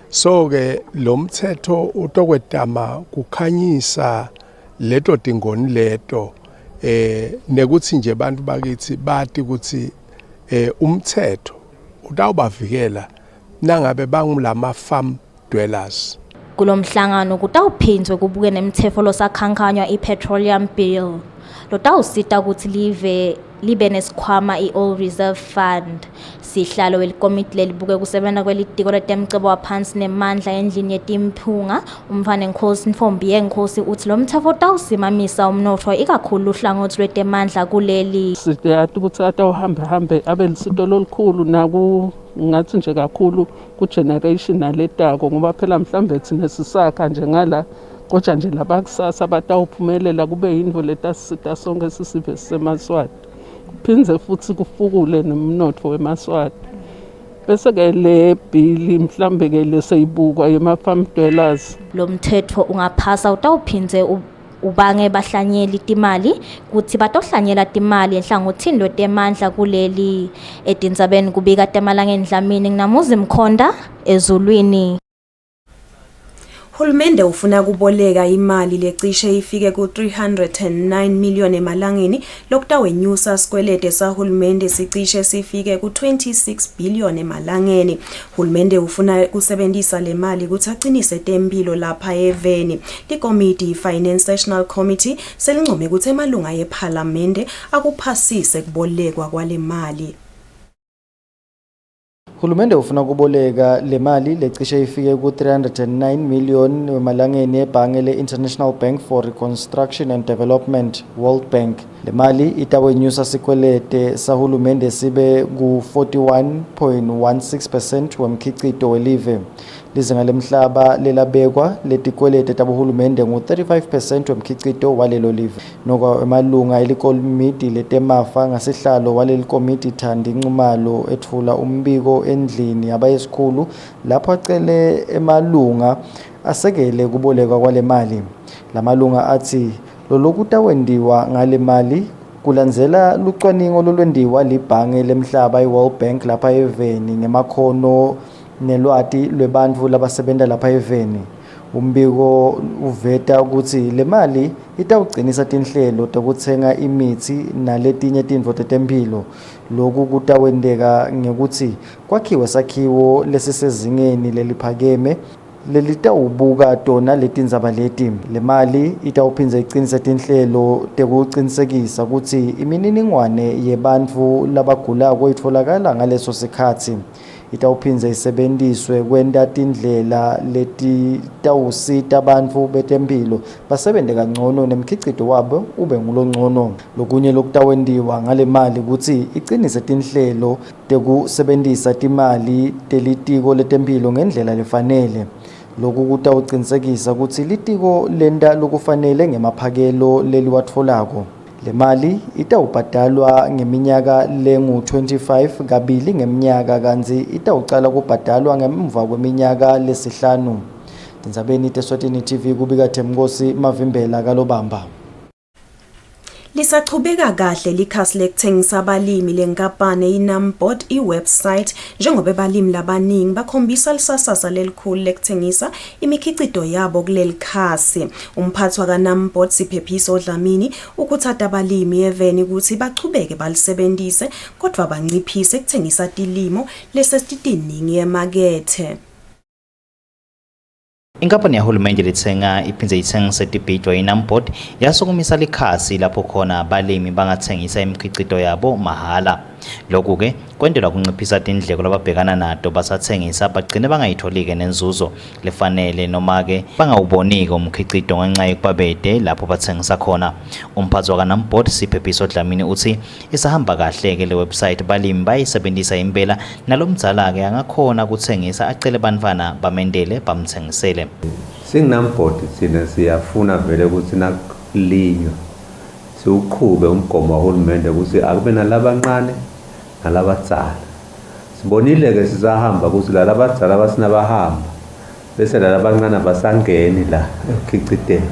so ke lo mthetho utokwetama kukhanyisa leto dingoni leto nekuthi nje abantu bakithi bathi ukuthi umthetho utawubavikela nangabe bangulama farm dwellers kulomhlangano kutawuphinzwe kubuke nemthetho losakhankanywa iPetroleum Bill lotawusita ukuthi libe nesikhwama i-All Reserve Fund Sihlalo welikomiti lelibuke kusebenza kwelitiko letemcebo waphansi nemandla endlini yetimphunga umfana eNkosi Mfombi yeNkosi uthi lo mthetho utawusimamisa umnotfo ikakhulu uhlangothi lwetemandla kuleli. Siyathi ukuthi atawuhambe abe lisito lolukhulu naku ngathi nje kakhulu ku generation naletako ngoba phela mhlambe thina sisakha nje ngala kodwa nje labakusasa batawuphumelela kube yindvo letasisita sonke sisive siseMaswati. Kuphindze futhi kufukule nomnotfo weMaswati. Bese ke le bill mhlambe ke leseyibukwa yema-farm dwellers. Lo mthetho ungaphasa utawuphindze ubange bahlanyeli timali kuthi batohlanyela timali enhlangothini lwetemandla kuleli. Etindzabeni kubika Temalangeni Dlamini nginamuzi Mkhonda ezulwini. Hulumende ufuna kuboleka imali lecishe ifike ku 309 million emalangeni lokutawenyusa sikwelede sahulumende sicishe sifike ku 26 billion emalangeni. Hulumende ufuna kusebenzisa le mali ukuthi aqinise tempilo lapha eveni. Ikomiti Finance National Committee selincome ukuthi emalunga yeParliament akuphasise kubolekwa kwale mali. Hulumende ufuna kuboleka le mali lecishe ifike ku 309 million emalangeni ebhange le-International Bank for Reconstruction and Development, World Bank. Le mali itawenyusa sikwelede sahulumende sibe ku 41.16% wemkhicito welive. Lizinga lemhlaba lelabekwa letikwelede tabohulumende ngu 35% wemkhicito walelo live. Nokwa emalunga elikomiti letemafa ngasihlalo waleli komiti Thandi Nxumalo ethula umbiko endlini yabayesikhulu lapho acele emalunga asekele kubolekwa kwale mali. Lamalunga athi lokutawendiwa ngale mali kulandzela lucwaningo lolwendiwa libhange lemhlaba iWorld Bank lapha eveni ngemakhono nelwati lwebantfu labasebenta lapha eveni. Umbiko uveta ukuthi le mali itawugcinisa tinhlelo tekutsenga imithi naletinye tintfo tetempilo. Lokhu kutawendeka ngekuthi kwakhiwe sakhiwo lesisezingeni leliphakeme lelitawubuka tona letindzaba leti. Le mali itawuphindze icinise tinhlelo tekucinisekisa ukuthi imininingwane yebantfu labagulako itfolakala ngaleso sikhatsi. Itawuphindze isebendiswe kwenta tindlela letitawusita abantu betempilo basebente kangcono nemkhicito wabo ube ngulongcono. Lokunye lokutawendiwa ngale mali ukuthi icinise tinhlelo tekusebentisa timali telitiko letempilo ngendlela lefanele. Lokhu kutawucinisekisa ukuthi litiko lenta lokufanele ngemaphakelo leliwatfolako. Le mali itawubhadalwa ngeminyaka lengu-25 kabili ngeminyaka kanti itawucala kubhadalwa ngemva kweminyaka lesihlanu. Tindzabeni teSwatini TV kubika Themkosi Mavimbela kalobamba. Lisachubeka kahle likhasi lekuthengisa abalimi lenkampani iNamport iwebsite njengoba abalimi labaningi bakhombisa lisasasa lelikhulu lekuthengisa imikhicito yabo kuleli khasi. Umphathi wakaNamport Siphephiso Dlamini ukuthatha abalimi eveni ukuthi bachubeke balisebenzise kodwa banciphise ukuthengisa tilimo lesesitiningi emakethe. Inkampani yahulumende litsenga iphindze ithengise tibhidwa iNamport yasukumisa likhasi lapho khona abalimi bangathengisa imikhicito yabo mahala. Lokhu ke kwendelwa kunciphisa tindleko lababhekana nato basathengisa bagcine bangayitholike nenzuzo lefanele noma ke bangawubonike umkhicito ngenxa yokubabede lapho bathengisa khona. Umphathi wakaNamport Siphephiso Dlamini uthi isahamba kahle ke le website balimi bayisebenzisa impela nalomdzala ke angakhona ukuthengisa acele bantwana bamendele bamthengisele. SingNamport thina siyafuna vele ukuthi nakulinywa siuqhube umgomo wahulumende ukuthi akube nalabancane nalabadzala. Sibonile ke sizahamba ukuthi lalabadzala basinabahamba bese lalabancane basangeni la ekukhiciteni.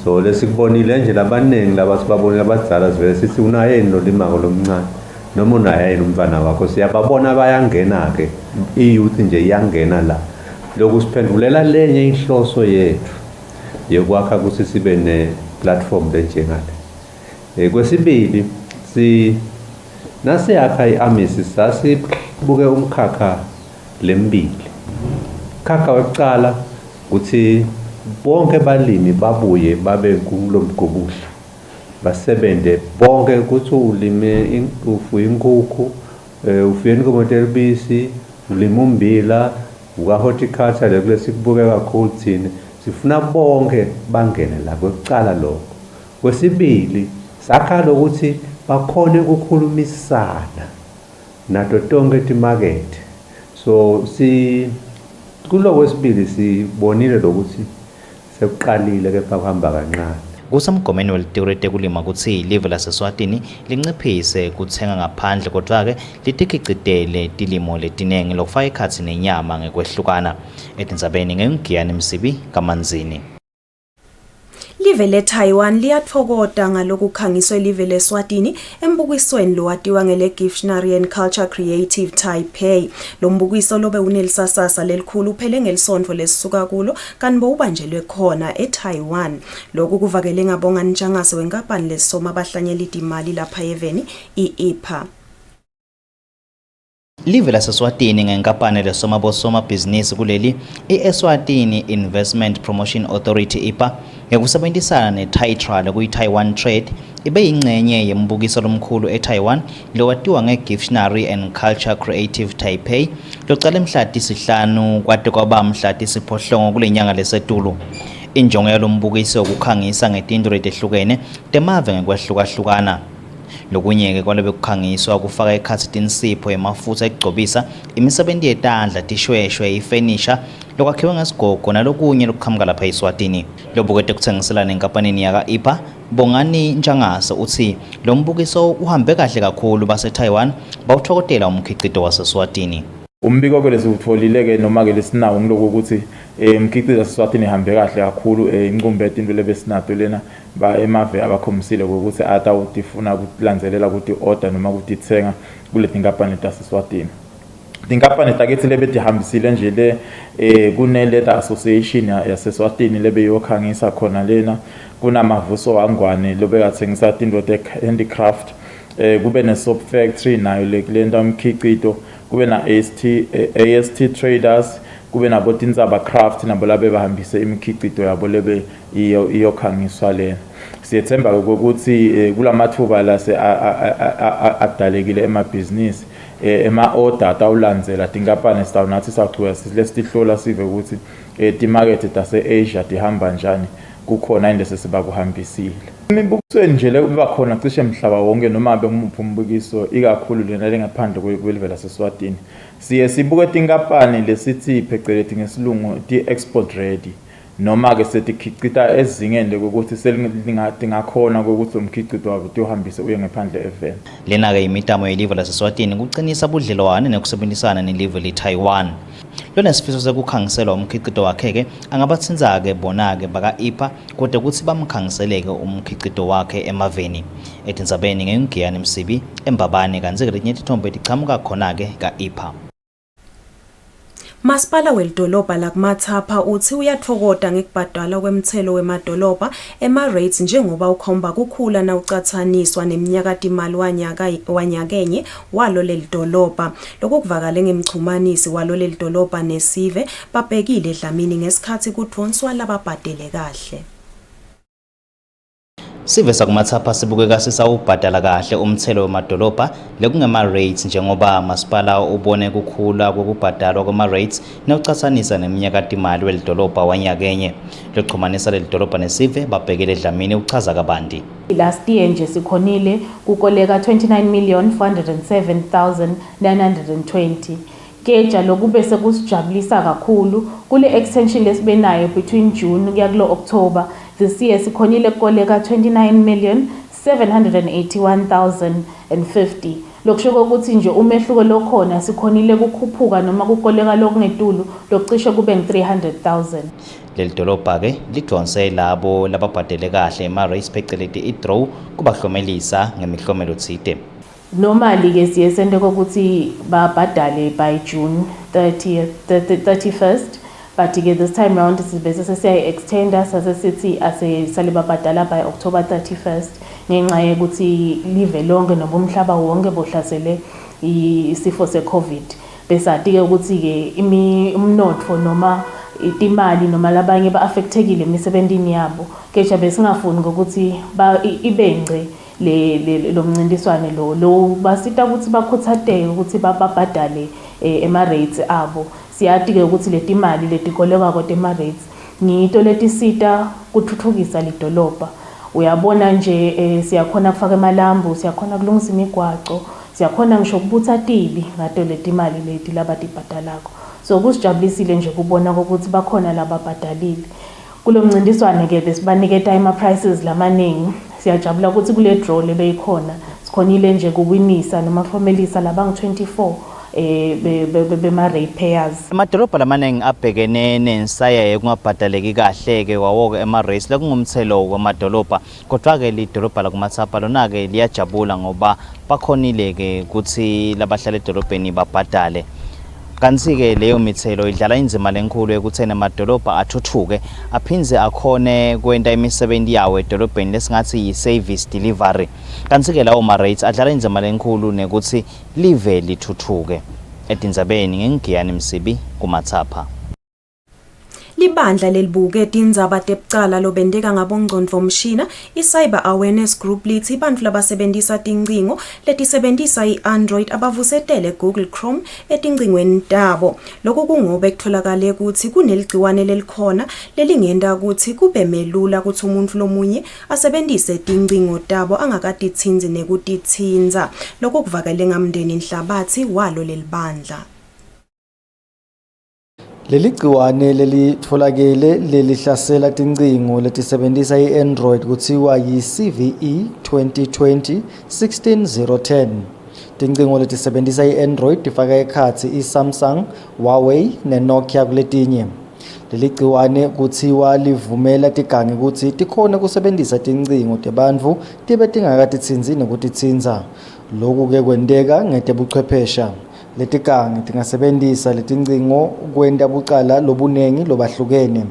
So lesikubonile nje labaningi labathi babonile abadzala vele sithi unayeni nolimako lomncane noma unayeni umntwana wakho siyababona bayangena ke iyouth nje iyangena la. Lokhu siphendulela lenye inhloso yethu yokwakha ukuthi sibe ne platform lenjengale. Kwesibili nasiyakha iAMIS sasibuke umkhakha lembili. Khakha wekucala ukuthi bonke balimi babuye babe kulomgubuhla basebente bonke ukuthi ulime inkukhu ufuyeni komoterbisi ulima umbila uka horticulture kule sikubuke kakhulu thina sifuna bonke bangene la kwecala lokho kwesibili sakha lokuthi bakhone ukukhulumisana nato tonke timarket so kulo kwesibili sibonile lokuthi sekuqalile kepha kuhamba kancane. Kusemgomeni welitiko tekulima kutsi live laseSwatini linciphise kutsenga ngaphandle kodwa-ke litikhicitele tilimo letinengi lokufaka ekhatsi nenyama ngekwehlukana. Etindzabeni ngengiyani Msibi kaManzini. Live le-Taiwan liyatfokota ngalokukhangiswe live le-Eswatini embukisweni lowatiwa ngele-Dictionary and Culture Creative Taipei. Lo mbukiso lobe unelisasasa lelikhulu uphele ngelisonto lesisuka kulo kanti bowubanjelwe khona eTaiwan. Lokhu kuvakele ngabonga Ntshangase wenkampani lesoma abahlanyela imali lapha eveni i-IPA. Live laseSwatini ngenkampani lesoma business kuleli i-Eswatini Investment Promotion Authority IPA ngekusebenzisana ne-Taitra kuyi-Taiwan Trade ibe yingxenye yembukiso lomkhulu eTaiwan lowatiwa nge-Dictionary and Culture Creative Taipei locala mhla tisihlanu kwade kwaba mhla tisiphohlongo kule nyanga lesetulu. Injongo yalombukiso ukukhangisa ngetindlu letehlukene temave ngekwehlukahlukana. Lokunye-ke kwalobe kukhangiswa kufaka ekhatsi tinsipho emafutha ekugcobisa imisebenti yetandla tishweshwe ifenisha lokwakhiwe ngesigogo nalokunye lokuqhamuka lapha eSwatini. Lobukete kutsengiselana enkampanini yaka-IPA Bongani Ntshangase uthi lo mbukiso uhambe kahle kakhulu baseTaiwan bawuthokotela umkhicito waseSwatini. Umbiko ke lesitholile ke noma ke lesinawo ngiloko ukuthi umkhicito waseSwatini ihambe kahle kakhulu inqumbe into lebesinato lena ba emave abakhomisile ukuthi atawutifuna ukulandzelela ukuthi order noma ukuthi ithenga kuleti nkampani taseSwatini. Tinkampani takithi lebetihambisile nje le kune leather association yaseSwatini lebe yokhangisa khona lena kunamavuso wangwane lobekathengisa tinto te handicraft kube ne soap factory nayo lenta umkhicito kube na AST traders kube nabo tinzaba craft nabo labe bahambise imikhicito yabo lebe iyokhangiswa lena. Siyethemba ukuthi kulamathuba la adalekile emabhizinisi ema-order atawulandzela tinkampani sitawunathi saqhubeka silesitihlola sive ukuthi timakethe tase-Asia tihamba njani kukhona into sesibakuhambisile. Imibukisweni nje lekuba khona cishe mhlaba wonke noma bengumuphi umbukiso ikakhulu lena lengaphandle kwelive laseSwatini siye sibuke tinkampani lesithi pheceleti ngesilungu ti-export ready noma ke setikhicita ezingeni lokuthi selingakhona ukuthi umkhicito wabo tihambise uye ngaphandle event. Lena ke imitamo yelive laseSwatini kucinisa budlelwane nekusebenzisana nelive leTaiwan. Lona sifiso sekukhangiselwa umkhicito wakhe ke angabatsinza ke bona ke baka-IPA kodwa ukuthi bamkhangiseleke umkhicito wakhe emaveni. Etindzabeni ngengiyani Msibi embabane kanzi ke letinye tithombe tichamuka khona ke ka-IPA. Masipala welidolobha lakuMathapha uthi uyatfokota ngekubhadala kwemthelo wemadolobha ema-rates njengoba ukhomba kukhula na ucathaniswa neminyakati imali wanyakenye walo lelidolobha. Lokhu kuvakale ngemchumanisi walo lelidolobha nesive babhekile Dlamini ngesikhathi kudonswa lababhadele kahle. Sive sakuMathapha sibukeka sisawubhadala kahle umthelo wemadolobha lekungema-rates njengoba masipala ubone kukhula kokubhadalwa kwama-rates newucathanisa neminyakati imali welidolobha wanyakenye. Lokuxhumanisa lelidolobha nesive babhekele Dlamini uchaza kabanti. Last year nje sikhonile kukoleka 29,407,920. Keja lokube sekusijabulisa kakhulu kule extension lesibenayo between June kuya kulo October. This year sikhonile kukoleka 29,781,050. Lokusho ukuthi nje umehluko lokhona sikhonile kukhuphuka noma kukoleka lokungetulu lokucishe kube nge-300,000. Leli dolobha ke lidonse labo lababhadele kahle ema-rates pheceleti i-draw kubahlomelisa ngemihlomelo thide. Normally ke siye sente ukuthi babhadale by June 31st, but ke this time round sibese sesiya-extenda sasesithi asesale babhadala by October 31st ngenxa yokuthi live lonke noma umhlaba wonke bohlasele isifo se-COVID. Besati ke ukuthi ke umnotfo noma itimali noma labanye ba-affectekile emisebentini yabo. Kesha besingafuni ukuthi ibengce lo mncintiswane lo basita ukuthi bakhuthateke ukuthi babadale ema rates abo. Siyati ke ukuthi leti imali letikoleka kodwa ema rates ngito letisita kuthuthukisa lidolobha. Uyabona nje siyakhona kufaka emalambu, siyakhona kulungisa imigwaco, siyakhona ngisho ukubutha tibi ngato leti imali leti labatibhadalako. So kusijabulisile nje kubona ukuthi bakhona lababhadalile. Kulo mncintiswane ke besibaniketa ama prices lamaningi. Siyajabula ukuthi kule draw lebeyikhona sikhonile nje kuwinisa noma kufomelisa labangu-24 bema ratepayers. Amadolobha lamaningi abhekene nensaya yokungabhadaleki kahle ke wawo ema rates lekungumthelo kwamadolobha, kodwa ke lidolobha lakuMatsapa lona ke liyajabula ngoba bakhonile ke ukuthi labahlala edolobheni babhadale. Kanti ke leyo mithelo idlala indima lenkulu ekuthena amadolobha athuthuke aphinze akhone kwenta imisebenzi yawo edolobheni lesingathi yi-service delivery. Kanti ke lawo ma-rates adlala indima lenkulu nekuthi live lithuthuke. Etindzabeni ngingiyani Msibi kuMatsapa. Libandla lelibuketa indzaba tebucala lobendeka ngabongcondvomshina i-Cyber Awareness Group lithi bantfu labasebentisa tincingo letisebentisa i-Android abavusetele Google Chrome etingcingweni tabo. Lokhu kungoba kutholakale ukuthi kuneligciwane lelikhona lelingenta ukuthi kube melula ukuthi umuntu lomunye asebentise tincingo tabo angakatitsinzi nekutitsinza. Lokhu kuvakale ngamndeni Nhlabathi walo lelibandla. Leli gciwane lelitfolakele lelihlasela tincingo letisebentisa i-Android kuthiwa yi-CVE 2020-16010. Tincingo letisebentisa i-Android tifaka ekhatsi i-Samsung, Huawei ne-Nokia kuletinye. Leli gciwane kuthiwa livumela tigangi ukuthi tikhona kusebentisa tincingo tebantfu tibe tingakatitsinzi nekutitsinza. Lokhu ke kwenteka ngetebuchwephesha. Letigangi tingasebentisa letincingo kwenta bucala lobunengi lobahlukene.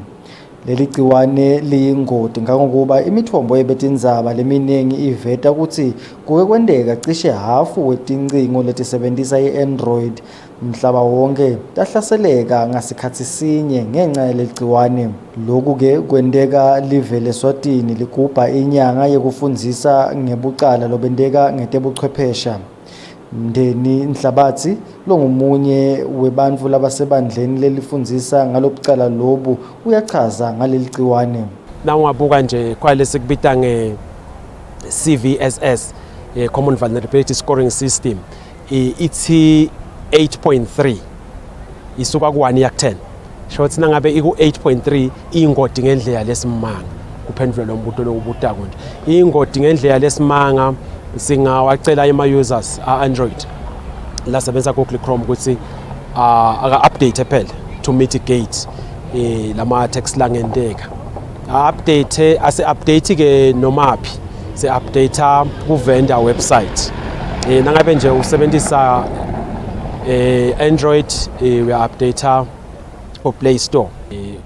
Leli gciwane liyingoti ngokuba imithombo yebetindzaba leminengi iveta ukuthi kuke kwenteka cishe hafu wetincingo letisebentisa i-Android mhlaba wonke tahlaseleka ngasikhatsi sinye ngenxa yaleli gciwane. Lokhu ke kwenteka live leSwatini ligubha inyanga yekufundzisa ngebucala lobenteka ngetebuchwephesha. Mndeni Nhlabathi longumunye webantfu labasebandleni lelifundzisa ngalobucala lobu uyachaza ngaleli gciwane. Nawungabuka nje kwalesikubita nge-CVSS, Common Vulnerability Scoring System, ithi 8.3 isuka ku1 ya 10. Shothi nangabe iku 8.3 ingoti ngendlela lesimanga. Kuphendula lo mbuto lokubutako nje. Ingoti ngendlela lesimanga singawacela ama-users a-Android lasebenza Google Chrome ukuthi aka-update phela to mitigate lama-text langenteka. Ase-update ke nomaphi, se-update ku-vendor website. Nangabe nje usebenzisa Android uya-update ku-Play Store.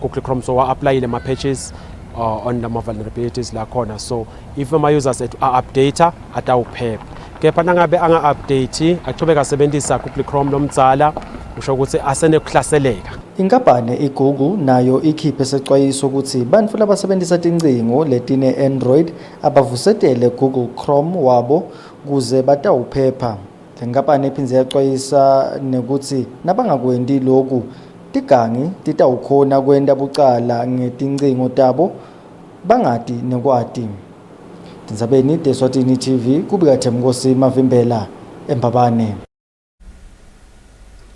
Google Chrome so wa-applyile ama-patches on the vulnerabilities la khona, so if ama-users a-update atawuphepha. Kepha nangabe anga-update achubeka asebenzisa Google Chrome lomdzala usho ukuthi asenekuhlaseleka. Inkampani iGoogle nayo ikhiphe secwayiso ukuthi bantfu labasebenzisa tincingo letine Android abavusetele Google Chrome wabo kuze batawuphepha. Le nkampani iphindze yacwayisa nekuthi nabangakwendi lokhu tigangi titawukhona kwenta bucala ngetincingo tabo bangati nekwati. Tindzabeni teSwatini TV kubika Themkosi Mavimbela eMbabane.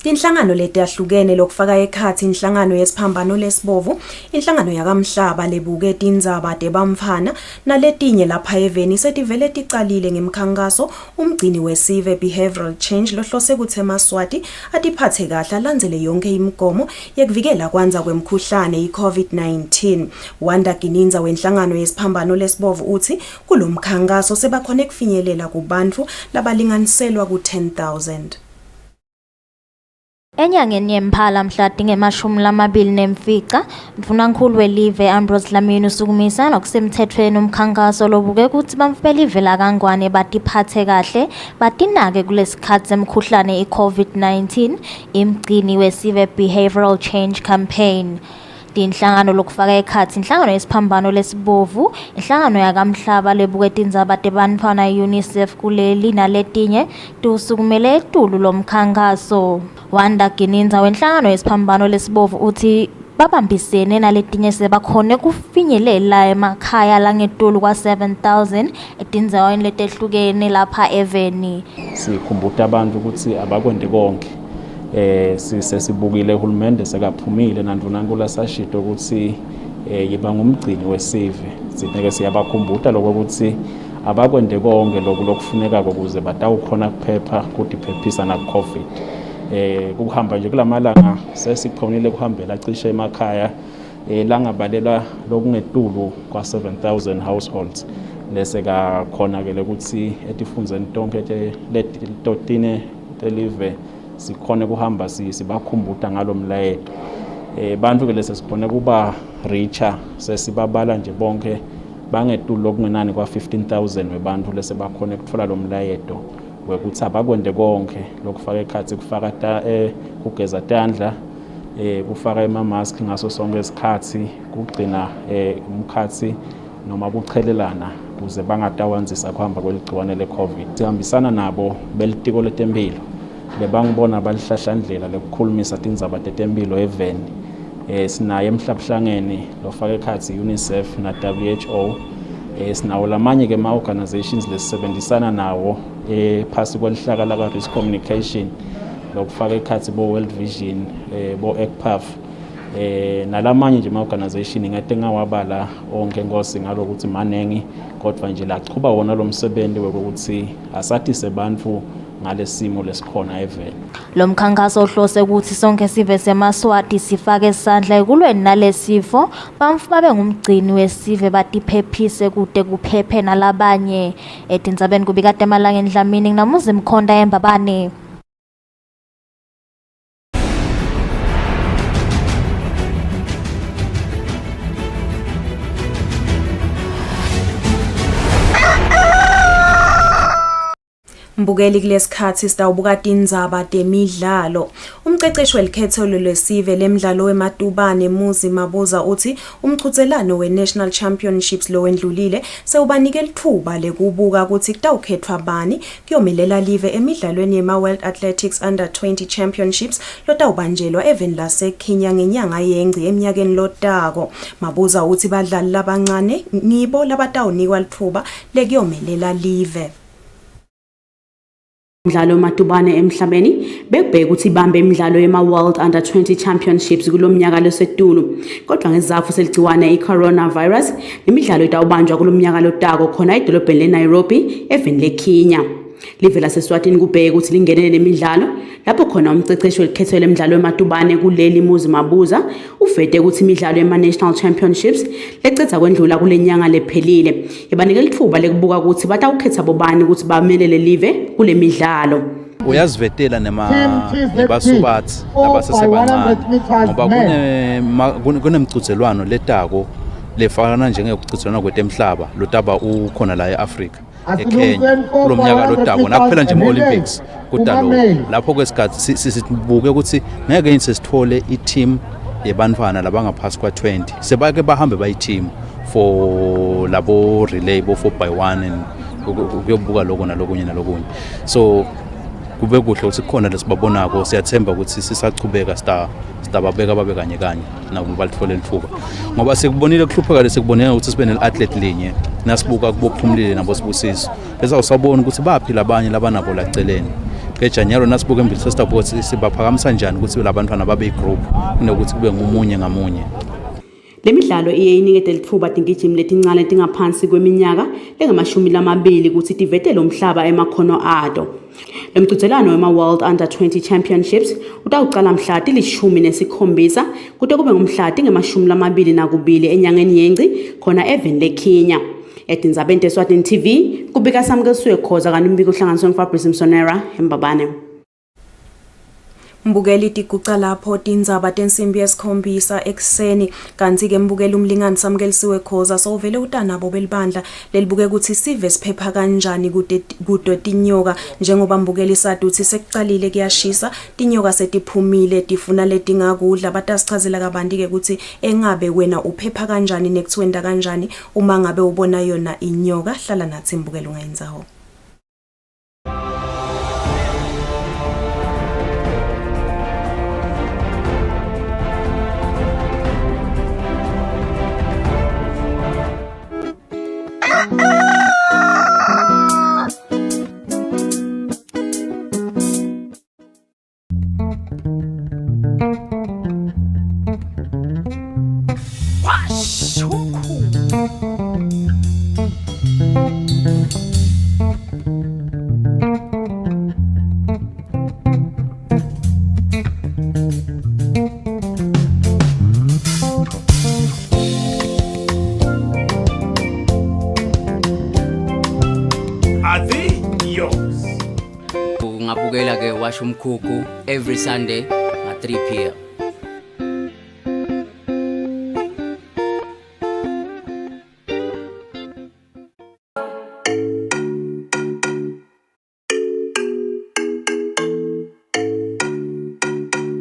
Inhlangano letiyahlukene lokufaka ekhathi inhlangano yesiphambano lesibovu, inhlangano yakamhlaba lebuketa indzaba tebamfana naletinye lapha eveni setivele ticalile ngemkhankaso umgcini wesive behavioral change lohlose kuthe eMaswati atiphathe kahle alandzele yonke imigomo yekuvikela kwanza kwemkhuhlane i-COVID-19. Wanda Gininza wenhlangano yesiphambano lesibovu uthi kulomkhankaso sebakhona kufinyelela kubantu labalinganiselwa ku-10,000. Enyangeni yemphala mhla tinge-24 mvunankulu welive Ambrose Dlamini usukumisa nokusemthethweni umkhankaso lobuke ukuthi bamfelive lakangwane batiphathe kahle batinake kulesikhathi semkhuhlane i-COVID-19 imgcini wesive behavioral change campaign. tinhlangano lokufaka ekhatsi inhlangano yesiphambano lesibovu, inhlangano yakamhlaba lebuketa indzaba tebantfwana UNICEF kuleli naletinye tusukumele etulu lomkhankaso. Wanda Gininza wenhlangano yesiphambano lesibovu uthi babambisene naletinye sebakhone kufinyelela emakhaya langetulu kwa 7,000 etindzaweni letehlukene lapha eVeni. Sikhumbuta abantu ukuthi abakwende konke. Sisesibukile uhulumende sekaphumile nandvunankhulu sashito ukuthi yiba ngumgcini wesive. Sineke siyabakhumbuta lokho ukuthi abakwende konke lokho lokufuneka ukuze batawukhona kuphepha ukuthi phephisa na COVID. Kuhamba nje kulamalanga sesikhonile kuhambela cishe emakhaya langabalela lokungetulu kwa 7,000 households lese kakhona ke ukuthi etifundzeni tonke letotine telive sikhone kuhamba sibakhumbuta ngalomlayeto. Bantu ke lese sikhone kuba richer sesibabala nje bonke bangetulu lokungenani kwa 15,000 webantu lese bakhone kutfola lomlayeto wekuthi abakwende konke lokufaka ekhatsi kufaka kugeza tandla kufaka ama-mask ngaso sonke isikhathi kugcina umkhathi noma kuchelelana ukuze bangatawanzisa kuhamba kweligciwane le-COVID. Sihambisana nabo belitiko letempilo lebangibona balihlahlandlela lekukhulumisa tindzaba tetempilo eVeni. Sinaye emhlabuhlangeni lofaka ekhatsi UNICEF na WHO. Sinawo lamanye ke ma-organizations lesisebenzisana nawo phasi kwelihlaka laka risk communication lokufaka ekhatsi bo World Vision bo ECPAF nalamanye nje ma-organization ngate ngawabala onke ngosi ngalokuthi manengi kodwa nje laqhuba wona lo msebenzi wokuthi asathi sebantfu ngalesimo lesikhona eVeni. Lo mkhankaso ohlose ukuthi sonke sive semaswati sifake isandla ekulweni nalesifo, bamfu babe ngumgcini wesive batiphephise kude kuphephe nalabanye. Etindzabeni kubikade emalangeni Dlamini nginamuzi Mkhonda eMbabane. Mbukeli kulesikhathi sitawubuka tindzaba temidlalo. Umceceshi welikhethelo lesive lemidlalo wematubane Muzi Mabuza uthi umchutselano we-National Championships lo wendlulile sewubanike lithuba lekubuka ukuthi kutawukhethwa bani kuyomelela live emidlalweni yema-World Athletics Under 20 Championships lotawubanjelwa eVeni laseKenya ngenyanga yeNgci eminyakeni lotako. Mabuza uthi badlali labancane ngibo labatawunikwa lithuba lekuyomelela live. Umdlalo wematubane emhlabeni bekubheka ukuthi ibambe imidlalo yema-World Under 20 Championships kulomnyaka lesetulu. Kodwa ngezizathu seligciwane i-coronavirus, imidlalo itawubanjwa kulomnyaka lotako khona edolobheni leNairobi eVeni leKenya. Live laseSwatini kubheka ukuthi lingenele lemidlalo lapho khona umceceshi welikhethelo lemidlalo wematubane kuleli Muzi Mabuza ufete ukuthi imidlalo yema-National Championships lecetha kwendlula kulenyanga lephelile yabanike lithuba lekubuka ukuthi batawukhetha bobani ukuthi bamelele live kule midlalo. Uyazivetela nebasubathi labasesebancane ngoba kunemchutselwano letako lefana njengekuchutselwana kwetemhlaba lotaba ukhona la eAfrika eKenya kulomnyaka lotako nakuphela nje ama-Olympics kudalo lapho kwesikhathi sibuke ukuthi ngeke sesithole i-team yebantwana labangaphasi kwa 20 sebake bahambe bayi-team for labo relay bo 4x1 and kuyobuka lokho nalokunye nalokunye. So kube kuhle ukuthi khona lesibabonako siyathemba ukuthi sisachubeka sitababeka babe kanye kanye nabo balithole lithuba ngoba sikubonile kuhlupheka lesikubonela ukuthi sibe ne-athlete linye nasibuka kubophumlile nabo sibusiso bese usabona ukuthi baphila abanye labanabo laceleni ngeJanuary nasibuka embili sesitabuka sibaphakamisa njani ukuthi labantwana babe igroup kunokuthi kube ngumunye ngamunye. Lemidlalo iye inikete lithuba tingijimi letincane tingaphansi kweminyaka lengama-20 ukuthi tivetele umhlaba emakhono ato. Lomchutselano wema-World Under 20 Championships utawuqala mhla ti-17 kude kube ngumhla tinge-22 enyangeni yeNgci khona eVeni leKenya. Etindzabeni teSwatini TV kubika Samukiswe Khoza kanti umbiko uhlanganiswe nguFabrice Msonera eMbabane. Mbukeli tiguqa lapho tindzaba tensimbi yesikhombisa ekseni kanti ke mbukeli umlingani samkelisiwe khoza sovele utanabo belibandla lelibuke ukuthi sive siphepha kanjani kude tinyoka njengoba mbukeli saduthi sekuqalile kuyashisa tinyoka setiphumile tifuna letingakudla batasichazela kabanti ke ukuthi engabe wena uphepha kanjani nekuthiwenda kanjani uma ngabe ubona yona inyoka hlala nathi mbukeli ungayinzaho. Ngabukela ke washa umkhukhu every Sunday at 3 p.m.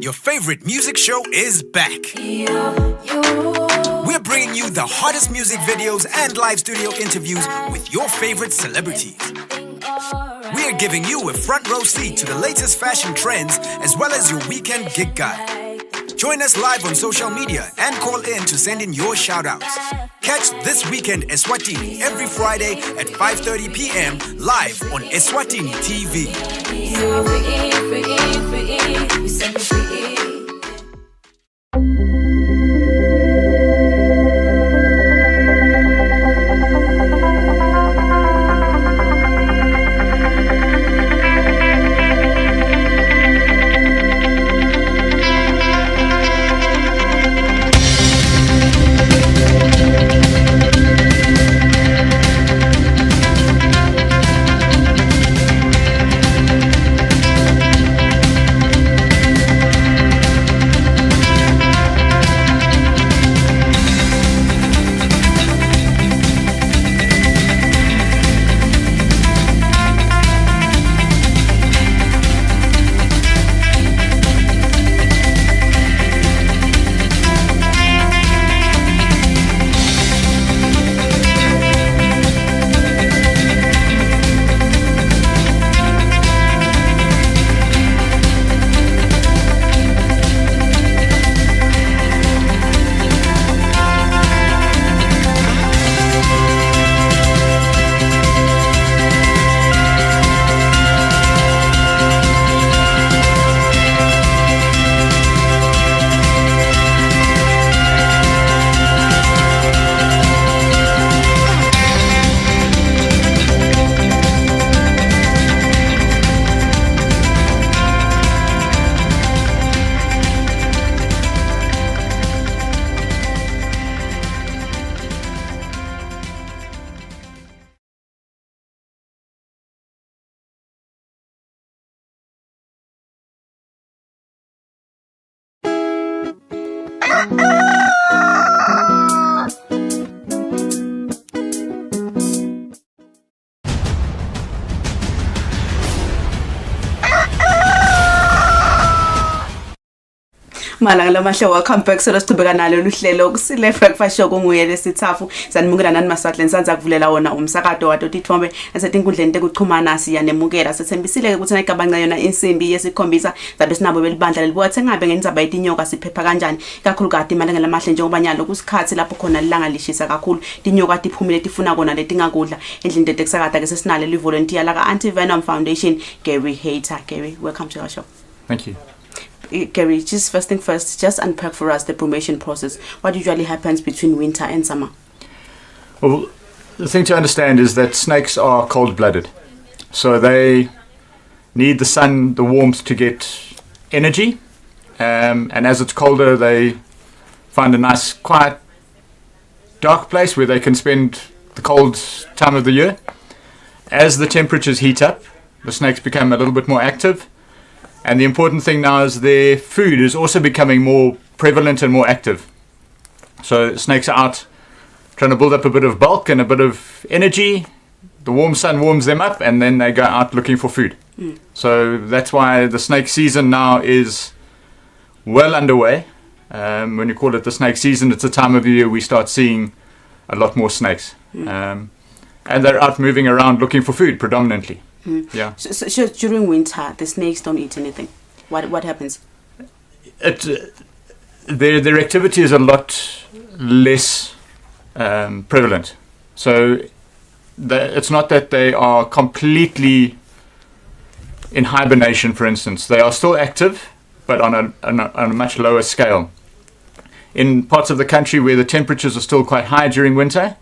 Your favorite music show is back. We're bringing you the hottest music videos and live studio interviews with your favorite celebrities. We're giving you a front row seat to the latest fashion trends as well as your weekend gig guide. Join us live on social media and call in to send in your shout-outs. Catch This Weekend Eswatini every Friday at 5:30 p.m. live on Eswatini TV. Malanga lamahle welcome back so lesiqhubeka nalo luhlelo kusile breakfast show kunguye lesithafu sanimukela nani maswahle sanza kuvulela wona umsakado waDoti Thombe esetinkundleni tekuchumana siyanemukela sethembisile ukuthi nayigabanca yona insimbi yesikhombisa zabe sinabo belibandla lelibuka thengabe ngendzaba yetinyoka siphepha kanjani kakhulukati malanga lamahle njengoba nyalo kusikhathi lapho khona lilanga lishisa kakhulu tinyoka tiphumile tifuna kona letingakudla endlini tetekusakata ke sesinale li volunteer la ka Anti Venom Foundation Gary Hater. Gary, welcome to our show. Thank you. Gary, just first thing first, just unpack for us the brumation process. What usually happens between winter and summer? Well, the thing to understand is that snakes are cold-blooded. So they need the sun, the warmth to get energy. And as it's colder, they find a nice, quiet, dark place where they can spend the cold time of the year. As the temperatures heat up, the snakes become a little bit more active. And the important thing now is their food is also becoming more prevalent and more active. So snakes are out trying to build up a bit of bulk and a bit of energy. The warm sun warms them up, and then they go out looking for food. So that's why the snake season now is well underway. When you call it the snake season, it's the time of the year we start seeing a lot more snakes. And they're out moving around looking for food predominantly. Yeah. So during winter, the snakes don't eat anything. What happens? Their activity is a lot less prevalent. So it's not that they are completely in hibernation, for instance. They are still active, but on a much lower scale. In parts of the country where the temperatures are still quite high during winter,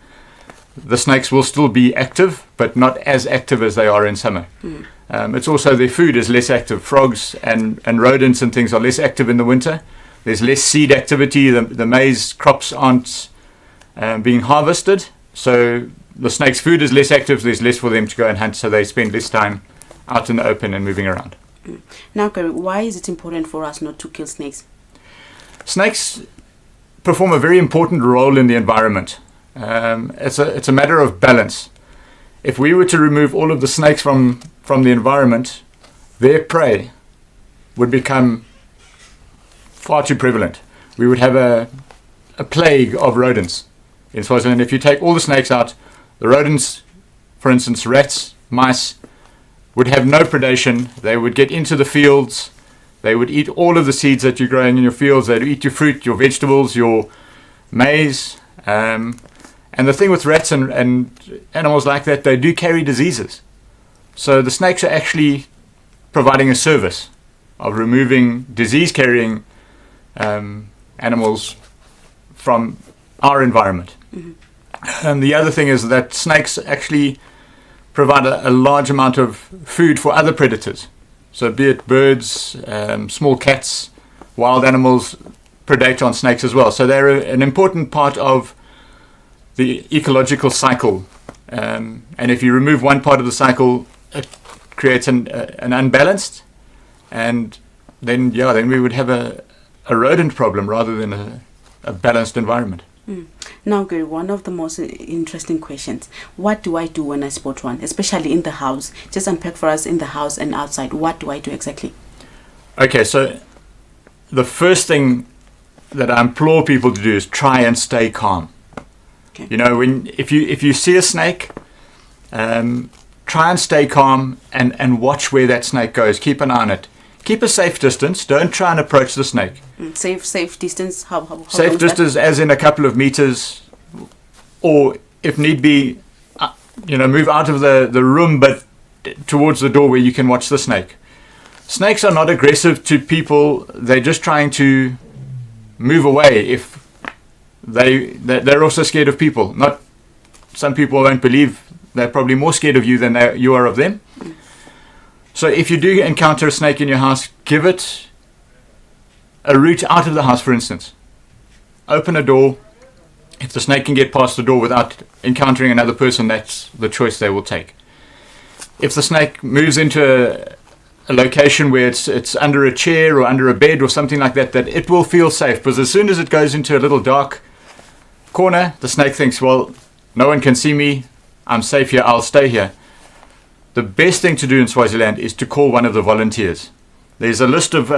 the snakes will still be active, but not as active as they are in summer. It's also their food is less active. Frogs and rodents and things are less active in the winter. There's less seed activity. The maize crops aren't being harvested. So the snake's food is less active. There's less for them to go and hunt. So they spend less time out in the open and moving around. Now, Gary, why is it important for us not to kill snakes? Snakes perform a very important role in the environment. It's a matter of balance. If we were to remove all of the snakes from the environment, their prey would become far too prevalent. We would have a plague of rodents in Swaziland. If you take all the snakes out, the rodents, for instance, rats, mice, would have no predation. They would get into the fields. They would eat all of the seeds that you're growing in your fields. They'd eat your fruit, your vegetables, your maize. And the thing with rats and animals like that, they do carry diseases. So the snakes are actually providing a service of removing disease-carrying animals from our environment. And the other thing is that snakes actually provide a large amount of food for other predators. So be it birds, small cats, wild animals predate on snakes as well. So they're an important part of the ecological cycle. And if you remove one part of the cycle, it creates an unbalanced, and then we would have a rodent problem rather than a balanced environment. Now, Gary, one of the most interesting questions. What do I do when I spot one, especially in the house? Just unpack for us in the house and outside. What do I do exactly? Okay, so the first thing that I implore people to do is try and stay calm. Okay. You know, if you see a snake, try and stay calm and watch where that snake goes. Keep an eye on it. Keep a safe distance. Don't try and approach the snake. Safe distance? How safe distance as in a couple of meters, or if need be, move out of the room but towards the door where you can watch the snake. Snakes are not aggressive to people. They're just trying to move away. If they're also scared of people. Not some people won't believe. They're probably more scared of you than you are of them. So if you do encounter a snake in your house, give it a route out of the house, for instance. Open a door. If the snake can get past the door without encountering another person, that's the choice they will take. If the snake moves into a location where it's under a chair or under a bed or something like that, that it will feel safe. Because as soon as it goes into a little dark corner, the snake thinks, well, no one can see me. I'm safe here. I'll stay here. The best thing to do in Swaziland is to call one of the volunteers. There's a list of,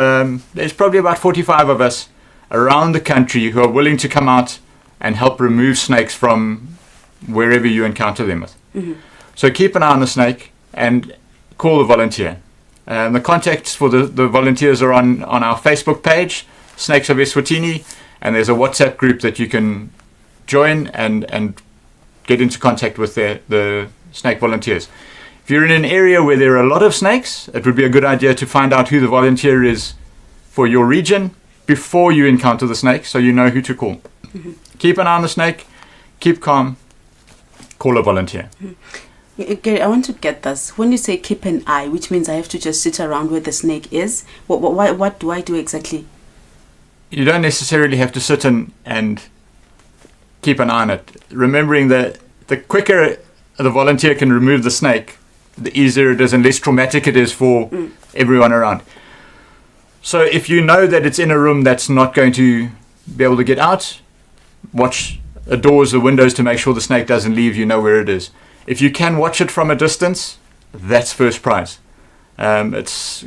there's probably about 45 of us around the country who are willing to come out and help remove snakes from wherever you encounter them with. So keep an eye on the snake and call the volunteer. The contacts for the volunteers are on our Facebook page, Snakes of Eswatini, and there's a WhatsApp group that you can join and get into contact with the snake volunteers. If you're in an area where there are a lot of snakes, it would be a good idea to find out who the volunteer is for your region before you encounter the snake, so you know who to call. Keep an eye on the snake, keep calm, call a volunteer. Okay, I want to get this. When you say keep an eye, which means I have to just sit around where the snake is, what do I do exactly? You don't necessarily have to sit and keep an eye on it. Remembering that the quicker the volunteer can remove the snake, the easier it is and less traumatic it is for everyone around. So if you know that it's in a room that's not going to be able to get out, watch the doors, the windows to make sure the snake doesn't leave, you know where it is. If you can watch it from a distance, that's first prize. It's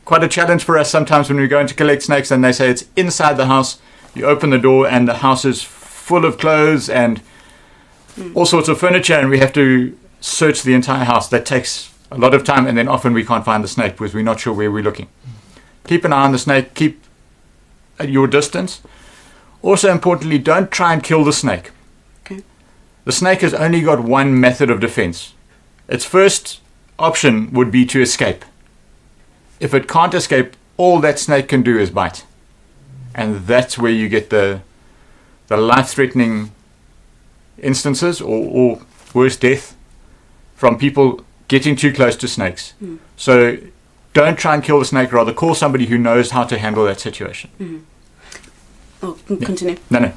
quite a challenge for us sometimes when we go in to collect snakes and they say it's inside the house. You open the door and the house is full of clothes and all sorts of furniture, and we have to search the entire house. That takes a lot of time, and then often we can't find the snake because we're not sure where we're looking. Keep an eye on the snake, keep at your distance. Also importantly, don't try and kill the snake. Okay. The snake has only got one method of defense. Its first option would be to escape. If it can't escape, all that snake can do is bite. And that's where you get the life-threatening instances or worse, death from people getting too close to snakes. So don't try and kill the snake, rather call somebody who knows how to handle that situation. Oh, continue. No.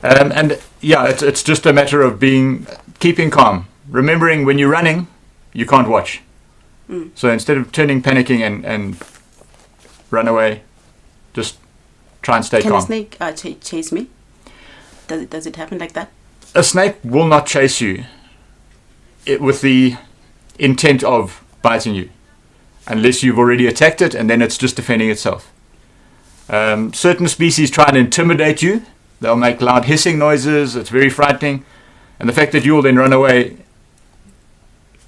And yeah, it's just a matter of keeping calm. Remembering when you're running, you can't watch. So instead of panicking and run away, just try and stay Can calm. a snake chase me? Does it happen like that? A snake will not chase you with the intent of biting you, unless you've already attacked it and then it's just defending itself. Certain species try and intimidate you. They'll make loud hissing noises. It's very frightening. And the fact that you will then run away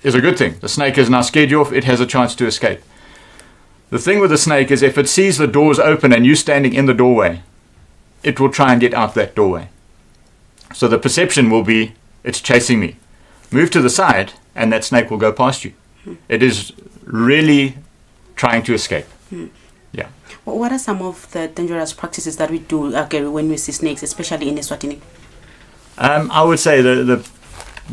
is a good thing. The snake has now scared you off. It has a chance to escape. The thing with the snake is if it sees the doors open and you standing in the doorway, it will try and get out that doorway. So the perception will be, it's chasing me. Move to the side and that snake will go past you. It is really trying to escape. Yeah. What are some of the dangerous practices that we do, Gary, when we see snakes, especially in Eswatini? I would say the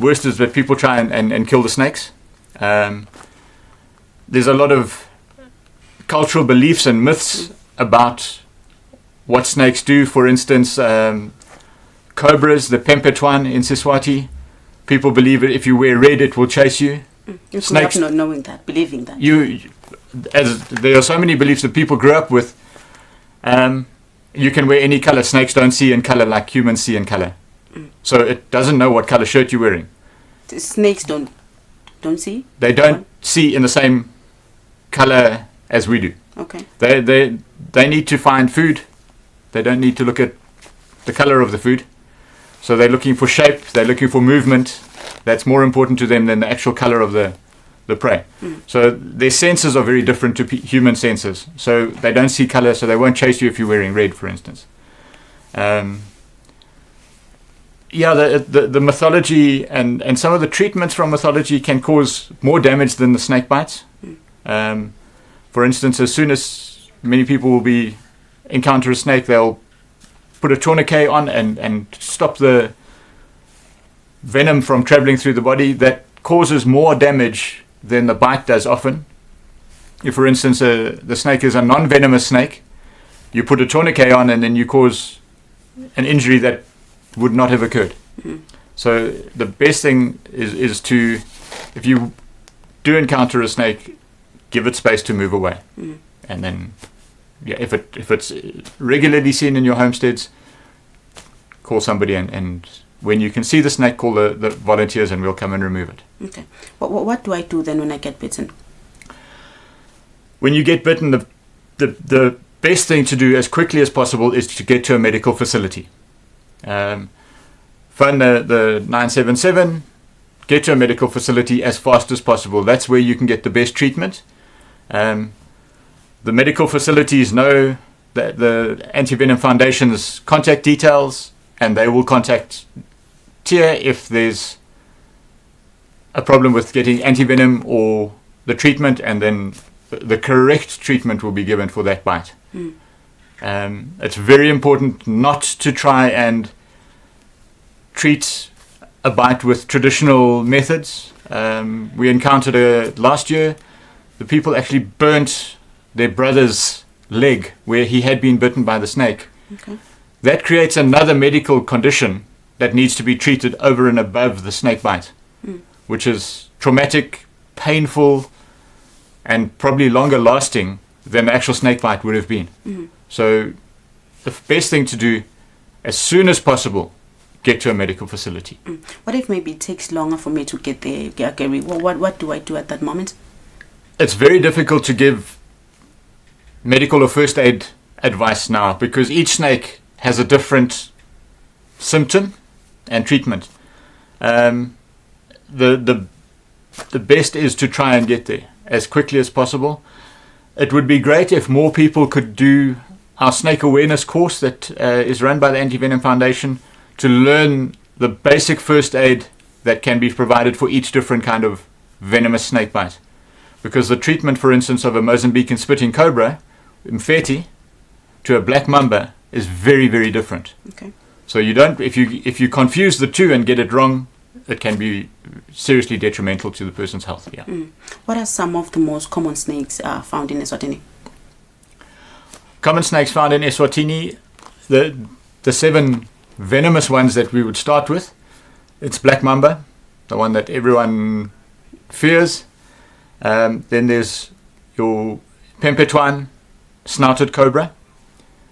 worst is that people try and kill the snakes. There's a lot of cultural beliefs and myths about what snakes do. For instance, cobras, the pempetwan in Siswati, people believe that if you wear red it will chase you. You grew up not knowing that, believing that. As there are so many beliefs that people grew up with. You can wear any color. Snakes don't see in color like humans see in color. So it doesn't know what color shirt you're wearing. The snakes don't see? They don't see in the same color as we do. Okay. They need to find food. They don't need to look at the color of the food. So they're looking for shape, they're looking for movement. That's more important to them than the actual color of the prey. So their senses are very different to human senses. So they don't see color, so they won't chase you if you're wearing red, for instance. The mythology and some of the treatments from mythology can cause more damage than the snake bites. For instance, as soon as many people will encounter a snake, they'll put a tourniquet on and stop the venom from traveling through the body. That causes more damage than the bite does often. If, for instance, the snake is a non-venomous snake, you put a tourniquet on and then you cause an injury that would not have occurred. So the best thing is to, if you do encounter a snake, give it space to move away. And then, if it's regularly seen in your homesteads, call somebody and when you can see the snake, call the volunteers and we'll come and remove it. Okay. What do I do then when I get bitten? When you get bitten, the best thing to do as quickly as possible is to get to a medical facility. Phone the 977, get to a medical facility as fast as possible. That's where you can get the best treatment. The medical facilities know the Anti-Venom Foundation's contact details, and they will contact TIA if there's a problem with getting anti-venom or the treatment, and then the correct treatment will be given for that bite. It's very important not to try and treat a bite with traditional methods. We encountered last year, the people actually burnt their brother's leg where he had been bitten by the snake. Okay. That creates another medical condition that needs to be treated over and above the snake bite, which is traumatic, painful, and probably longer lasting than the actual snake bite would have been. So the best thing to do, as soon as possible, get to a medical facility. What if maybe it takes longer for me to get there, Gary? What do I do at that moment? It's very difficult to give medical or first aid advice now because each snake has a different symptom and treatment. The best is to try and get there as quickly as possible. It would be great if more people could do our snake awareness course that is run by the Anti-Venom Foundation to learn the basic first aid that can be provided for each different kind of venomous snake bite. Because the treatment, for instance, of a Mozambican spitting cobra, mfeti, to a black mamba is very, very different. Okay. So you don't, if you confuse the two and get it wrong, it can be seriously detrimental to the person's health. Yeah. What are some of the most common snakes found in Eswatini? Common snakes found in Eswatini, the 7 venomous ones that we would start with. It's black mamba, the one that everyone fears. Then there's your pempetwan, snouted cobra,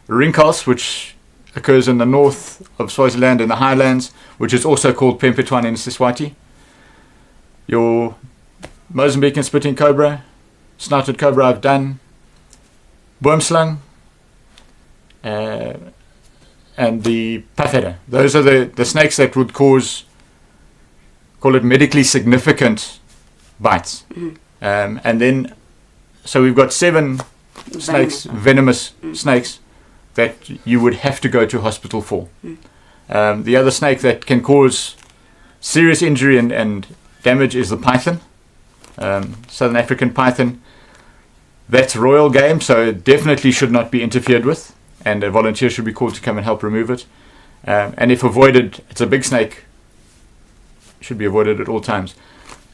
rinkels, which occurs in the north of Swaziland in the highlands, which is also called pempetwan in Eswatini. Your Mozambican spitting cobra, snouted cobra I've done, boomslang, and the platter. Those are the snakes that would call it medically significant bites. And then, so we've got 7 snakes, venomous snakes, that you would have to go to hospital for. The other snake that can cause serious injury and damage is the python, Southern African python. That's royal game, so it definitely should not be interfered with, and a volunteer should be called to come and help remove it. And if avoided, it's a big snake, should be avoided at all times.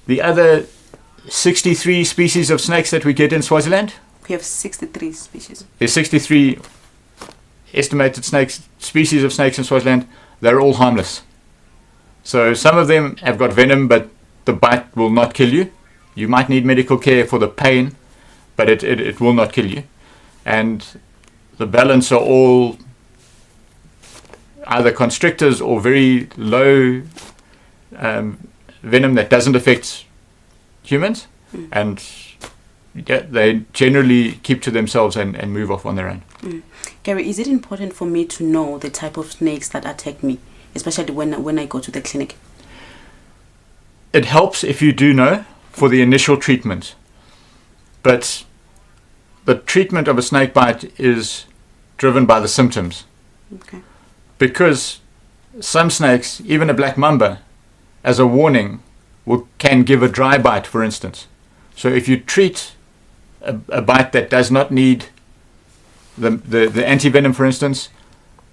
The other 63 species of snakes that we get in Swaziland? We have 63 species. There's 63 estimated species of snakes in Swaziland. They're all harmless. So some of them have got venom, but the bite will not kill you. You might need medical care for the pain, but it will not kill you. And the balance are all either constrictors or very low venom that doesn't affect humans, and they generally keep to themselves and move off on their own. Gary, is it important for me to know the type of snakes that attack me, especially when I go to the clinic? It helps if you do know for the initial treatment, but the treatment of a snake bite is driven by the symptoms. Okay. Because some snakes, even a black mamba, as a warning, can give a dry bite, for instance. So if you treat a bite that does not need the anti-venom, for instance,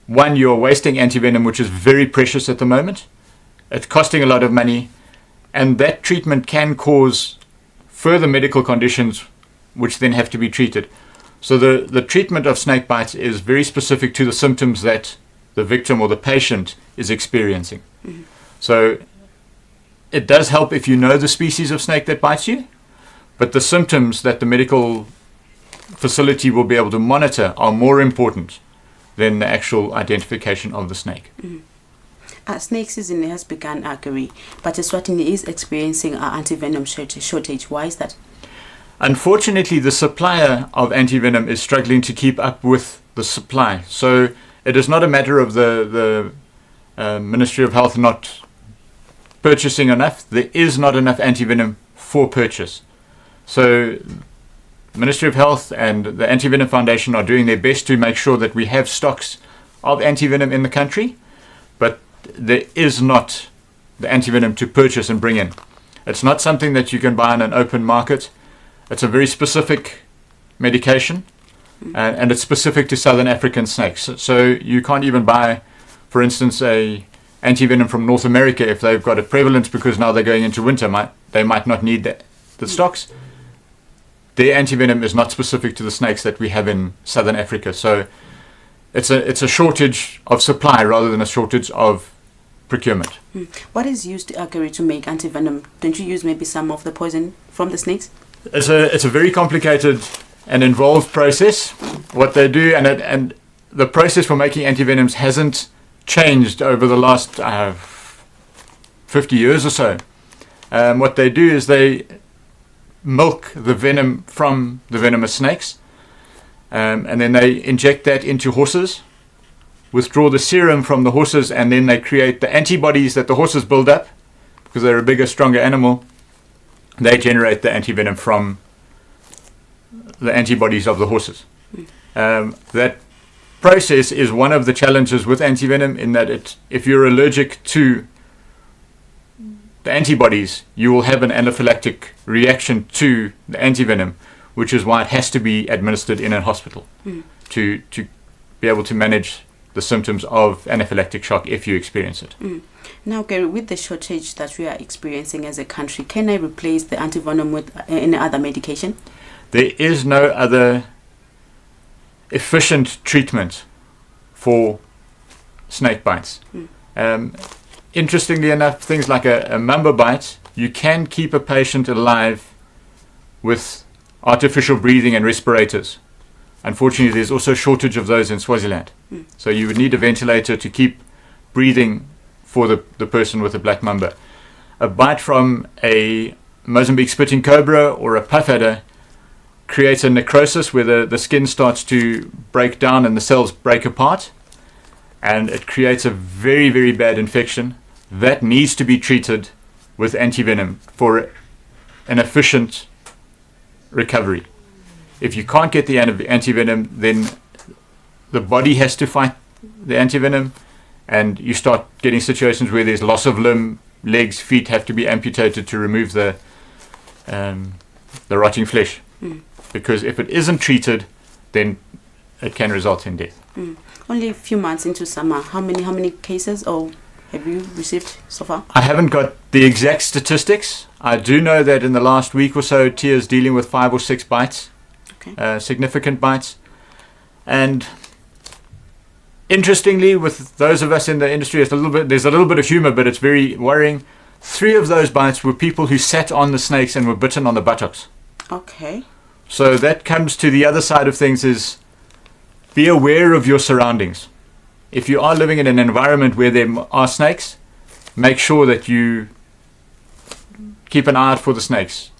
one, you're wasting anti-venom, which is very precious at the moment. It's costing a lot of money, and that treatment can cause further medical conditions which then have to be treated. So the treatment of snake bites is very specific to the symptoms that the victim or the patient is experiencing. So it does help if you know the species of snake that bites you, but the symptoms that the medical facility will be able to monitor are more important than the actual identification of the snake. Snake season has begun, Gary, but Eswatini is experiencing an anti-venom shortage. Why is that? Unfortunately, the supplier of anti-venom is struggling to keep up with the supply. So it is not a matter of the Ministry of Health not purchasing enough. There is not enough anti-venom for purchase. So the Ministry of Health and the Anti-Venom Foundation are doing their best to make sure that we have stocks of anti-venom in the country, but there is not the anti-venom to purchase and bring in. It's not something that you can buy on an open market. It's a very specific medication, and it's specific to Southern African snakes. So you can't even buy, for instance, a anti-venom from North America if they've got a prevalence, because now they're going into winter. They might not need the stocks. Their anti-venom is not specific to the snakes that we have in Southern Africa. So it's a shortage of supply rather than a shortage of procurement. What is used, Gary, to make anti-venom? Don't you use maybe some of the poison from the snakes? It's a very complicated an involved process. What they do, and the process for making antivenoms hasn't changed over the last 50 years or so. What they do is they milk the venom from the venomous snakes, and then they inject that into horses, withdraw the serum from the horses, and then they create the antibodies that the horses build up because they're a bigger, stronger animal. They generate the antivenom from the antibodies of the horses. That process is one of the challenges with antivenom, in that if you're allergic to the antibodies, you will have an anaphylactic reaction to the antivenom, which is why it has to be administered in a hospital to be able to manage the symptoms of anaphylactic shock if you experience it. Now, Gary, with the shortage that we are experiencing as a country, can I replace the antivenom with any other medication? There is no other efficient treatment for snake bites. Interestingly enough, things like a mamba bite, you can keep a patient alive with artificial breathing and respirators. Unfortunately, there's also a shortage of those in Swaziland. So you would need a ventilator to keep breathing for the person with a black mamba. A bite from a Mozambique spitting cobra or a puff adder creates a necrosis where the skin starts to break down and the cells break apart, and it creates a very, very bad infection that needs to be treated with antivenom for an efficient recovery. If you can't get the antivenom, then the body has to fight the antivenom, and you start getting situations where there's loss of limb, legs, feet have to be amputated to remove the rotting flesh. Because if it isn't treated, then it can result in death. Only a few months into summer, how many cases have you received so far? I haven't got the exact statistics. I do know that in the last week or so, Tia is dealing with 5 or 6 bites, significant bites. And interestingly, with those of us in the industry, there's a little bit of humor, but it's very worrying. 3 of those bites were people who sat on the snakes and were bitten on the buttocks. Okay. So that comes to the other side of things, is be aware of your surroundings. If you are living in an environment where there are snakes, make sure that you keep an eye out for the snakes.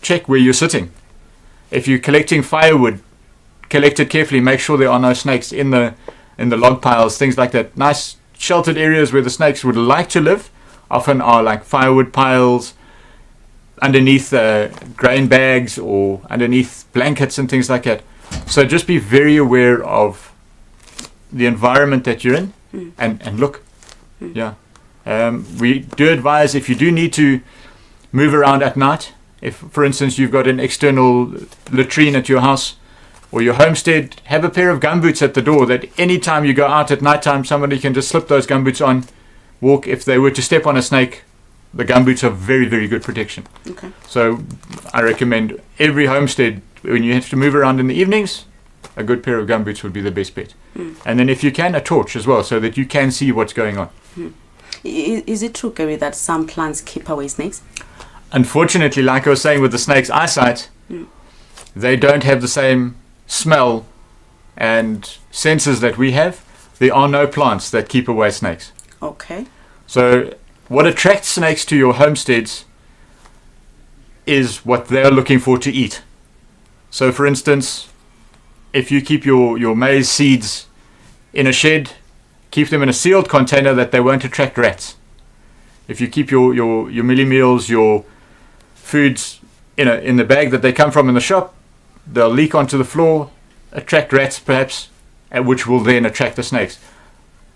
Check where you're sitting. If you're collecting firewood, collect it carefully. Make sure there are no snakes in the log piles, things like that. Nice sheltered areas where the snakes would like to live often are like firewood piles, underneath grain bags or underneath blankets and things like that. So just be very aware of the environment that you're in and look. We do advise, if you do need to move around at night, if for instance you've got an external latrine at your house or your homestead, have a pair of gumboots at the door that anytime you go out at nighttime, somebody can just slip those gumboots on, walk. If they were to step on a snake, the gumboots are very, very good protection. Okay. So I recommend every homestead, when you have to move around in the evenings, a good pair of gumboots would be the best bet. And then if you can, a torch as well, so that you can see what's going on. Is it true, Gary, that some plants keep away snakes? Unfortunately, like I was saying with the snake's eyesight, they don't have the same smell and senses that we have. There are no plants that keep away snakes. Okay. So what attracts snakes to your homesteads is what they're looking for to eat. So for instance, if you keep your maize seeds in a shed, keep them in a sealed container that they won't attract rats. If you keep your millie meals, your foods in the bag that they come from in the shop, they'll leak onto the floor, attract rats perhaps, which will then attract the snakes.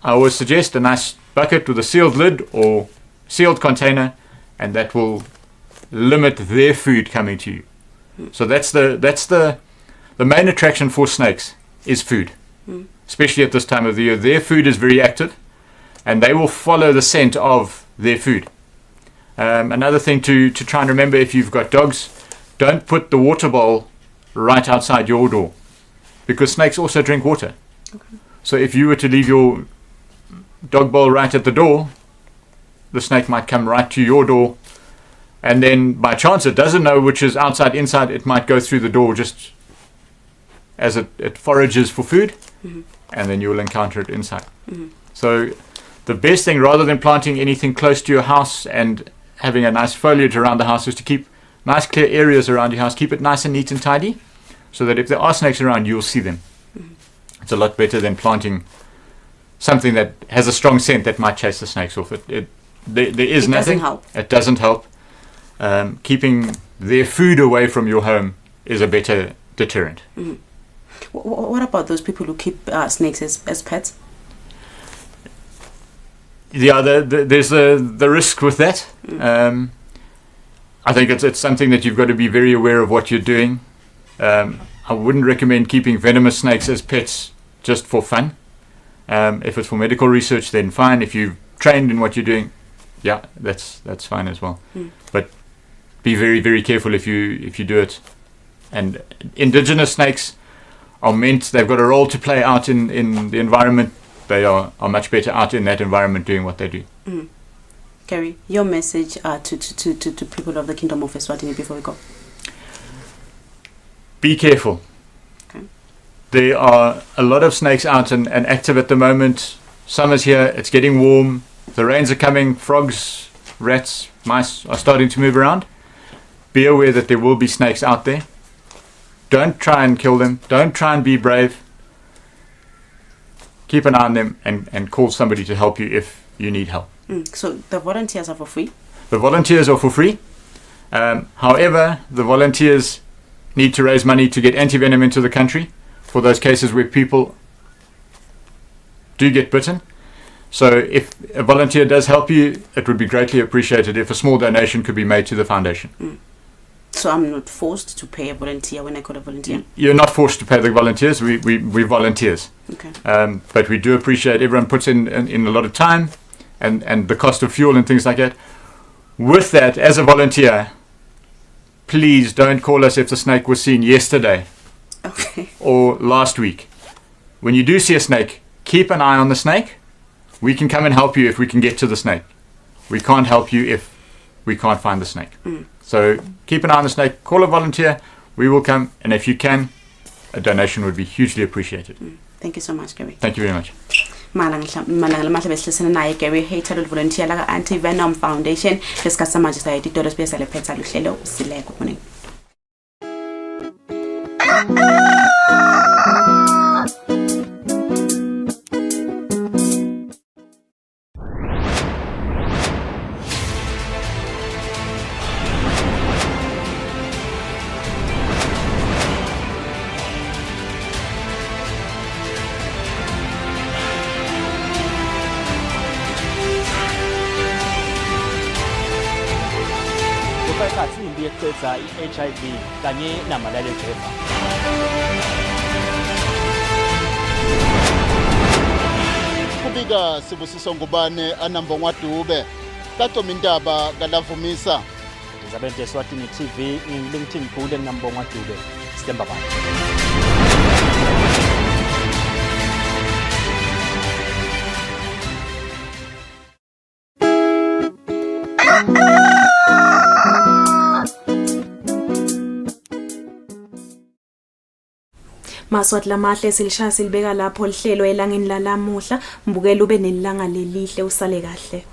I always suggest a nice bucket with a sealed lid or sealed container, and that will limit their food coming to you. So that's the main attraction for snakes is food, especially at this time of the year. Their food is very active, and they will follow the scent of their food. Another thing to try and remember, if you've got dogs, don't put the water bowl right outside your door, because snakes also drink water. Okay. So if you were to leave your dog bowl right at the door, the snake might come right to your door, and then by chance it doesn't know which is outside, inside, it might go through the door just as it forages for food, and then you will encounter it inside. So the best thing, rather than planting anything close to your house and having a nice foliage around the house, is to keep nice clear areas around your house. Keep it nice and neat and tidy, so that if there are snakes around, you'll see them. It's a lot better than planting something that has a strong scent that might chase the snakes off. There is nothing. Doesn't help. It doesn't help. Keeping their food away from your home is a better deterrent. What about those people who keep snakes as pets? Yeah, there's the risk with that. I think it's something that you've got to be very aware of what you're doing. I wouldn't recommend keeping venomous snakes as pets just for fun. If it's for medical research, then fine. If you've trained in what you're doing, yeah, that's fine as well. But be very, very careful if you do it. And indigenous snakes are they've got a role to play out in the environment. They are much better out in that environment doing what they do. Gary, your message to people of the Kingdom of Eswatini before we go. Be careful. Okay. There are a lot of snakes out and active at the moment. Summer's here, it's getting warm, the rains are coming, frogs, rats, mice are starting to move around. Be aware that there will be snakes out there. Don't try and kill them. Don't try and be brave. Keep an eye on them and call somebody to help you if you need help. So the volunteers are for free? The volunteers are for free. However, the volunteers need to raise money to get antivenom into the country for those cases where people do get bitten. So if a volunteer does help you, it would be greatly appreciated if a small donation could be made to the foundation. So I'm not forced to pay a volunteer when I call a volunteer? You're not forced to pay the volunteers. We volunteers. Okay. But we do appreciate everyone puts in a lot of time and the cost of fuel and things like that. With that, as a volunteer, please don't call us if the snake was seen yesterday or last week. When you do see a snake, keep an eye on the snake. We can come and help you if we can get to the snake. We can't help you if we can't find the snake. So keep an eye on the snake, call a volunteer, we will come, and if you can, a donation would be hugely appreciated. Thank you so much, Gary. Thank you very much. malanga lamahle besihlisene naye Gary Hater volunteer la Anti-Venom Foundation discuss manje sayidi Doro Space lephetha luhlelo Kusile. Good morning. Imbi yeqeda i-HIV kanye namalale phepha. Kubika Sibusiso Ngubane anamba ngwadube katoma indaba kalavumisa Ndizabente Eswatini TV ngilingithini khule nginamba ngwadube Stemba bani. Maswati lamahle silishaya silibeka lapho lihlelo elangeni lalamuhla mbukela ube nelanga lelihle usale kahle.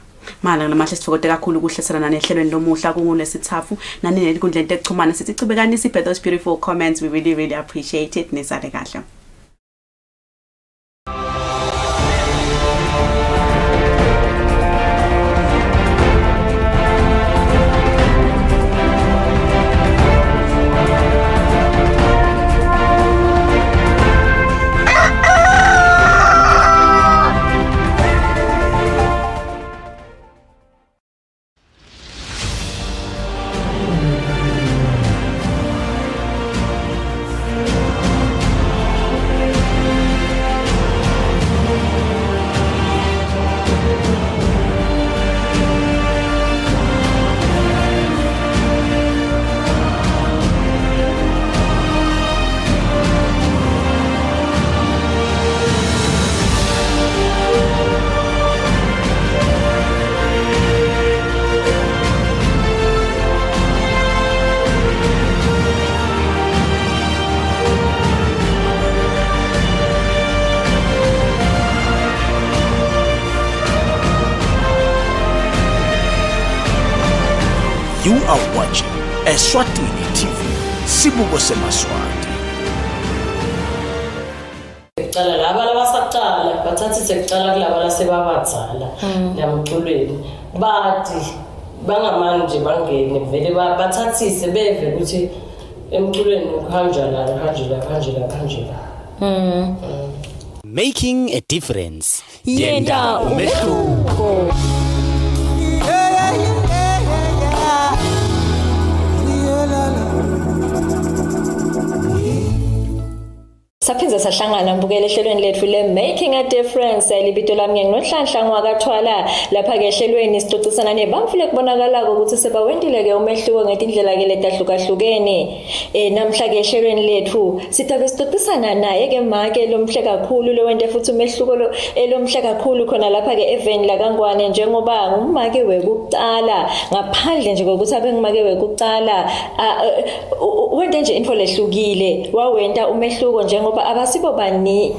Malanga lamahle sithokoze kakhulu ukuhleselana nehlelweni lomuhla kungolesithafu nani nelikundla into ekuxhumana sithi cibekani siphe those beautiful comments, we really appreciate it. Nisale kahle. You are watching Eswatini TV, Sibuko seMaswati. Cala laba labasaqala bathathi sekuqala kulaba lasebabadzala lamculweni bathi bangamanje bangene vele bathathise beve ukuthi emculweni kanjela. Making a difference. Yenda umehluko. Saphinza sahlangana mbukele ehlelweni lethu le Making a Difference libito lami nginohlanhla ngwakathwala lapha ke ehlelweni sixoxisana nebamfule kubonakalako ukuthi sebawendile ke umehluko ngetindlela ke letahlukahlukene namhla ke ehlelweni lethu sithabe sixoxisana naye ke make lomhle kakhulu lowente futhi umehluko lomhle kakhulu khona lapha ke event la kaNgwane njengoba ngumake wekuqala ngaphandle nje kokuthi abe ngumake wekuqala wente nje info lehlukile wawenta umehluko njengoba abasibo bani